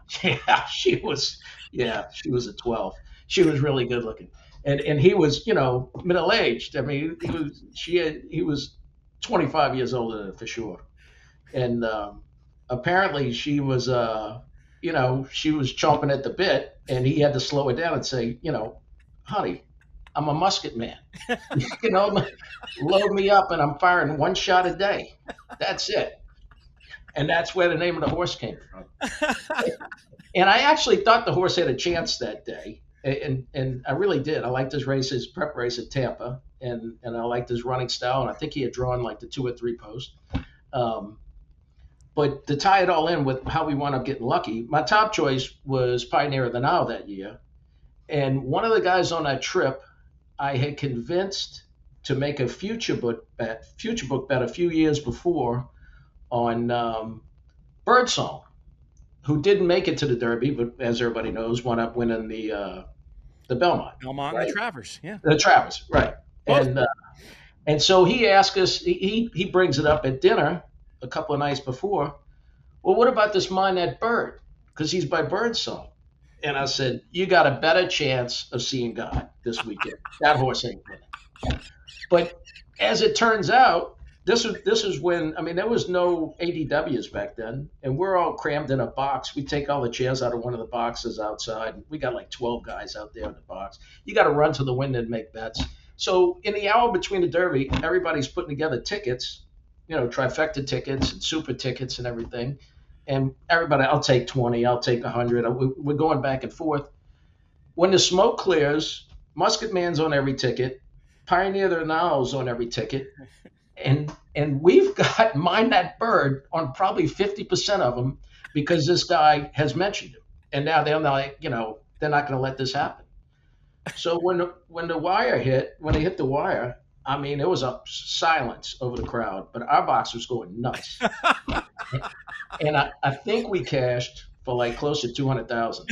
she was a 12. She was really good looking, and he was middle aged. I mean, he was 25 years older than her for sure. And apparently she was, she was chomping at the bit, and he had to slow it down and say, honey, I'm a Musket Man. Load me up and I'm firing 1 shot a day. That's it. And that's where the name of the horse came from. And I actually thought the horse had a chance that day. And I really did. I liked his race, his prep race at Tampa. And I liked his running style, and I think he had drawn like the 2 or 3 post. But to tie it all in with how we wound up getting lucky, my top choice was Pioneer of the Nile that year. And one of the guys on that trip, I had convinced to make a future book bet a few years before on Birdsong, who didn't make it to the Derby, but as everybody knows, wound up winning the Belmont. Belmont, right? And the Travers, yeah. The Travers, right. And And so he asked us, he brings it up at dinner a couple of nights before. Well, what about this Mind That Bird? Because he's by Birdsong. And I said, you got a better chance of seeing God this weekend. That horse ain't winning. But as it turns out, this is when, I mean, there was no ADWs back then, and we're all crammed in a box. We take all the chairs out of one of the boxes outside. We got like 12 guys out there in the box. You got to run to the window and make bets. So in the hour between the Derby, everybody's putting together tickets, trifecta tickets and super tickets and everything. And everybody, I'll take 20, I'll take 100. We're going back and forth. When the smoke clears, Musket Man's on every ticket. Pioneer the Now's on every ticket. And we've got Mind That Bird on probably 50% of them because this guy has mentioned him. And now they're like, they're not going to let this happen. So when they hit the wire, I mean, it was a silence over the crowd, but our box was going nuts. And I think we cashed for like close to 200,000.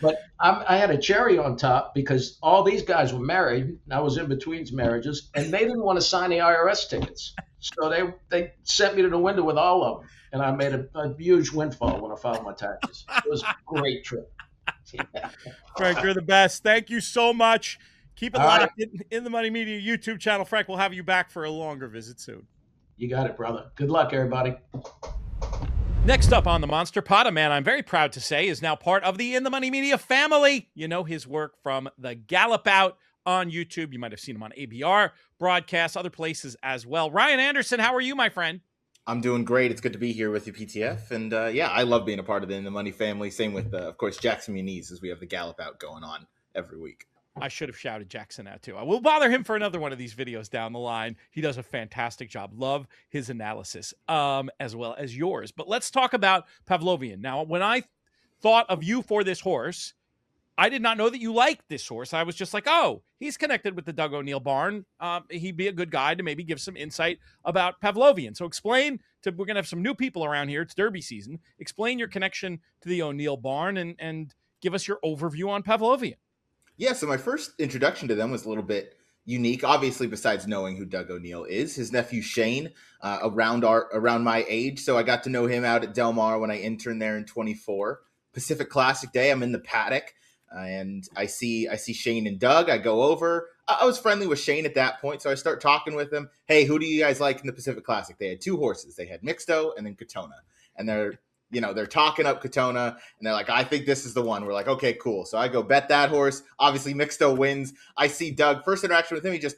But I had a cherry on top because all these guys were married. And I was in between marriages, and they didn't want to sign the IRS tickets. So they sent me to the window with all of them. And I made a huge windfall when I filed my taxes. It was a great trip. Yeah. Frank, you're the best. Thank you so much. Keep it locked in the Money Media YouTube channel. Frank, we'll have you back for a longer visit soon. You got it, brother. Good luck, everybody. Next up on the Monster Pod, a man I'm very proud to say is now part of the In the Money Media family. You know his work from the Gallop Out on YouTube. You might have seen him on ABR broadcasts, other places as well. Ryan Anderson, how are you, my friend? I'm doing great. It's good to be here with you, PTF. And I love being a part of the In the Money family. Same with, of course, Jackson Muniz, as we have the Gallop Out going on every week. I should have shouted Jackson out too. I will bother him for another one of these videos down the line. He does a fantastic job. Love his analysis, as well as yours. But let's talk about Pavlovian. Now, when I thought of you for this horse, I did not know that you liked this horse. I was just like, oh, he's connected with the Doug O'Neill barn. He'd be a good guy to maybe give some insight about Pavlovian. So we're going to have some new people around here. It's Derby season. Explain your connection to the O'Neill barn and give us your overview on Pavlovian. Yeah, so my first introduction to them was a little bit unique, obviously, besides knowing who Doug O'Neill is. His nephew Shane, around my age, so I got to know him out at Del Mar when I interned there in 24. Pacific Classic Day, I'm in the paddock, and I see Shane and Doug. I go over. I was friendly with Shane at that point, so I start talking with him. Hey, who do you guys like in the Pacific Classic? They had two horses. They had Mixto and then Katona, and they're talking up Katona, and they're like, I think this is the one. We're like, okay, cool. So I go bet that horse. Obviously, Mixto wins. I see Doug. First interaction with him, he just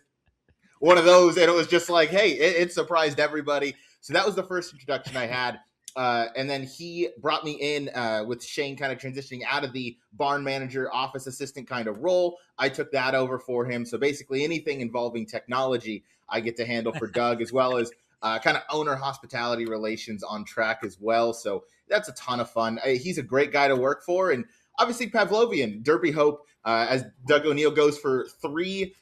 one of those, and it was just like, hey, it surprised everybody. So that was the first introduction I had. And then he brought me in with Shane kind of transitioning out of the barn manager, office assistant kind of role. I took that over for him. So basically anything involving technology, I get to handle for Doug, as well as kind of owner hospitality relations on track as well. So that's a ton of fun. He's a great guy to work for. And obviously Pavlovian, Derby Hope, as Doug O'Neill goes for 3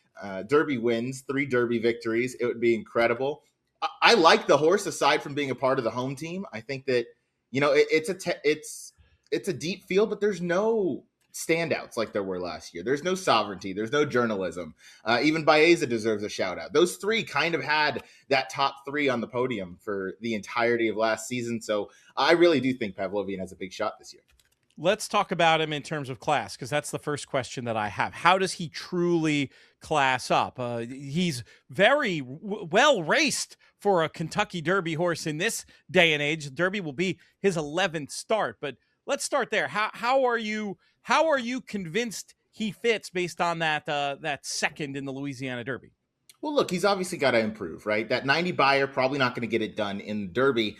Derby wins, 3 Derby victories. It would be incredible. I like the horse aside from being a part of the home team. I think that, it's a deep field, but there's no standouts like there were last year. There's no sovereignty. There's no journalism. Even Baeza deserves a shout out. Those 3 kind of had that top 3 on the podium for the entirety of last season. So I really do think Pavlovian has a big shot this year. Let's talk about him in terms of class, because that's the first question that I have. How does he truly class up? He's very well raced for a Kentucky Derby horse in this day and age. Derby will be his 11th start, but let's start there. How are you convinced he fits based on that second in the Louisiana Derby? Well, look, he's obviously got to improve, right? That 90 buyer, probably not going to get it done in the Derby,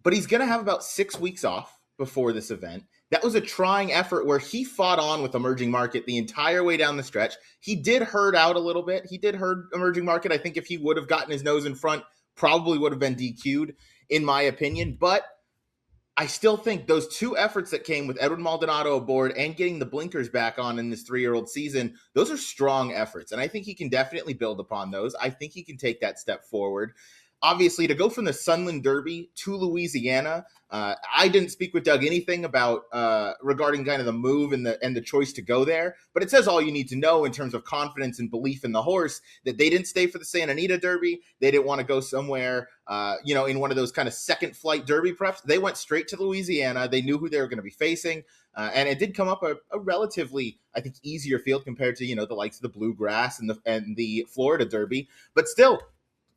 but he's going to have about 6 weeks off before this event. That was a trying effort where he fought on with Emerging Market the entire way down the stretch. He did herd out a little bit. He did herd Emerging Market. I think if he would have gotten his nose in front, probably would have been DQ'd, in my opinion. But I still think those 2 efforts that came with Edward Maldonado aboard and getting the blinkers back on in this 3-year-old season, those are strong efforts. And I think he can definitely build upon those. I think he can take that step forward. obviously to go from the Sunland Derby to Louisiana, I didn't speak with Doug anything about regarding kind of the move and the choice to go there, but it says all you need to know in terms of confidence and belief in the horse, that they didn't stay for the Santa Anita Derby. They didn't want to go somewhere, in one of those kind of second flight Derby preps. They went straight to Louisiana. They knew who they were going to be facing. And it did come up a relatively, I think, easier field compared to, the likes of the Bluegrass and the Florida Derby. But still,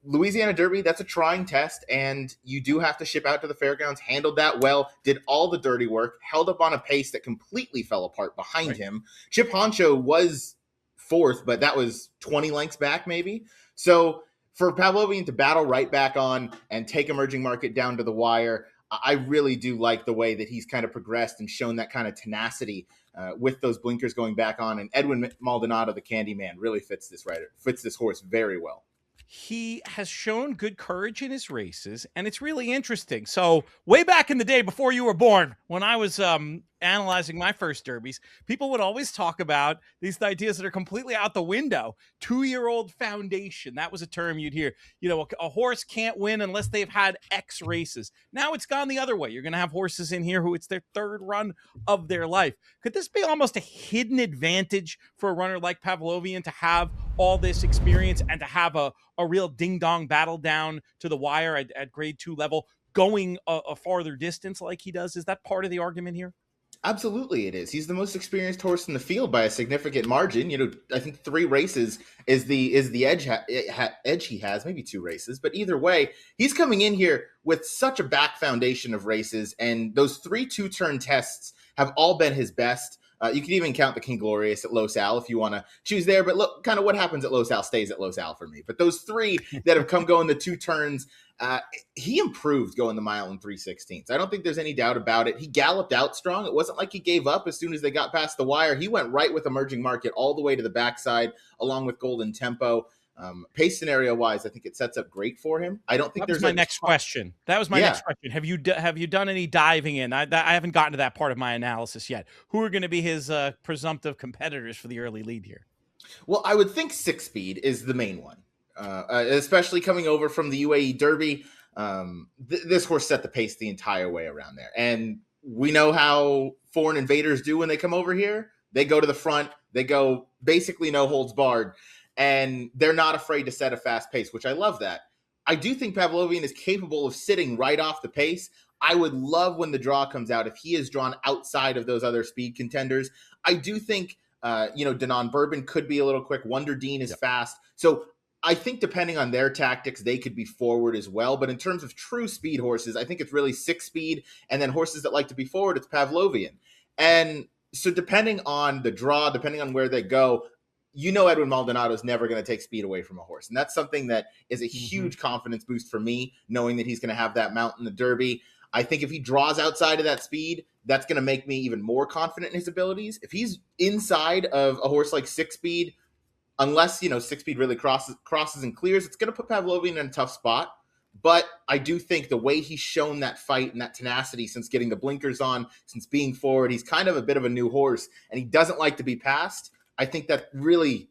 Louisiana Derby, that's a trying test, and you do have to ship out to the fairgrounds. Handled that well, did all the dirty work, held up on a pace that completely fell apart behind him. Chip Honcho was fourth, but that was 20 lengths back maybe. So for Pavlovian to battle right back on and take Emerging Market down to the wire, I really do like the way that he's kind of progressed and shown that kind of tenacity with those blinkers going back on. And Edwin Maldonado, the Candyman, really fits this horse very well. He has shown good courage in his races, and it's really interesting. So way back in the day before you were born, when I was analyzing my first derbies, people would always talk about these ideas that are completely out the window. 2-year-old foundation. That was a term you'd hear. A horse can't win unless they've had X races. Now it's gone the other way. You're going to have horses in here who it's their third run of their life. Could this be almost a hidden advantage for a runner like Pavlovian to have all this experience and to have a real ding-dong battle down to the wire at grade 2 level, going a farther distance like he does? Is that part of the argument here? Absolutely it is. He's the most experienced horse in the field by a significant margin. I think 3 races is the edge he has, maybe 2 races. But either way, he's coming in here with such a back foundation of races, and those 3 2-turn tests have all been his best. You can even count the King Glorious at Los Al if you want to choose there. But look, kind of what happens at Los Al stays at Los Al for me. But those 3 that have come going the 2 turns, he improved going the mile in 3/16. I don't think there's any doubt about it. He galloped out strong. It wasn't like he gave up as soon as they got past the wire. He went right with Emerging Market all the way to the backside, along with Golden Tempo. Pace scenario wise, I think it sets up great for him. I don't think That was my next question. Have you done any diving in? I haven't gotten to that part of my analysis yet. Who are going to be his presumptive competitors for the early lead here? Well, I would think 6-speed is the main one, especially coming over from the UAE Derby. This horse set the pace the entire way around there, and we know how foreign invaders do when they come over here. They go to the front. They go basically no holds barred. And they're not afraid to set a fast pace, which I love that. I do think Pavlovian is capable of sitting right off the pace. I would love when the draw comes out if he is drawn outside of those other speed contenders. I do think, Denon Bourbon could be a little quick. Wonder Dean is fast. So I think depending on their tactics, they could be forward as well. But in terms of true speed horses, I think it's really 6-speed. And then horses that like to be forward, it's Pavlovian. And so depending on the draw, depending on where they go, Edwin Maldonado is never going to take speed away from a horse. And that's something that is a huge confidence boost for me, knowing that he's going to have that mount in the Derby. I think if he draws outside of that speed, that's going to make me even more confident in his abilities. If he's inside of a horse like 6-speed, unless, 6-speed really crosses and clears, it's going to put Pavlovian in a tough spot. But I do think the way he's shown that fight and that tenacity since getting the blinkers on, since being forward, he's kind of a bit of a new horse, and he doesn't like to be passed. I think that really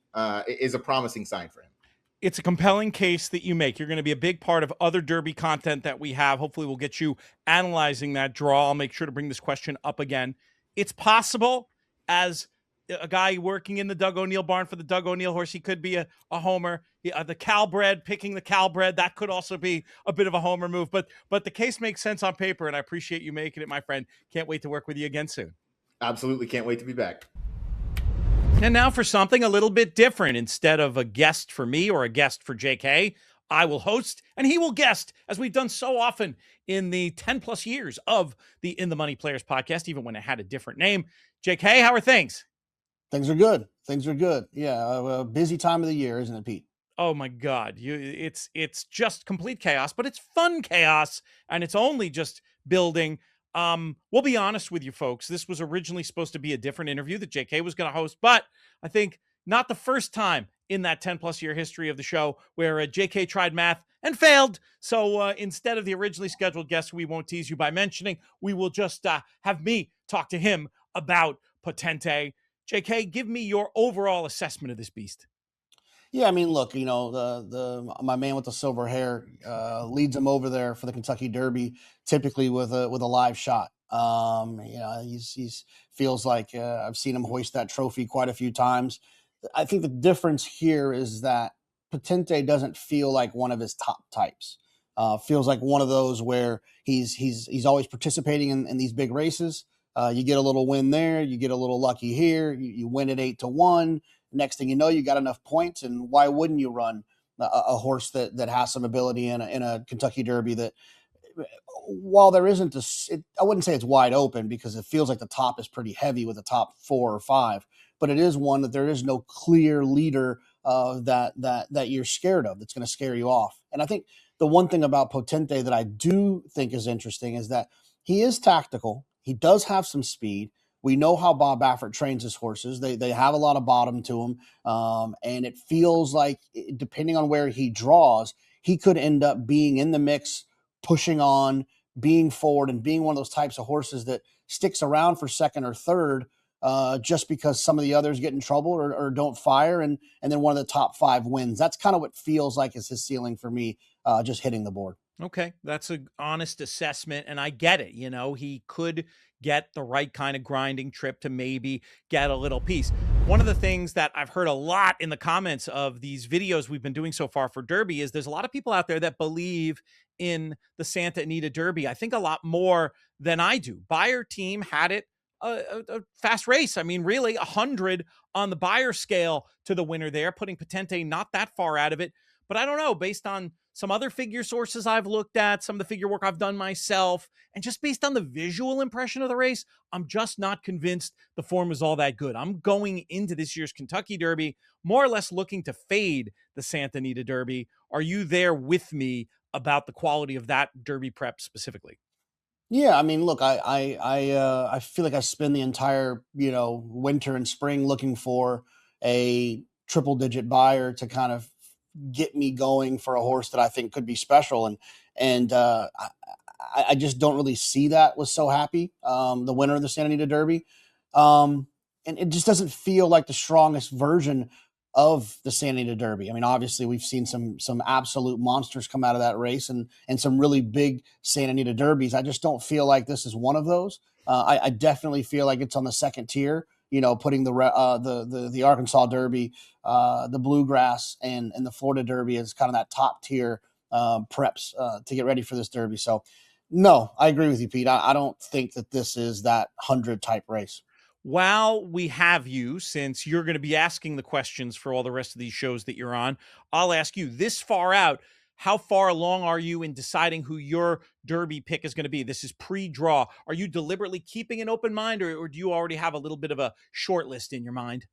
is a promising sign for him. It's a compelling case that you make. You're going to be a big part of other Derby content that we have. Hopefully we'll get you analyzing that draw. I'll make sure to bring this question up again. It's possible, as a guy working in the Doug O'Neill barn for the Doug O'Neill horse, he could be a homer. The Calbred, picking the Calbred, that could also be a bit of a homer move. But the case makes sense on paper, and I appreciate you making it, my friend. Can't wait to work with you again soon. Absolutely can't wait to be back. And now for something a little bit different. Instead of a guest for me or a guest for JK, I will host and he will guest, as we've done so often in the 10 plus years of the In the Money Players podcast, even when it had a different name. JK, how are things? Things are good. Yeah. Busy time of the year, isn't it, Pete? Oh my God. It's just complete chaos, but it's fun chaos, and it's only just building. We'll be honest with you folks. This was originally supposed to be a different interview that JK was going to host, but I think not the first time in that 10 plus year history of the show where JK tried math and failed. So instead of the originally scheduled guest, we won't tease you by mentioning, we will just have me talk to him about Potente. JK, give me your overall assessment of this beast. Yeah, I mean, look, my man with the silver hair leads him over there for the Kentucky Derby, typically with a live shot. He's feels like I've seen him hoist that trophy quite a few times. I think the difference here is that Potente doesn't feel like one of his top types. Feels like one of those where he's always participating in these big races. You get a little win there, you get a little lucky here, you win at 8-1. Next thing you know, you got enough points, and why wouldn't you run a horse that has some ability in a Kentucky Derby that, while there isn't I wouldn't say it's wide open because it feels like the top is pretty heavy with the top 4 or 5, but it is one that there is no clear leader that you're scared of that's going to scare you off. And I think the one thing about Potente that I do think is interesting is that he is tactical. He does have some speed. We know how Bob Baffert trains his horses. They have a lot of bottom to them. And it feels like, depending on where he draws, he could end up being in the mix, pushing on, being forward, and being one of those types of horses that sticks around for second or third just because some of the others get in trouble or don't fire. And then one of the top 5 wins. That's kind of what feels like is his ceiling for me, just hitting the board. Okay, that's an honest assessment, and I get it. He could get the right kind of grinding trip to maybe get a little piece. One of the things that I've heard a lot in the comments of these videos we've been doing so far for Derby is there's a lot of people out there that believe in the Santa Anita Derby. I think a lot more than I do. Beyer team had it a fast race. I mean, really 100 on the Beyer scale to the winner there, putting Potente not that far out of it. But I don't know, based on some other figure sources I've looked at, some of the figure work I've done myself, and just based on the visual impression of the race, I'm just not convinced the form is all that good. I'm going into this year's Kentucky Derby more or less looking to fade the Santa Anita Derby. Are you there with me about the quality of that Derby prep specifically? Yeah, I mean, look, I feel like I spend the entire winter and spring looking for a triple digit buyer to kind of get me going for a horse that I think could be special, and I just don't really see that with So Happy, the winner of the Santa Anita Derby, and it just doesn't feel like the strongest version of the Santa Anita Derby. I mean, obviously we've seen some absolute monsters come out of that race and some really big Santa Anita Derbies. I just don't feel like this is one of those. I definitely feel like it's on the second tier. Putting the Arkansas Derby, the Bluegrass, and the Florida Derby as kind of that top tier preps to get ready for this Derby. So, no, I agree with you, Pete. I don't think that this is that 100 type race. While we have you, since you're going to be asking the questions for all the rest of these shows that you're on, I'll ask you this far out. How far along are you in deciding who your Derby pick is going to be? This is pre-draw. Are you deliberately keeping an open mind, or do you already have a little bit of a short list in your mind?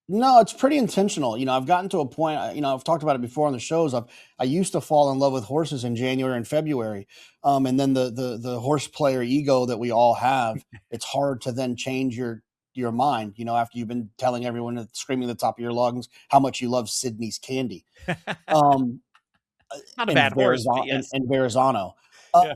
No, it's pretty intentional. I've gotten to a point, I've talked about it before on the shows. I used to fall in love with horses in January and February. And then the horse player ego that we all have, it's hard to then change your mind, after you've been telling everyone, screaming at the top of your lungs how much you love Sydney's Candy. Not a bad horse, but yes. And Verrazano. Yeah.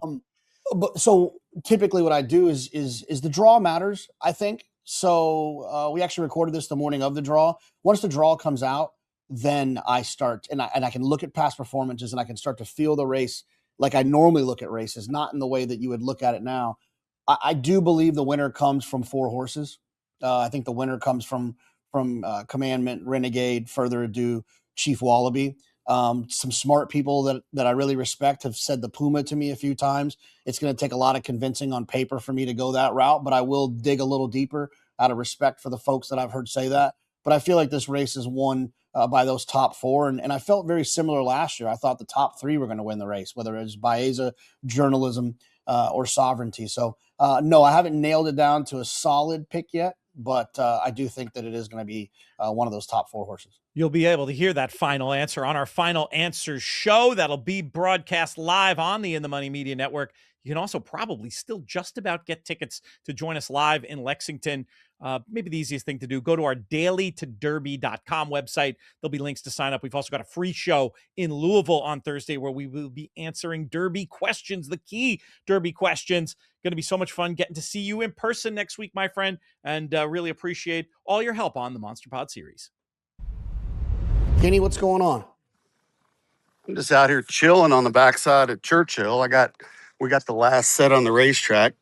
But so typically what I do is the draw matters, I think. So we actually recorded this the morning of the draw. Once the draw comes out, then I start and I can look at past performances and I can start to feel the race like I normally look at races, not in the way that you would look at it now. I do believe the winner comes from 4 horses. I think the winner comes from Commandment, Renegade, Further Ado, Chief Wallaby. Some smart people that I really respect have said the Puma to me a few times. It's going to take a lot of convincing on paper for me to go that route, but I will dig a little deeper out of respect for the folks that I've heard say that. But I feel like this race is won by those top 4. And I felt very similar last year. I thought the top 3 were going to win the race, whether it was Baeza, Journalism, or Sovereignty. So no, I haven't nailed it down to a solid pick yet, but I do think that it is going to be one of those top 4 horses. You'll be able to hear that final answer on our Final Answers show. That'll be broadcast live on the In the Money Media Network. You can also probably still just about get tickets to join us live in Lexington. Maybe the easiest thing to do, go to our dailytoderby.com website. There'll be links to sign up. We've also got a free show in Louisville on Thursday where we will be answering Derby questions, the key Derby questions. Going to be so much fun getting to see you in person next week, my friend, and really appreciate all your help on the Monster Pod series. Kenny, what's going on? I'm just out here chilling on the backside of Churchill. We got the last set on the racetrack.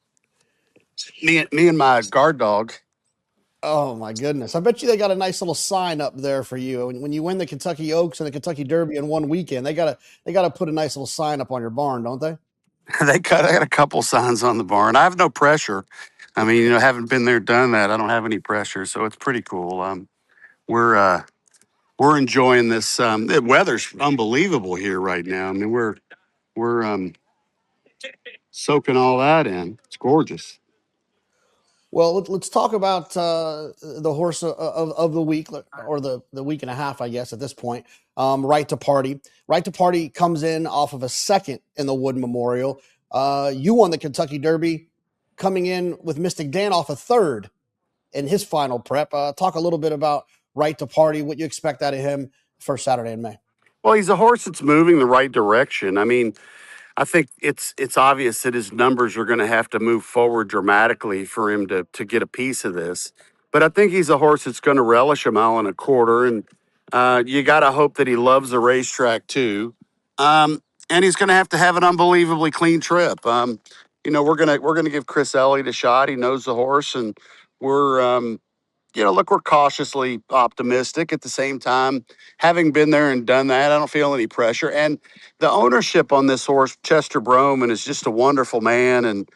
Me and my guard dog. Oh my goodness! I bet you they got a nice little sign up there for you when you win the Kentucky Oaks and the Kentucky Derby in one weekend. They gotta put a nice little sign up on your barn, don't they? I got a couple signs on the barn. I have no pressure. I mean, haven't been there, done that. I don't have any pressure, so it's pretty cool. We're we're enjoying this. The weather's unbelievable here right now. I mean, we're soaking all that in. It's gorgeous. Well, let's talk about the horse of the week, or the week and a half, I guess, at this point. Right to Party. Right to Party comes in off of a second in the Wood Memorial. You won the Kentucky Derby, coming in with Mystic Dan off a third in his final prep. Talk a little bit about Right to Party, what you expect out of him first Saturday in May. Well, he's a horse that's moving the right direction. I mean, I think it's obvious that his numbers are going to have to move forward dramatically for him to get a piece of this. But I think he's a horse that's going to relish a mile and a quarter, and you got to hope that he loves the racetrack too. And he's going to have an unbelievably clean trip. We're gonna give Chris Elliott a shot. He knows the horse, and we're look, we're cautiously optimistic. At the same time, having been there and done that, I don't feel any pressure. And the ownership on this horse, Chester Broman, is just a wonderful man. And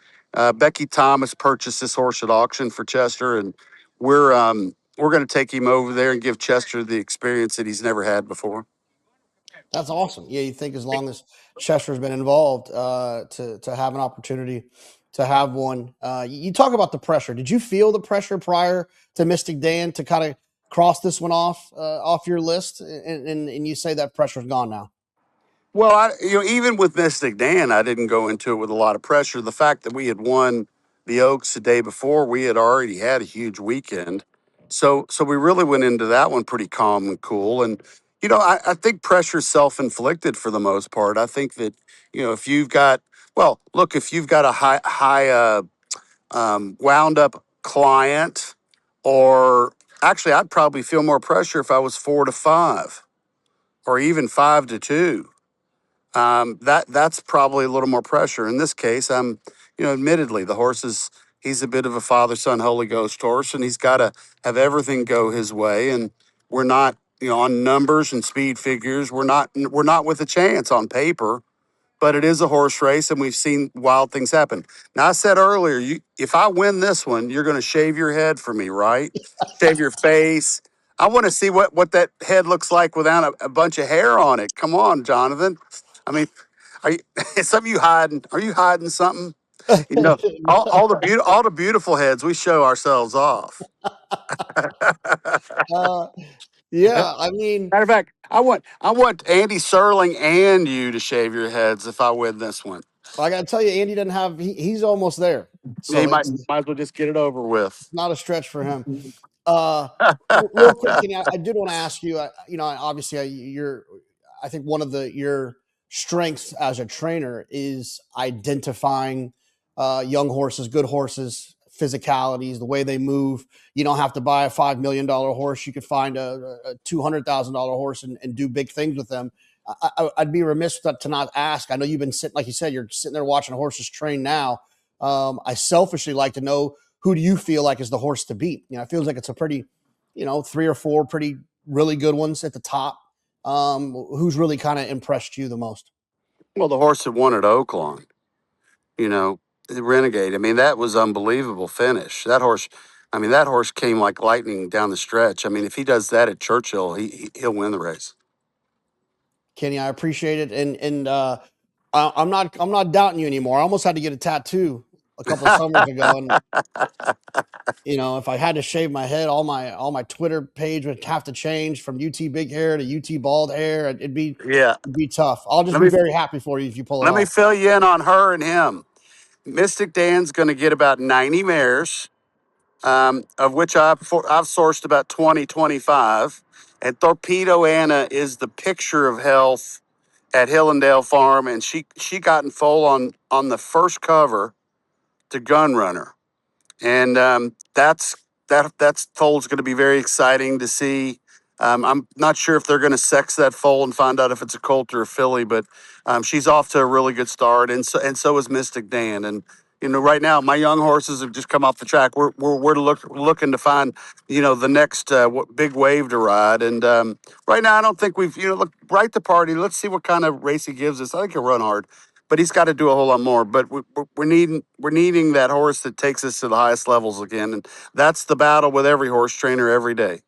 Becky Thomas purchased this horse at auction for Chester, and we're going to take him over there and give Chester the experience that he's never had before. That's awesome. Yeah, you think as long as Chester's been involved, to have an opportunity to have one. You talk about the pressure. Did you feel the pressure prior to Mystic Dan to kind of cross this one off your list, and you say that pressure's gone now? Well, even with Mystic Dan, I didn't go into it with a lot of pressure. The fact that we had won the Oaks the day before, we had already had a huge weekend. So we really went into that one pretty calm and cool. And, I think pressure is self-inflicted for the most part. I think that, if you've got a high wound up client, or actually, I'd probably feel more pressure if I was 4-5 or even 5-2. That's probably a little more pressure. In this case, admittedly, he's a bit of a Father, Son, Holy Ghost horse, and he's got to have everything go his way. And we're not, on numbers and speed figures, we're not with a chance on paper, but it is a horse race, and we've seen wild things happen. Now, I said earlier, if I win this one, you're going to shave your head for me, right? Shave your face. I want to see what that head looks like without a bunch of hair on it. Come on, Jonathan. I mean, are you, some of you hiding? Are you hiding something? All the beautiful heads, we show ourselves off. Yeah, I mean, Matter of fact, I want Andy Serling and you to shave your heads if I win this one. I got to tell you, Andy doesn't have. He's almost there, Yeah, so you might it's as well just get it over with. not a stretch for him. Real quick, Kenny, I did want to ask you. Obviously, I think one of your strengths as a trainer is identifying young horses, good horses, physicalities, the way they move. You don't have to buy a $5 million horse. You could find a $200,000 horse and do big things with them. I'd be remiss to not ask. I know you've been sitting, like you said, you're sitting there watching horses train now. I selfishly like to know, who do you feel like is the horse to beat? It feels like it's a pretty, 3 or 4 pretty really good ones at the top. Who's really kind of impressed you the most? Well, the horse that won at Oaklawn, the Renegade. I mean, that was unbelievable finish. That horse came like lightning down the stretch. I mean, if he does that at Churchill, he'll win the race. Kenny, I appreciate it, and I'm not doubting you anymore. I almost had to get a tattoo a couple of summers ago, and if I had to shave my head, all my Twitter page would have to change from UT big hair to UT bald hair. It'd be tough. I'll just be very happy for you if you pull it off. Let me fill you in on her and him. Mystic Dan's going to get about 90 mares, of which I've sourced about 25. And Torpedo Anna is the picture of health at Hillendale Farm, and she got in foal on the first cover to Gunrunner, and that's foal's going to be very exciting to see. I'm not sure if they're going to sex that foal and find out if it's a colt or a filly, but she's off to a really good start, and so is Mystic Dan. And right now my young horses have just come off the track. We're looking to find the next big wave to ride. And right now I don't think we've look right the party. Let's see what kind of race he gives us. I think he'll run hard, but he's got to do a whole lot more. But we're needing that horse that takes us to the highest levels again, and that's the battle with every horse trainer every day.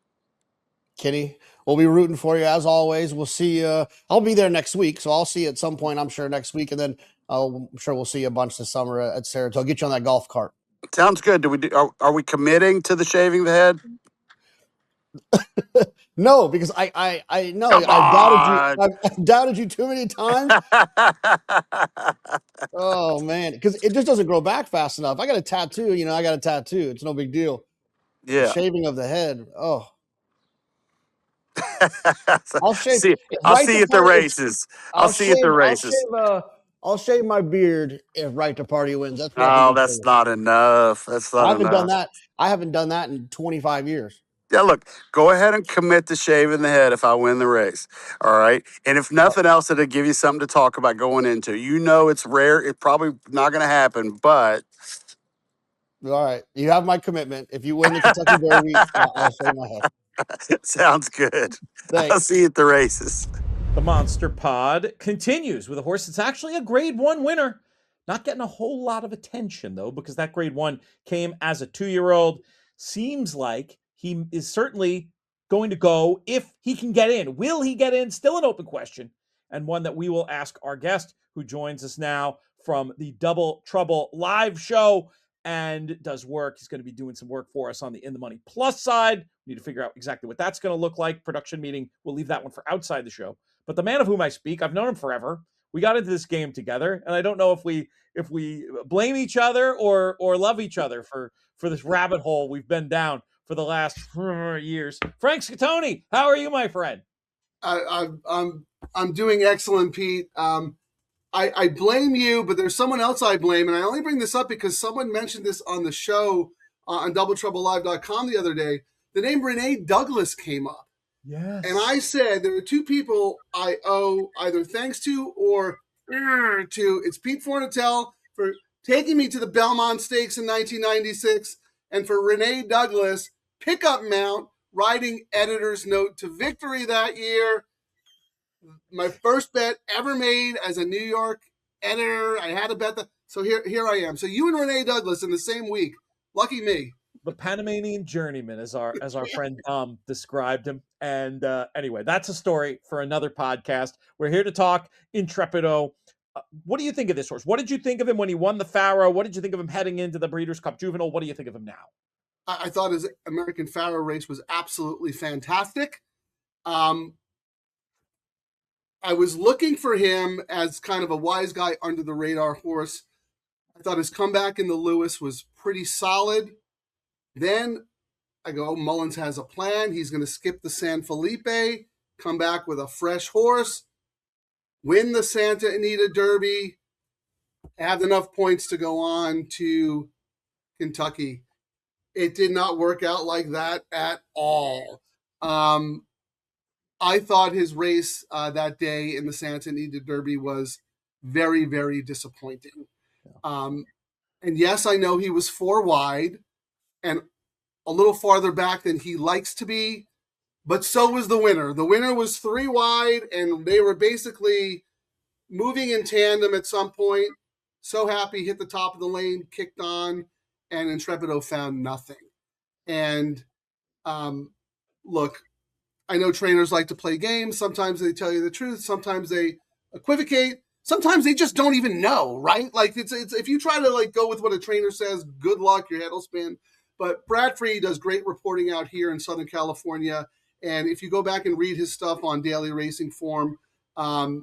Kenny, we'll be rooting for you as always. We'll see you. I'll be there next week, so I'll see you at some point, I'm sure, next week. And then I'm sure we'll see you a bunch this summer at Saratoga. I'll get you on that golf cart. Sounds good. Are we committing to the shaving the head? No, because I know Come I doubted you too many times. on. Oh man, because it just doesn't grow back fast enough. I got a tattoo, I got a tattoo. It's no big deal. Yeah. The shaving of the head. Oh, I'll shave. I'll see you at the races. I'll see you at the races. I'll shave my beard if Right to Party wins. That's what Oh, that's not enough. That's not I haven't enough. done that. I haven't done that in 25 years. Yeah, look, go ahead and commit to shaving the head if I win the race. All right. And if nothing else, it'll give you something to talk about going into. It's rare. It's probably not going to happen, but. All right. You have my commitment. If you win the Kentucky Derby, I'll shave my head. Sounds good. Thanks. I'll see you at the races. The Monster Pod continues with a horse that's actually a Grade 1 winner. Not getting a whole lot of attention, though, because that Grade 1 came as a 2-year-old. Seems like he is certainly going to go if he can get in. Will he get in? Still an open question, and one that we will ask our guest, who joins us now from the Double Trouble live show and does work. He's going to be doing some work for us on the In the Money Plus side. We need to figure out exactly what that's going to look like. Production meeting, we'll leave that one for outside the show. But the man of whom I speak, I've known him forever. We got into this game together, and I don't know if we blame each other or love each other for this rabbit hole we've been down for the last years. Frank Scattoni, how are you, my friend? I'm doing excellent, Pete. I blame you, but there's someone else I blame, and I only bring this up because someone mentioned this on the show on DoubleTroubleLive.com the other day. The name Renee Douglas came up. Yes. And I said there are two people I owe either thanks to or to. It's Pete Fornatale for taking me to the Belmont Stakes in 1996, and for Renee Douglas, pickup mount, riding editor's note to victory that year. My first bet ever made as a New York editor. I had to bet that. So here I am. So you and Renee Douglas in the same week. Lucky me. The Panamanian journeyman, as our friend Dom described him. And anyway, that's a story for another podcast. We're here to talk Intrepido. What do you think of this horse? What did you think of him when he won the Faro? What did you think of him heading into the Breeders' Cup Juvenile? What do you think of him now? I thought his American Faro race was absolutely fantastic. I was looking for him as kind of a wise guy under the radar horse. I thought his comeback in the Lewis was pretty solid. Then I go, Mullins has a plan. He's going to skip the San Felipe, come back with a fresh horse, win the Santa Anita Derby, have enough points to go on to Kentucky. It did not work out like that at all. I thought his race that day in the Santa Anita Derby was very, very disappointing. And yes, I know he was 4 wide and a little farther back than he likes to be, but so was the winner. The winner was 3 wide, and they were basically moving in tandem at some point. So happy, hit the top of the lane, kicked on, and Intrepido found nothing. And look, I know trainers like to play games. Sometimes they tell you the truth. Sometimes they equivocate. Sometimes they just don't even know, right? Like it's if you try to go with what a trainer says, good luck, your head will spin. But Brad Free does great reporting out here in Southern California. And if you go back and read his stuff on Daily Racing Form, the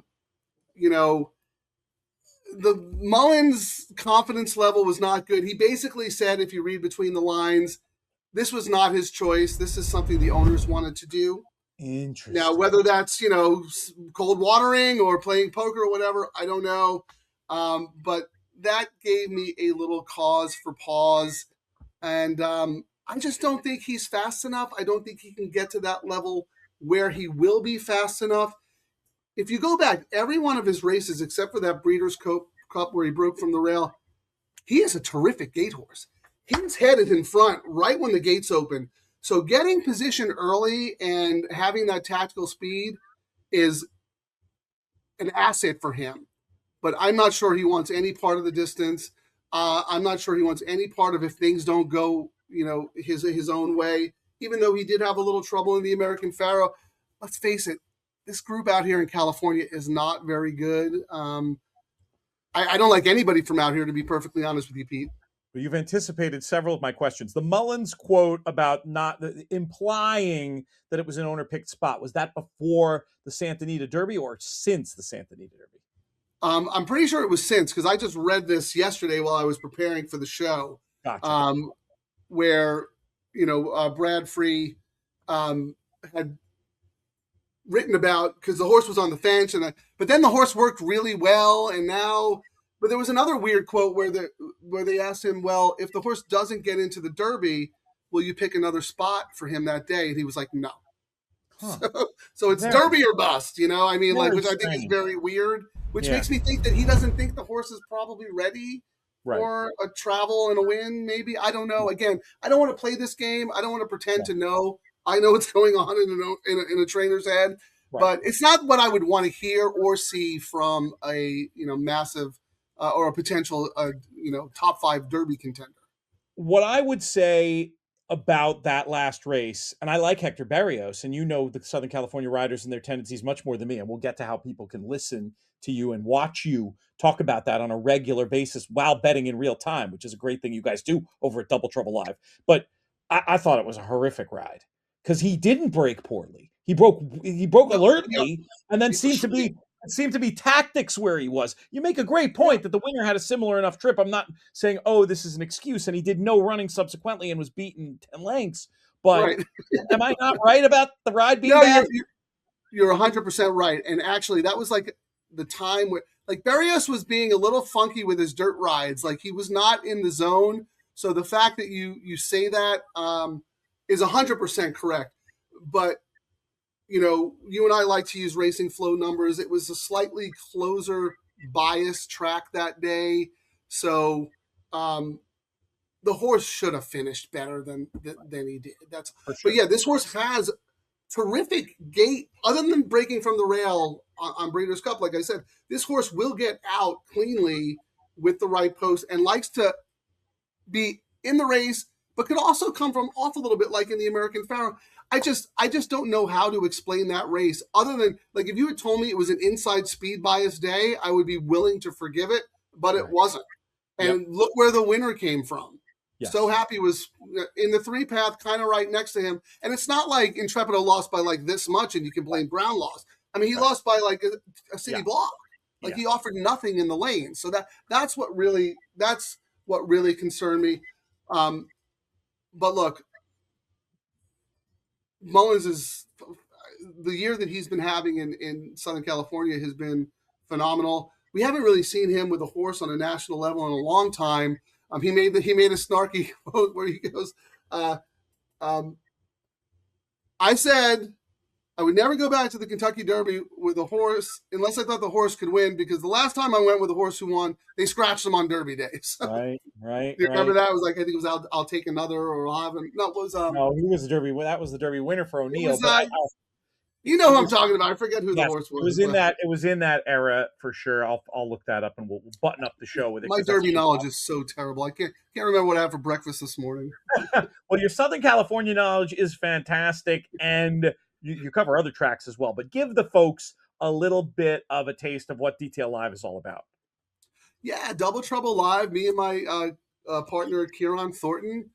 Mullins confidence level was not good. He basically said, if you read between the lines, this was not his choice. This is something the owners wanted to do. Interesting. Now, whether that's, cold watering or playing poker or whatever, I don't know. But that gave me a little cause for pause. And I just don't think he's fast enough. I don't think he can get to that level where he will be fast enough. If you go back, every one of his races, except for that Breeders' Cup where he broke from the rail, he is a terrific gate horse. He's headed in front right when the gates open. So getting position early and having that tactical speed is an asset for him. But I'm not sure he wants any part of the distance. I'm not sure he wants any part of if things don't go, his own way. Even though he did have a little trouble in the American Pharaoh, let's face it, this group out here in California is not very good. I don't like anybody from out here, to be perfectly honest with you, Pete. But you've anticipated several of my questions. The Mullins quote about not implying that it was an owner-picked spot, was that before the Santa Anita Derby or since the Santa Anita Derby? I'm pretty sure it was since, because I just read this yesterday while I was preparing for the show. Gotcha. Where, Brad Free had written about, because the horse was on the fence, but then the horse worked really well, and now. But there was another weird quote where they asked him, well, if the horse doesn't get into the Derby, will you pick another spot for him that day? And he was like, no. Huh. So it's Derby or bust, which I think is very weird, which makes me think that he doesn't think the horse is probably ready for a travel and a win, maybe. I don't know. Again, I don't want to play this game. I don't want to pretend to know. I know what's going on in a trainer's head, but it's not what I would want to hear or see from a, massive or a potential, top 5 Derby contender. What I would say about that last race, and I like Hector Berrios, and the Southern California riders and their tendencies much more than me, and we'll get to how people can listen to you and watch you talk about that on a regular basis while betting in real time, which is a great thing you guys do over at Double Trouble Live. But I thought it was a horrific ride because he didn't break poorly. He broke alertly, and then seemed to be tactics where he was. You make a great point that the winner had a similar enough trip. I'm not saying, this is an excuse, and he did no running subsequently and was beaten 10 lengths. But am I not right about the ride being bad? You're 100% right. And actually, that was like the time where, like, Berrios was being a little funky with his dirt rides. Like, he was not in the zone. So the fact that you say that is 100% correct. But you and I like to use Racing Flow numbers. It was a slightly closer bias track that day. So the horse should have finished better than he did. That's sure. But yeah, this horse has terrific gait. Other than breaking from the rail on Breeders' Cup, like I said, this horse will get out cleanly with the right post and likes to be in the race, but could also come from off a little bit like in the American Pharaoh. I just don't know how to explain that race other than, like, if you had told me it was an inside speed bias day, I would be willing to forgive it, but it wasn't. And look where the winner came from. Yes. So Happy was in the 3-path, kind of right next to him. And it's not like Intrepido lost by like this much and you can blame Brown loss. I mean, he lost by like a city block. Like he offered nothing in the lane. So that's what really concerned me. But look, Mullins the year that he's been having in Southern California has been phenomenal. We haven't really seen him with a horse on a national level in a long time. He made a snarky quote where he goes, I said I would never go back to the Kentucky Derby with a horse unless I thought the horse could win, because the last time I went with a horse who won, they scratched him on Derby days. Right. Do you remember that? It was like, I think it was I'll take another, or I'll have him. No, it was no, he was the Derby. That was the Derby winner for O'Neill. You know who I'm talking about. I forget who the horse was. It was in that era for sure. I'll look that up and we'll button up the show with it. My Derby knowledge is so terrible. I can't remember what I had for breakfast this morning. Well, your Southern California knowledge is fantastic, and you cover other tracks as well. But give the folks a little bit of a taste of what Detail Live is all about. Yeah, Double Trouble Live. Me and my partner Kieran Thornton.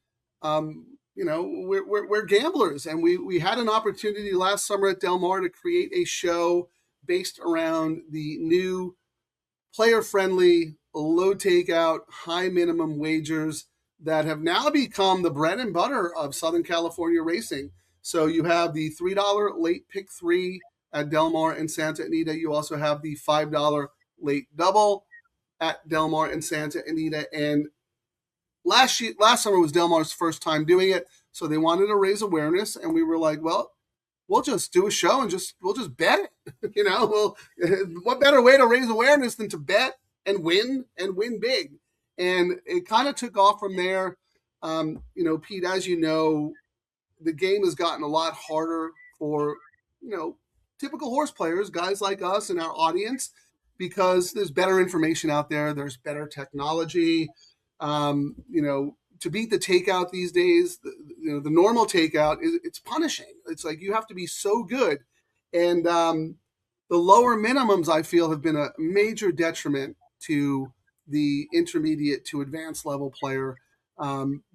We're gamblers, and we had an opportunity last summer at Del Mar to create a show based around the new player-friendly, low takeout, high minimum wagers that have now become the bread and butter of Southern California racing. So you have the $3 late pick 3 at Del Mar and Santa Anita. You also have the $5 late double at Del Mar and Santa Anita. And last summer was Del Mar's first time doing it, so they wanted to raise awareness, and we were like, well, we'll just do a show and we'll just bet it. What better way to raise awareness than to bet and win big? And it kind of took off from there. Pete, as you know, the game has gotten a lot harder for, typical horse players, guys like us and our audience, because there's better information out there. There's better technology. To beat the takeout these days, the normal takeout it's punishing. It's like you have to be so good. And the lower minimums, I feel, have been a major detriment to the intermediate to advanced level player,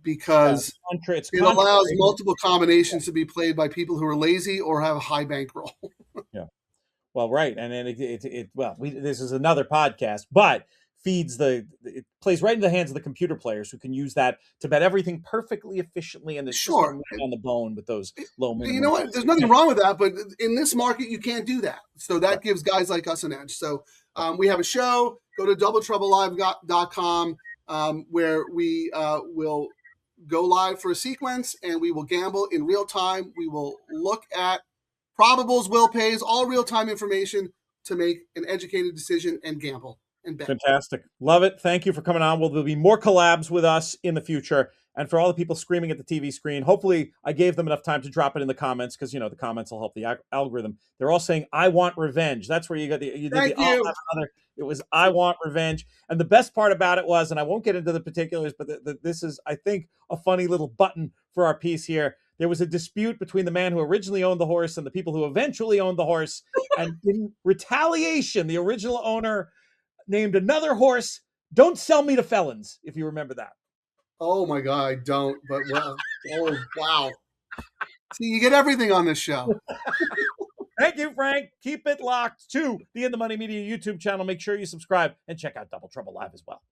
because it allows multiple combinations to be played by people who are lazy or have a high bankroll. Yeah. Well, right. And then this is another podcast, but it plays right into the hands of the computer players who can use that to bet everything perfectly efficiently. And there's just no meat on the bone with those low minimums. You know what? There's nothing wrong with that, but in this market, you can't do that. So that gives guys like us an edge. So we have a show. Go to doubletroublelive.com, where we will go live for a sequence, and we will gamble in real time. We will look at probables, will pays, all real-time information to make an educated decision and gamble and bet. Fantastic. Love it. Thank you for coming on. There'll be more collabs with us in the future. And for all the people screaming at the TV screen, hopefully I gave them enough time to drop it in the comments, because, the comments will help the algorithm. They're all saying, I want revenge. That's where you got it was I want revenge. And the best part about it was, and I won't get into the particulars, but this is, I think, a funny little button for our piece here. There was a dispute between the man who originally owned the horse and the people who eventually owned the horse. And in retaliation, the original owner named another horse, Don't Sell Me to Felons, if you remember that. Oh my God, I don't, but well, oh, wow. See, you get everything on this show. Thank you, Frank. Keep it locked to the In the Money Media YouTube channel. Make sure you subscribe and check out Double Trouble Live as well.